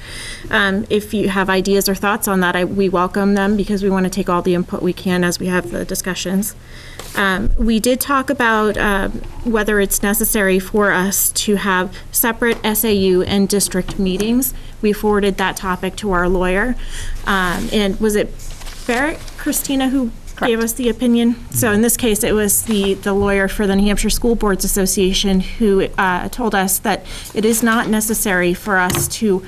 If you have ideas or thoughts on that, we welcome them, because we want to take all the input we can as we have the discussions. We did talk about whether it's necessary for us to have separate SAU and district meetings. We forwarded that topic to our lawyer. And was it Barrett, Christina, who gave us the opinion? So in this case, it was the lawyer for the New Hampshire School Boards Association who told us that it is not necessary for us to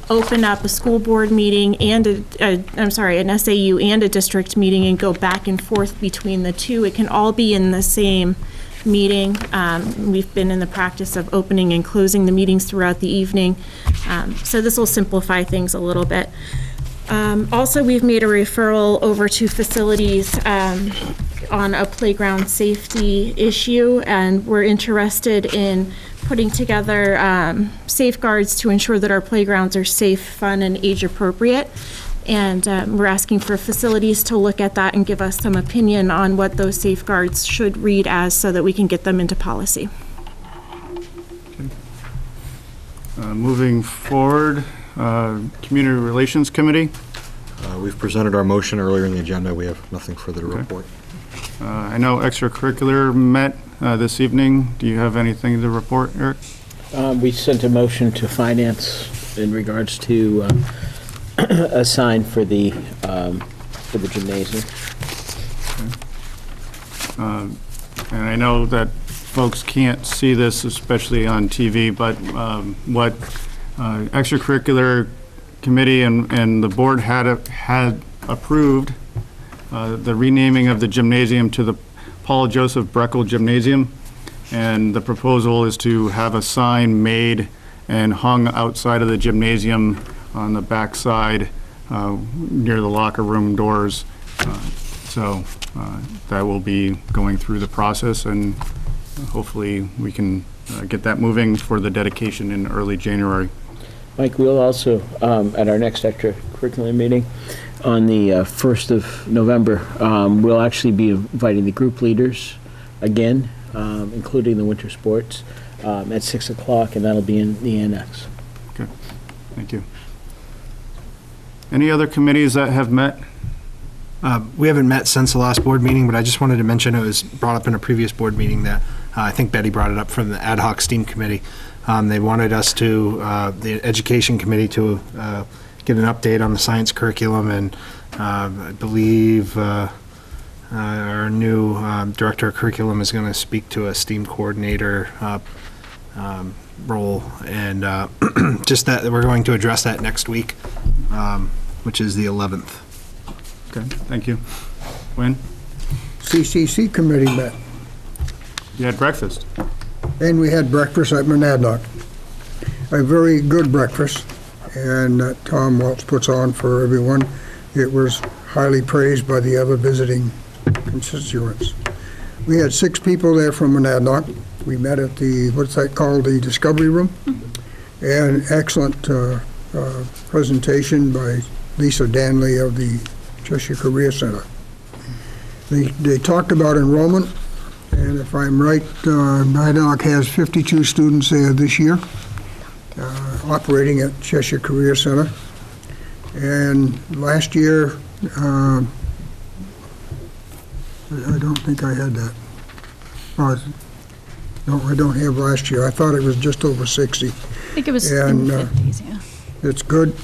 open up a school board meeting and an SAU and a district meeting and go back and forth between the two. It can all be in the same meeting. We've been in the practice of opening and closing the meetings throughout the evening. So this will simplify things a little bit. Also, we've made a referral over to facilities on a playground safety issue, and we're interested in putting together safeguards to ensure that our playgrounds are safe, fun, and age appropriate. And we're asking for facilities to look at that and give us some opinion on what those safeguards should read as, so that we can get them into policy. Moving forward, Community Relations Committee. We've presented our motion earlier in the agenda. We have nothing further to report. I know extracurricular met this evening. Do you have anything to report, Eric? We sent a motion to finance in regards to a sign for the gymnasium. Okay. And I know that folks can't see this, especially on TV, but what extracurricular committee and the board had approved the renaming of the gymnasium to the Paul Joseph Breckel Gymnasium, and the proposal is to have a sign made and hung outside of the gymnasium on the back side near the locker room doors. So that will be going through the process, and hopefully we can get that moving for the dedication in early January. Mike, we'll also, at our next extracurricular meeting on the 1st of November, we'll actually be inviting the group leaders again, including the winter sports, at 6 o'clock, and that'll be in the annex. Okay, thank you. Any other committees that have met? We haven't met since the last board meeting, but I just wanted to mention, it was brought up in a previous board meeting that, I think Betty brought it up from the ad hoc STEAM committee. They wanted us to, the education committee to get an update on the science curriculum, and I believe our new director of curriculum is going to speak to a STEAM coordinator role, and just that we're going to address that next week, which is the 11th. Okay, thank you. Wayne? CCC committee met. You had breakfast? And we had breakfast at Monadnock. A very good breakfast, and that Tom Welch puts on for everyone. It was highly praised by the other visiting constituents. We had 6 people there from Monadnock. We met at the, what's that called, the Discovery Room. And excellent presentation by Lisa Danley of the Cheshire Career Center. They talked about enrollment, and if I'm right, Monadnock has 52 students there this year, operating at Cheshire Career Center. And last year, I don't think I had that. No, I don't have last year. I thought it was just over 60. I think it was in the 50s, yeah. It's good.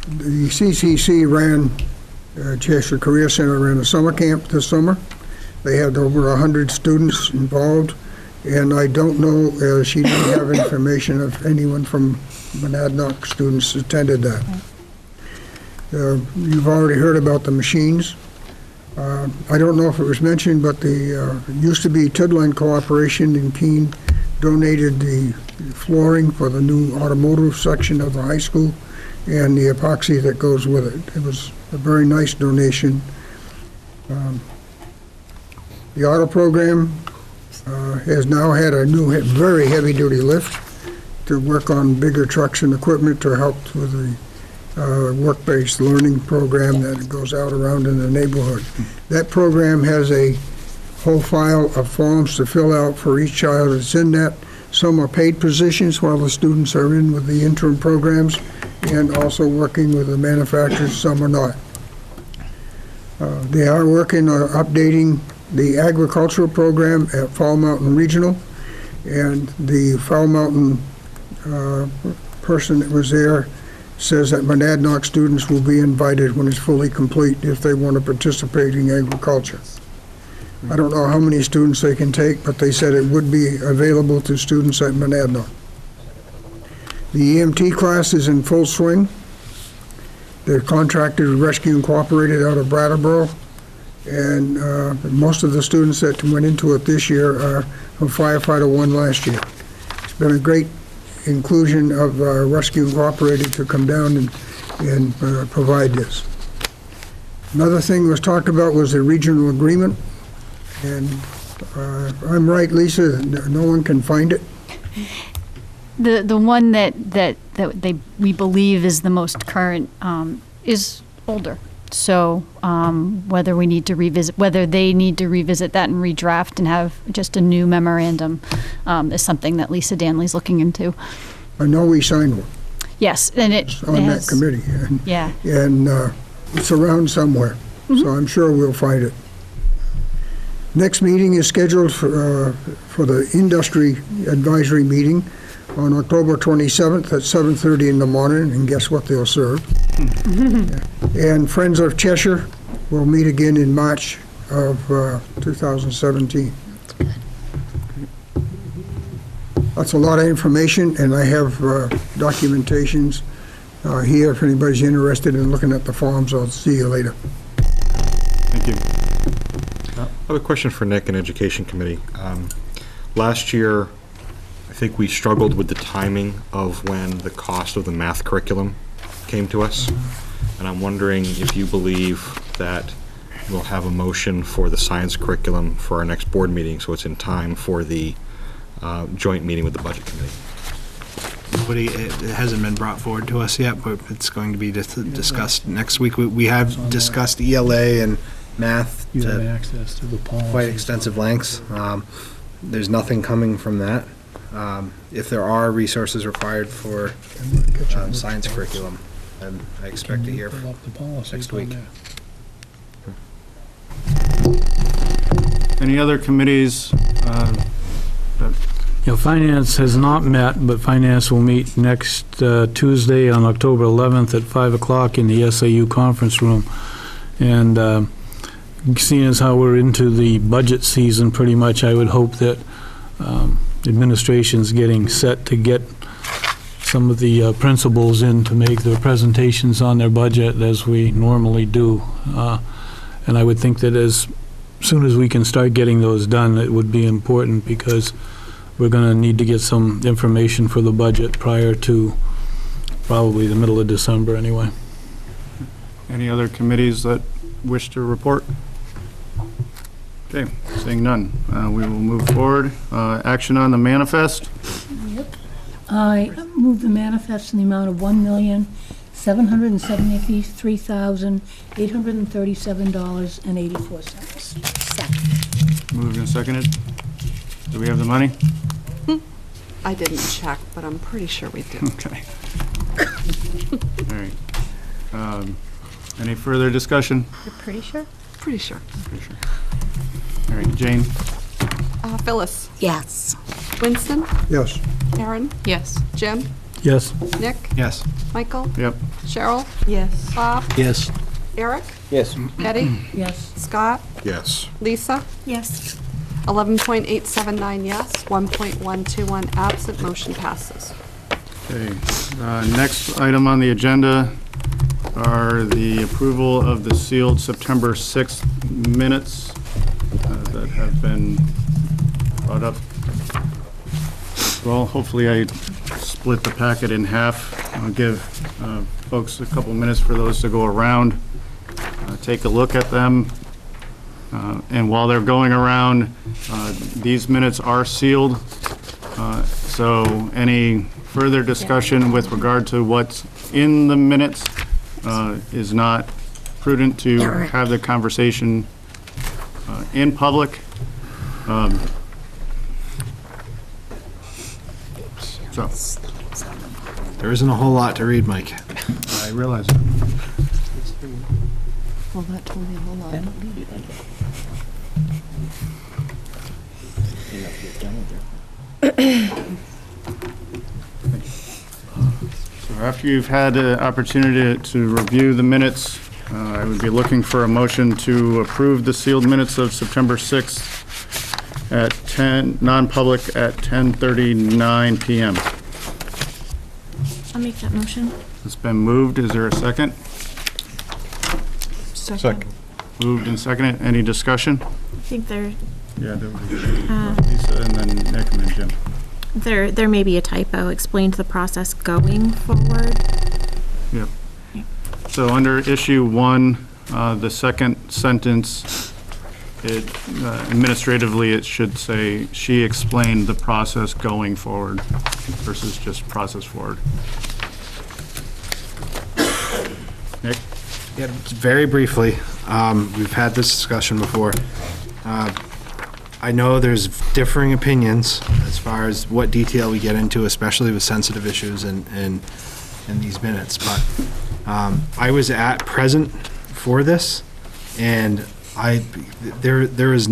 The CCC ran, Cheshire Career Center ran a summer camp this summer. They had over 100 students involved, and I don't know, she didn't have information if anyone from Monadnock students attended that. You've already heard about the machines. I don't know if it was mentioned, but the used to be Tidline Cooperation in Keene donated the flooring for the new automotive section of the high school and the epoxy that goes with it. It was a very nice donation. The auto program has now had a new very heavy-duty lift to work on bigger trucks and equipment to help with the work-based learning program that goes out around in the neighborhood. That program has a whole file of forms to fill out for each child that's in that. Some are paid positions while the students are in with the interim programs and also working with the manufacturers, some are not. They are working on updating the agricultural program at Fall Mountain Regional, and the Fall Mountain person that was there says that Monadnock students will be invited when it's fully complete if they want to participate in agriculture. I don't know how many students they can take, but they said it would be available to students at Monadnock. The EMT class is in full swing. They're contracted with Rescue Incorporated out of Brattleboro, and most of the students that went into it this year are from Firefighter 1 last year. It's been a great inclusion of Rescue Incorporated to come down and provide this. Another thing was talked about was the regional agreement, and I'm right, Lisa, no one can find it. The one that we believe is the most current is older. So whether they need to revisit that and redraft and have just a new memorandum is something that Lisa Danley's looking into. I know we signed one. Yes, and it's on that committee. And, yeah. And it's around somewhere, so I'm sure we'll find it. Next meeting is scheduled for the industry advisory meeting on October 27th at 7:30 in the morning, and guess what they'll serve? And Friends of Cheshire will meet again in March of 2017. That's a lot of information, and I have documentations here if anybody's interested in looking at the forms. I'll see you later. Thank you. I have a question for Nick and Education Committee. Last year, I think we struggled with the timing of when the cost of the math curriculum came to us. And I'm wondering if you believe that we'll have a motion for the science curriculum for our next board meeting, so it's in time for the joint meeting with the Budget Committee. It hasn't been brought forward to us yet, but it's going to be discussed next week. We have discussed ELA and math You have to access to the policy. quite extensive lengths. There's nothing coming from that. If there are resources required for science curriculum, then I expect to hear next week. Any other committees? Finance has not met, but Finance will meet next Tuesday on October 11th at 5 o'clock in the SAU conference room. And seeing as how we're into the budget season pretty much, I would hope that administration's getting set to get some of the principals in to make their presentations on their budget as we normally do. And I would think that as soon as we can start getting those done, it would be important, because we're going to need to get some information for the budget prior to probably the middle of December anyway. Any other committees that wish to report? Okay, seeing none, we will move forward. Action on the manifest. Yep. I move the manifest in the amount of $1,773,837.84. Second. Moved and seconded. Do we have the money? I didn't check, but I'm pretty sure we do. Okay. All right. Any further discussion? You're pretty sure? Pretty sure. Pretty sure. All right, Jane? Phyllis? Yes. Winston? Yes. Aaron? Yes. Jim? Yes. Nick? Yes. Michael? Yep. Cheryl? Yes. Bob? Yes. Eric? Yes. Eddie? Yes. Scott? Yes. Lisa? Yes. 11.879 yes, 1.121 absent, motion passes. Okay, next item on the agenda are the approval of the sealed September 6th minutes that have been brought up. Well, hopefully I split the packet in half. I'll give folks a couple minutes for those to go around, take a look at them. And while they're going around, these minutes are sealed. So any further discussion with regard to what's in the minutes is not prudent to have the conversation in public. So There isn't a whole lot to read, Mike. I realize it. Well, that told me a whole lot. So after you've had an opportunity to review the minutes, I would be looking for a motion to approve the sealed minutes of September 6th at 10, non-public at 10:39 PM. I'll make that motion. It's been moved. Is there a second? Second. Moved and seconded. Any discussion? I think there Yeah, there was Lisa and then Nick and then Jim. there may be a typo. Explained the process going forward. Yep. So under issue 1, the second sentence, administratively, it should say, she explained the process going forward versus just process forward. Nick? Yeah, very briefly, we've had this discussion before. I know there's differing opinions as far as what detail we get into, especially with sensitive issues in these minutes, but I was present for this, and there's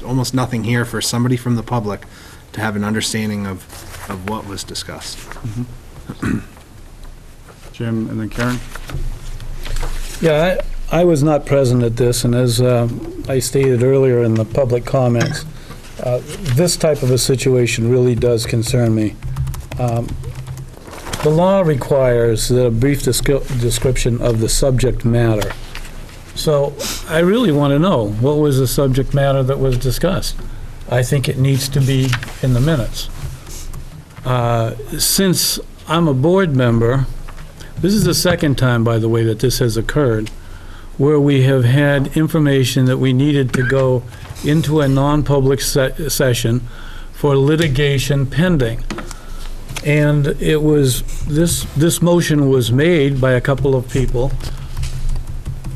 almost nothing here for somebody from the public to have an understanding of what was discussed. Jim and then Karen? Yeah, I was not present at this, and as I stated earlier in the public comments, this type of a situation really does concern me. The law requires a brief description of the subject matter. So I really want to know, what was the subject matter that was discussed? I think it needs to be in the minutes. Since I'm a board member, this is the second time, by the way, that this has occurred, where we have had information that we needed to go into a non-public session for litigation pending. And it was, this motion was made by a couple of people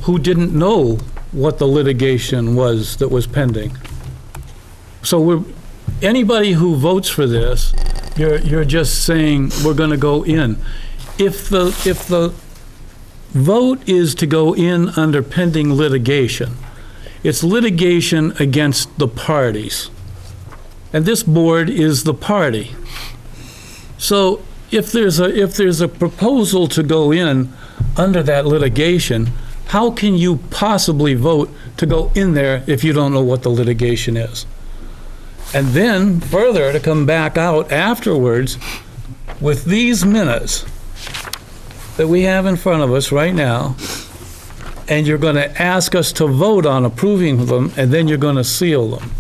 who didn't know what the litigation was that was pending. So anybody who votes for this, you're just saying, we're gonna go in. If the vote is to go in under pending litigation, It's litigation against the parties. And this board is the party. So if there's a proposal to go in under that litigation, how can you possibly vote to go in there if you don't know what the litigation is? And then further to come back out afterwards with these minutes that we have in front of us right now, and you're going to ask us to vote on approving them, and then you're going to seal them.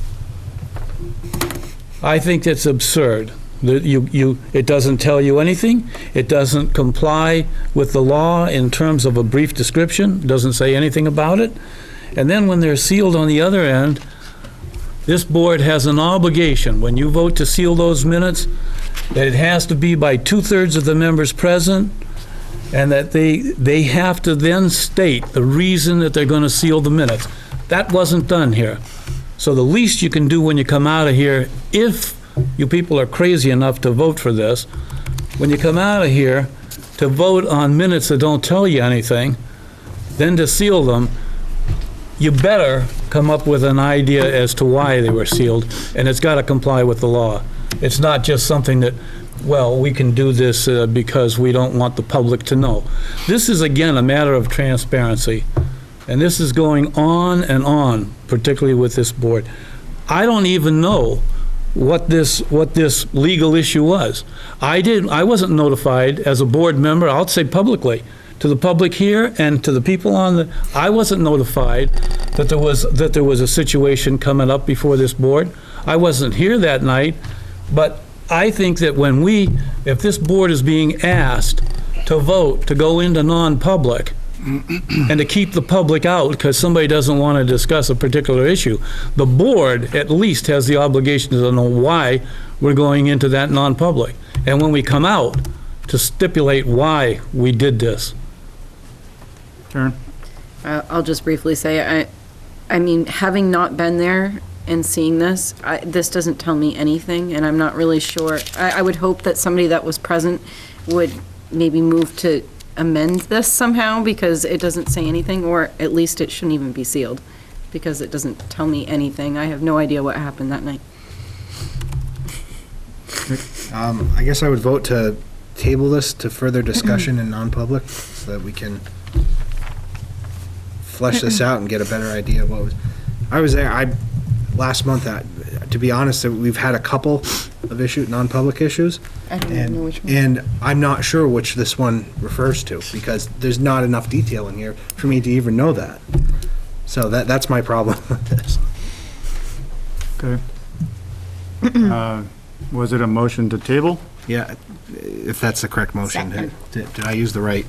I think that's absurd. It doesn't tell you anything. It doesn't comply with the law in terms of a brief description. It doesn't say anything about it. And then when they're sealed on the other end, this board has an obligation, when you vote to seal those minutes, that it has to be by 2/3 of the members present, and that they have to then state the reason that they're going to seal the minutes. That wasn't done here. So the least you can do when you come out of here, if you people are crazy enough to vote for this, when you come out of here to vote on minutes that don't tell you anything, then to seal them, you better come up with an idea as to why they were sealed, and it's got to comply with the law. It's not just something that, well, we can do this because we don't want the public to know. This is, again, a matter of transparency, and this is going on, particularly with this board. I don't even know what this legal issue was. I wasn't notified as a board member, I'll say publicly, to the public here and to the people I wasn't notified that there was a situation coming up before this board. I wasn't here that night, but I think that if this board is being asked to vote to go into non-public and to keep the public out because somebody doesn't want to discuss a particular issue, the board at least has the obligation to know why we're going into that non-public. And when we come out, to stipulate why we did this. Karen? I'll just briefly say, I mean, having not been there and seeing this, this doesn't tell me anything, and I'm not really sure. I would hope that somebody that was present would maybe move to amend this somehow, because it doesn't say anything, or at least it shouldn't even be sealed, because it doesn't tell me anything. I have no idea what happened that night. I guess I would vote to table this to further discussion in non-public, so that we can flesh this out and get a better idea of what was. I was there, last month, to be honest, we've had a couple of non-public issues. I don't even know which one. And I'm not sure which this one refers to, because there's not enough detail in here for me to even know that. So that's my problem with this. Okay. Was it a motion to table? Yeah, if that's the correct motion. Did I use the right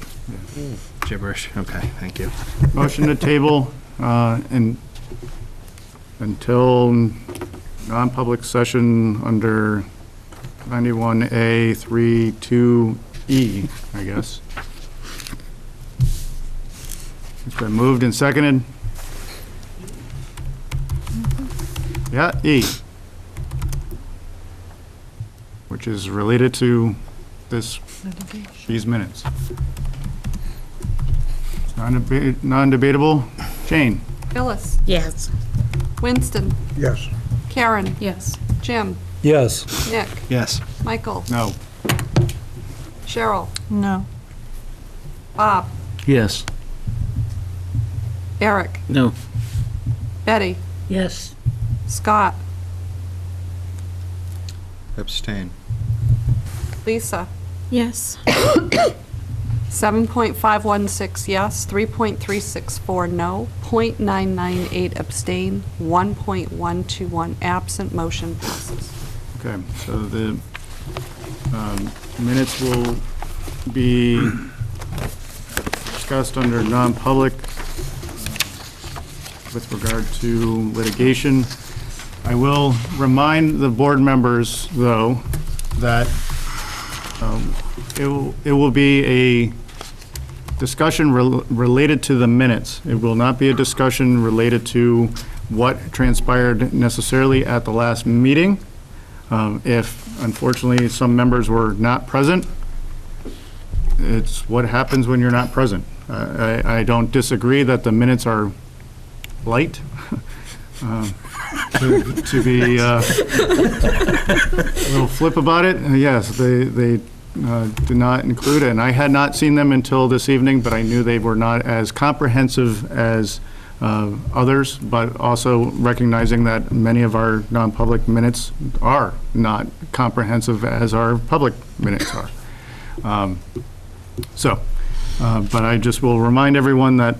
gibberish? Okay, thank you. Motion to table until non-public session under 91A32E, I guess. It's been moved and seconded. Yeah, E. Which is related to these minutes. Non-debatable. Jane? Phyllis? Yes. Winston? Yes. Karen? Yes. Jim? Yes. Nick? Yes. Michael? No. Cheryl? No. Bob? Yes. Eric? No. Betty? Yes. Scott? Abstain. Lisa? Yes. 7.516 yes, 3.364 no, .998 abstain, 1.121 absent, motion passes. Okay, so the minutes will be discussed under non-public with regard to litigation. I will remind the board members, though, that it will be a discussion related to the minutes. It will not be a discussion related to what transpired necessarily at the last meeting. If, unfortunately, some members were not present, it's what happens when you're not present. I don't disagree that the minutes are light, To be a little flip about it, yes, they did not include it, and I had not seen them until this evening, but I knew they were not as comprehensive as others, but also recognizing that many of our non-public minutes are not comprehensive as our public minutes are. But I just will remind everyone that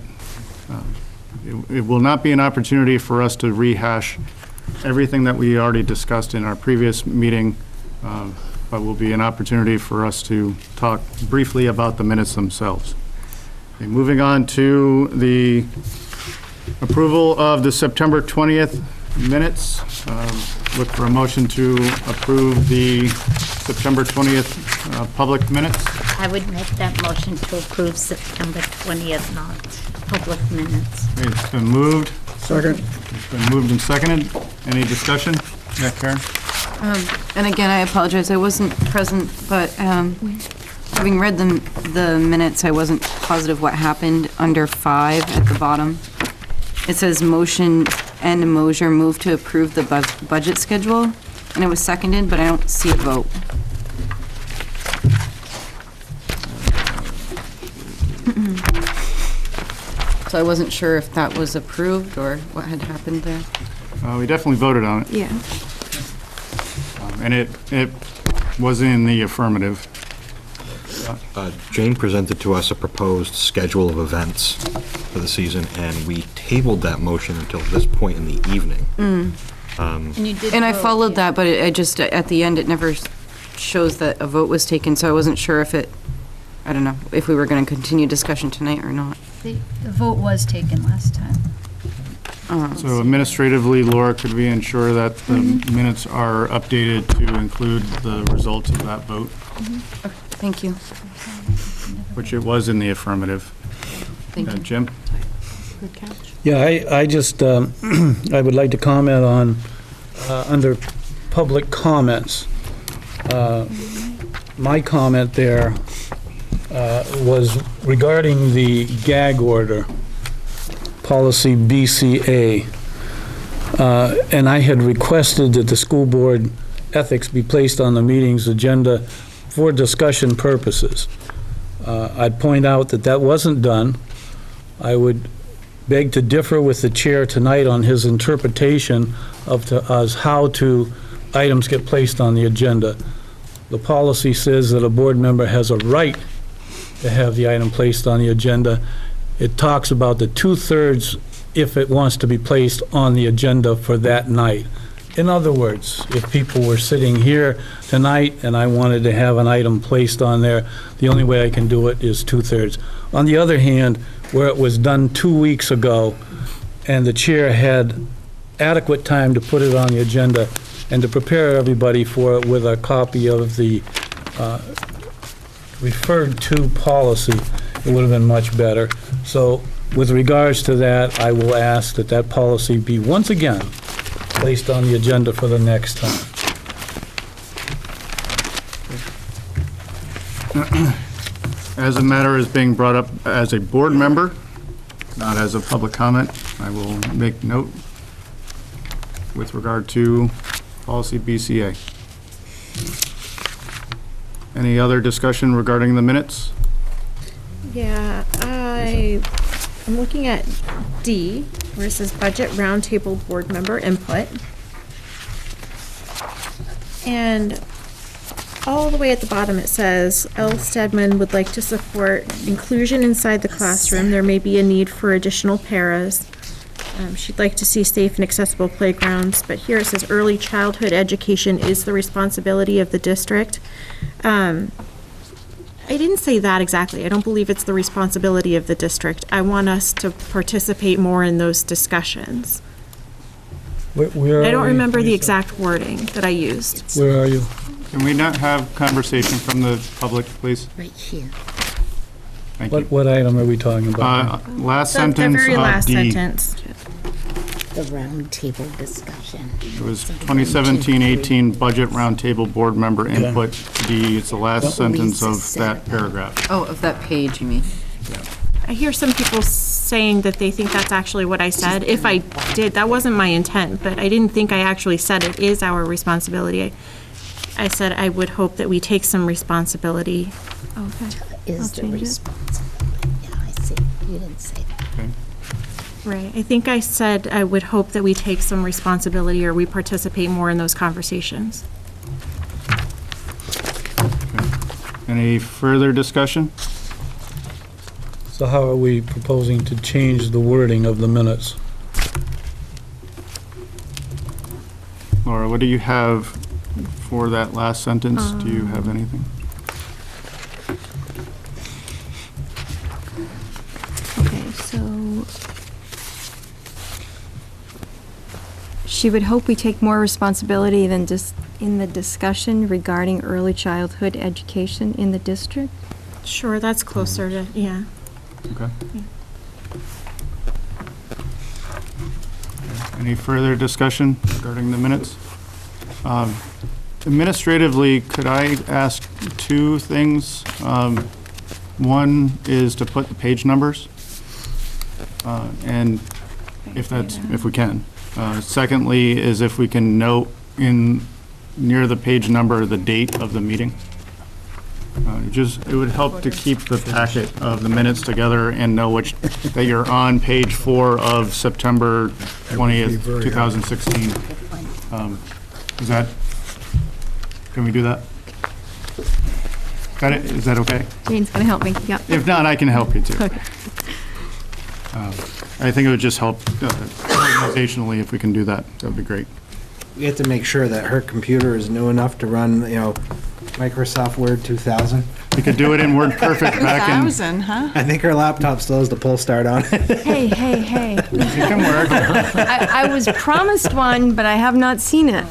it will not be an opportunity for us to rehash everything that we already discussed in our previous meeting, but will be an opportunity for us to talk briefly about the minutes themselves. Okay, moving on to the approval of the September 20th minutes. Look for a motion to approve the September 20th public minutes. I would make that motion to approve September 20th non-public minutes. Okay, it's been moved. Second. It's been moved and seconded. Any discussion? Yeah, Karen? And again, I apologize, I wasn't present, but having read the minutes, I wasn't positive what happened under 5 at the bottom. It says motion and Mosier move to approve the budget schedule, and it was seconded, but I don't see a vote. So I wasn't sure if that was approved or what had happened there. We definitely voted on it. Yeah. And it was in the affirmative. Jane presented to us a proposed schedule of events for the season, and we tabled that motion until this point in the evening. And I followed that, but I just, at the end, it never shows that a vote was taken, so I wasn't sure if it, I don't know, if we were going to continue discussion tonight or not. The vote was taken last time. So administratively, Laura, could we ensure that the minutes are updated to include the results of that vote? Okay, thank you. Which it was in the affirmative. Thank you. Jim? Good catch. Yeah, I just, I would like to comment on, under public comments. My comment there was regarding the gag order, policy BCA. And I had requested that the school board ethics be placed on the meeting's agenda for discussion purposes. I'd point out that that wasn't done. I would beg to differ with the chair tonight on his interpretation of how items get placed on the agenda. The policy says that a board member has a right to have the item placed on the agenda. It talks about the 2/3 if it wants to be placed on the agenda for that night. In other words, if people were sitting here tonight and I wanted to have an item placed on there, the only way I can do it is 2/3. On the other hand, where it was done 2 weeks ago and the chair had adequate time to put it on the agenda and to prepare everybody for it with a copy of the referred to policy, it would have been much better. So with regards to that, I will ask that that policy be once again placed on the agenda for the next time. As a matter is being brought up as a board member, not as a public comment, I will make note with regard to policy BCA. Any other discussion regarding the minutes? Yeah, I'm looking at D, where it says Budget Roundtable Board Member Input. And all the way at the bottom it says, L. Stedman would like to support inclusion inside the classroom. There may be a need for additional paras. She'd like to see safe and accessible playgrounds, but here it says early childhood education is the responsibility of the district. I didn't say that exactly. I don't believe it's the responsibility of the district. I want us to participate more in those discussions. Where I don't are we, remember the Lisa? exact wording that I used. Where are you? Can we not have conversation from the public, please? Right here. Thank you. What item are we talking about? Last The sentence very of last D. sentence. The roundtable discussion. It was 2017-18 Budget Roundtable Board Member Input D. It's the last sentence of that paragraph. Oh, of that page, you mean? I hear some people saying that they think that's actually what I said. If I did, that wasn't my intent, but I didn't think I actually said it is our responsibility. I said I would hope that we take some responsibility. Okay. Is the responsibility. Yeah, I see. You didn't say that. Okay. Right. I think I said I would hope that we take some responsibility or we participate more in those conversations. Any further discussion? So how are we proposing to change the wording of the minutes? Laura, what do you have for that last sentence? Do you have anything? Okay, so she would hope we take more responsibility than just in the discussion regarding early childhood education in the district? Sure, that's closer to, yeah. Okay. Any further discussion regarding the minutes? Administratively, could I ask two things? One is to put the page numbers, and if we can. Secondly, is if we can note near the page number the date of the meeting. It would help to keep the packet of the minutes together and know that you're on page 4 of September 20th, 2016. Can we do that? Got it? Is that okay? Jane's going to help me, yep. If not, I can help you too. Okay. I think it would just help organizationally if we can do that. That would be great. We have to make sure that her computer is new enough to run, Microsoft Word 2000. We could do it in Word Perfect back in... 2000, huh? I think her laptop still has the pull start on it. Hey. It can work. I was promised one, but I have not seen it.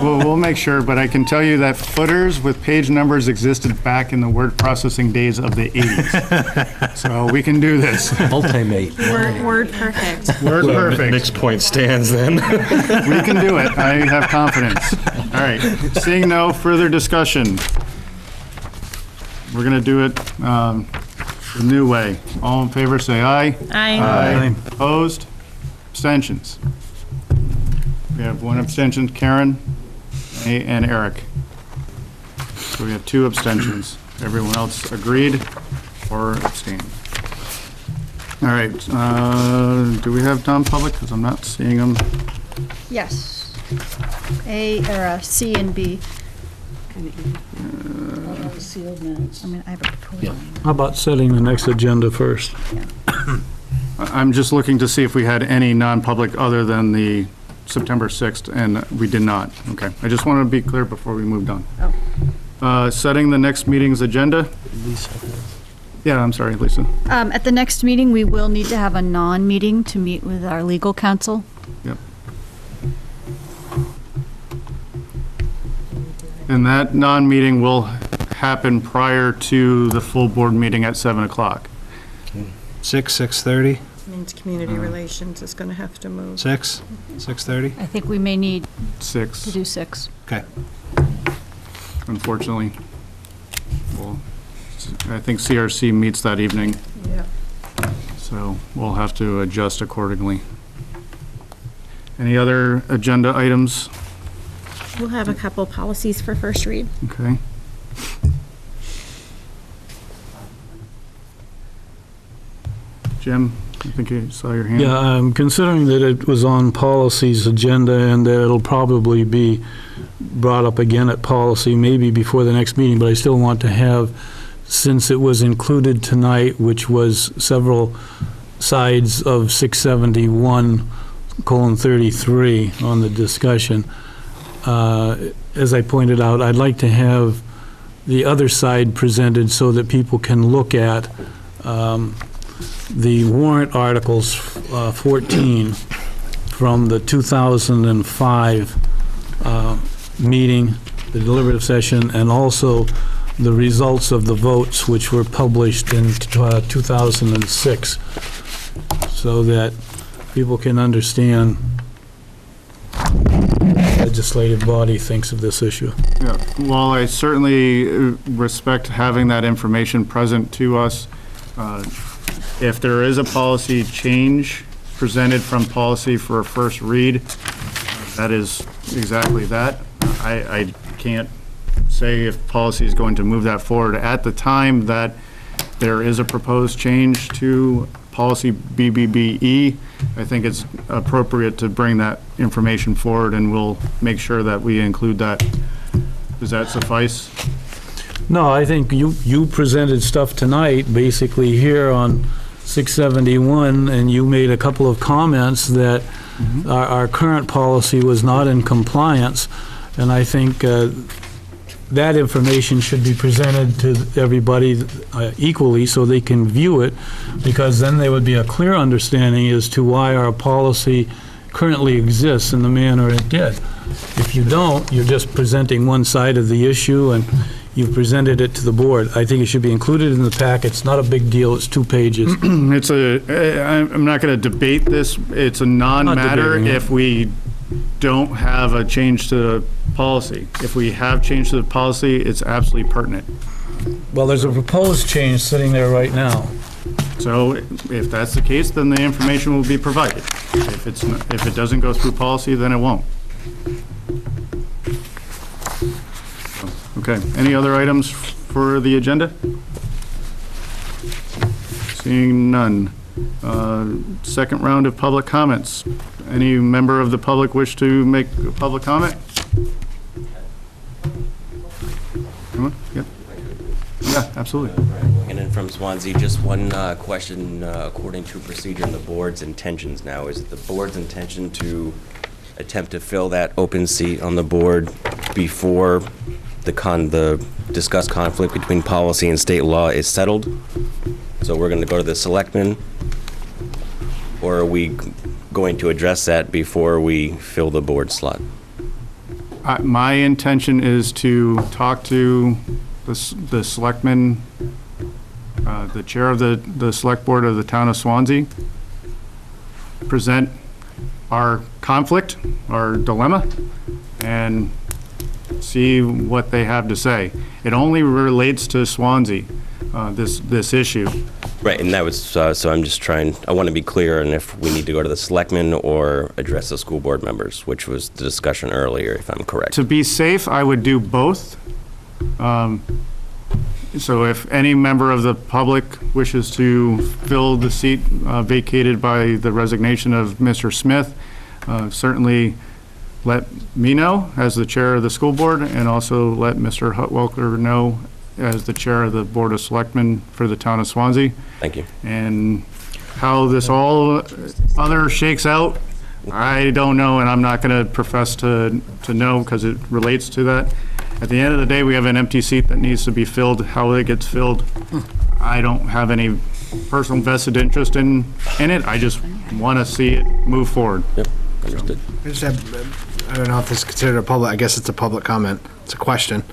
We'll make sure, but I can tell you that footers with page numbers existed back in the word processing days of the 80s. So we can do this. Ultimate. Word perfect. Word perfect. Nick's point stands then. We can do it. I have confidence. All right. Seeing no further discussion, we're going to do it the new way. All in favor, say aye. Aye. Opposed? Abstentions? We have one abstention, Karen and Eric. So we have 2 abstentions. Everyone else agreed or abstained. All right. Do we have non-public? Because I'm not seeing them. Yes. C and B. Sealed minutes. I mean, I have a proposal. How about setting the next agenda first? I'm just looking to see if we had any non-public other than the September 6th, and we did not. Okay. I just wanted to be clear before we moved on. Setting the next meeting's agenda. Yeah, I'm sorry, Lisa. At the next meeting, we will need to have a non-meeting to meet with our legal counsel. Yep. And that non-meeting will happen prior to the full board meeting at 7 o'clock. 6:30? Means community relations is going to have to move. 6:30? I think we may need 6. to do 6. Okay. Unfortunately. Well, I think CRC meets that evening. Yeah. So we'll have to adjust accordingly. Any other agenda items? We'll have a couple policies for first read. Okay. Jim, I think I saw your hand. Yeah, considering that it was on policy's agenda and that it'll probably be brought up again at policy, maybe before the next meeting, but I still want to have, since it was included tonight, which was several sides of 671:33 on the discussion, as I pointed out, I'd like to have the other side presented so that people can look at the warrant articles 14 from the 2005 meeting, the deliberative session, and also the results of the votes which were published in 2006, so that people can understand the legislative body thinks of this issue. Yeah, while I certainly respect having that information present to us, If there is a policy change presented from policy for a first read, that is exactly that. I can't say if policy is going to move that forward. At the time that there is a proposed change to policy BBBE, I think it's appropriate to bring that information forward, and we'll make sure that we include that. Does that suffice? No, I think you presented stuff tonight, basically here on 671, and you made a couple of comments that our current policy was not in compliance, and I think that information should be presented to everybody equally so they can view it, because then there would be a clear understanding as to why our policy currently exists in the manner it did. If you don't, you're just presenting one side of the issue, and you've presented it to the board. I think it should be included in the packet. It's not a big deal. It's 2 pages. I'm not going to debate this. It's a non-matter if we don't have a change to the policy. If we have changed to the policy, it's absolutely pertinent. Well, there's a proposed change sitting there right now. So if that's the case, then the information will be provided. If it doesn't go through policy, then it won't. Okay, any other items for the agenda? Seeing none. Second round of public comments. Any member of the public wish to make a public comment? Come on, yeah, absolutely. And then from Swansea, just one question, according to procedure and the board's intentions now, is it the board's intention to attempt to fill that open seat on the board before the discussed conflict between policy and state law is settled? So we're going to go to the selectmen, or are we going to address that before we fill the board slot? My intention is to talk to the selectmen, the chair of the select board of the town of Swansea, present our conflict, our dilemma, and see what they have to say. It only relates to Swansea, this issue. Right, and that was, so I'm just trying, I want to be clear on if we need to go to the selectmen or address the school board members, which was the discussion earlier, if I'm correct. To be safe, I would do both. So if any member of the public wishes to fill the seat vacated by the resignation of Mr. Smith, certainly let me know as the chair of the school board, and also let Mr. Hutwelker know as the chair of the Board of Selectmen for the town of Swansea. Thank you. And how this all other shakes out, I don't know, and I'm not going to profess to know, because it relates to that. At the end of the day, we have an empty seat that needs to be filled. How it gets filled, I don't have any personal vested interest in it. I just want to see it move forward. Yep, understood. I just have, I don't know if this is considered a public, I guess it's a public comment. It's a question.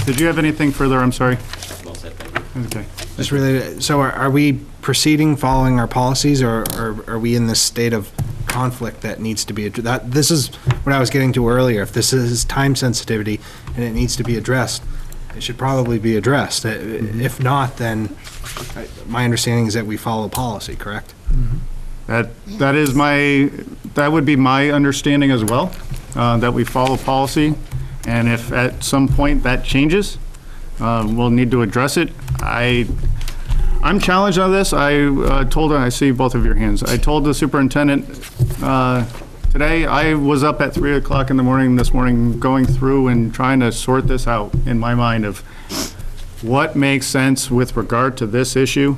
Did you have anything further? I'm sorry. Well said, thank you. Okay. Just related, so are we proceeding following our policies, or are we in this state of conflict that needs to be, this is what I was getting to earlier. If this is time sensitivity and it needs to be addressed, it should probably be addressed. If not, then my understanding is that we follow policy, correct? That would be my understanding as well, that we follow policy, and if at some point that changes, we'll need to address it. I'm challenged on this. I see both of your hands. I told the superintendent today, I was up at 3 o'clock in the morning this morning going through and trying to sort this out in my mind of what makes sense with regard to this issue.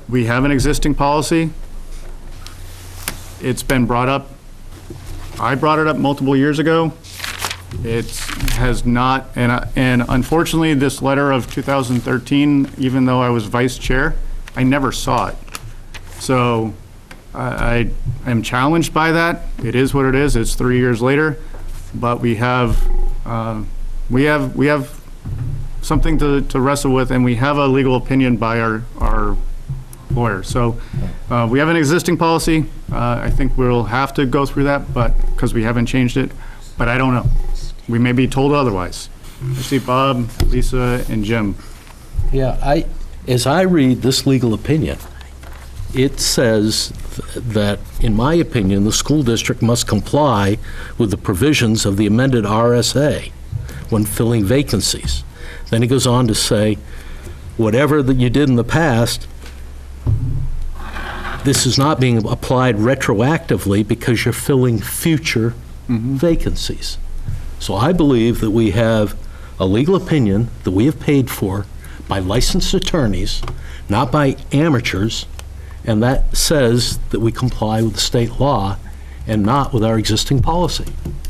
We have an existing policy. It's been brought up. I brought it up multiple years ago. It has not, and unfortunately, this letter of 2013, even though I was vice chair, I never saw it. So I am challenged by that. It is what it is. It's 3 years later, but we have something to wrestle with, and we have a legal opinion by our lawyer. So we have an existing policy. I think we'll have to go through that, but because we haven't changed it, but I don't know. We may be told otherwise. I see Bob, Lisa, and Jim. Yeah, as I read this legal opinion, it says that, in my opinion, the school district must comply with the provisions of the amended RSA when filling vacancies. Then he goes on to say, whatever that you did in the past, this is not being applied retroactively because you're filling future vacancies. So I believe that we have a legal opinion that we have paid for by licensed attorneys, not by amateurs, and that says that we comply with the state law and not with our existing policy.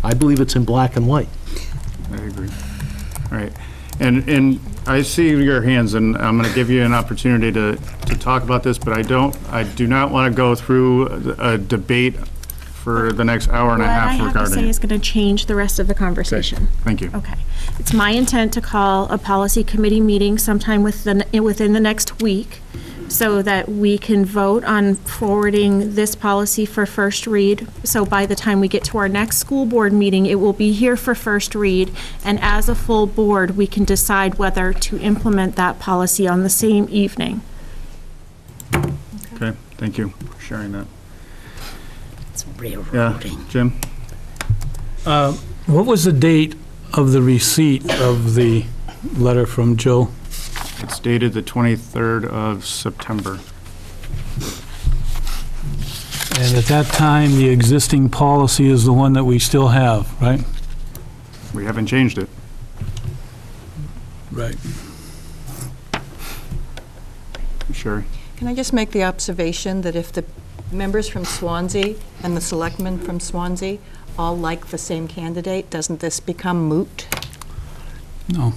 I believe it's in black and white. I agree. All right. And I see your hands, and I'm going to give you an opportunity to talk about this, but I do not want to go through a debate for the next hour and a half regarding it. What I have to say is going to change the rest of the conversation. Okay. Thank you. Okay. It's my intent to call a policy committee meeting sometime within the next week so that we can vote on forwarding this policy for first read. So by the time we get to our next school board meeting, it will be here for first read, and as a full board, we can decide whether to implement that policy on the same evening. Okay, thank you for sharing that. It's railroading. Yeah, Jim? What was the date of the receipt of the letter from Joe? It's dated the 23rd of September. And at that time, the existing policy is the one that we still have, right? We haven't changed it. Right. Sure. Can I just make the observation that if the members from Swansea and the selectmen from Swansea all like the same candidate, doesn't this become moot? No.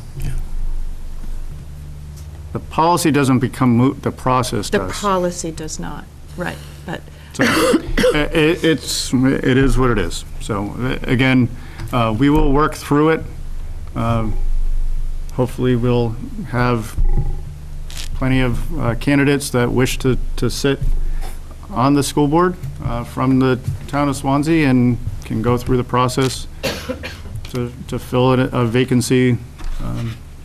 The policy doesn't become moot, the process The does. policy does not, right, but. So, it is what it is. So, again, we will work through it. Hopefully, we'll have plenty of candidates that wish to sit on the school board from the town of Swansea and can go through the process to fill a vacancy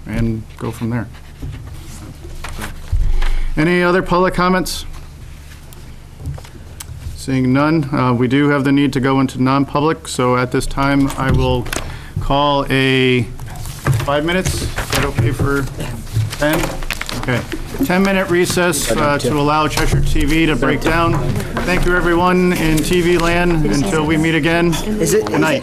and go from there. Any other public comments? Seeing none, we do have the need to go into non-public, so at this time, I will call a 5 minutes. Is that okay for 10? Okay. 10-minute recess to allow Cheshire TV to break down. Thank you, everyone in TV land. Until we meet again, good night.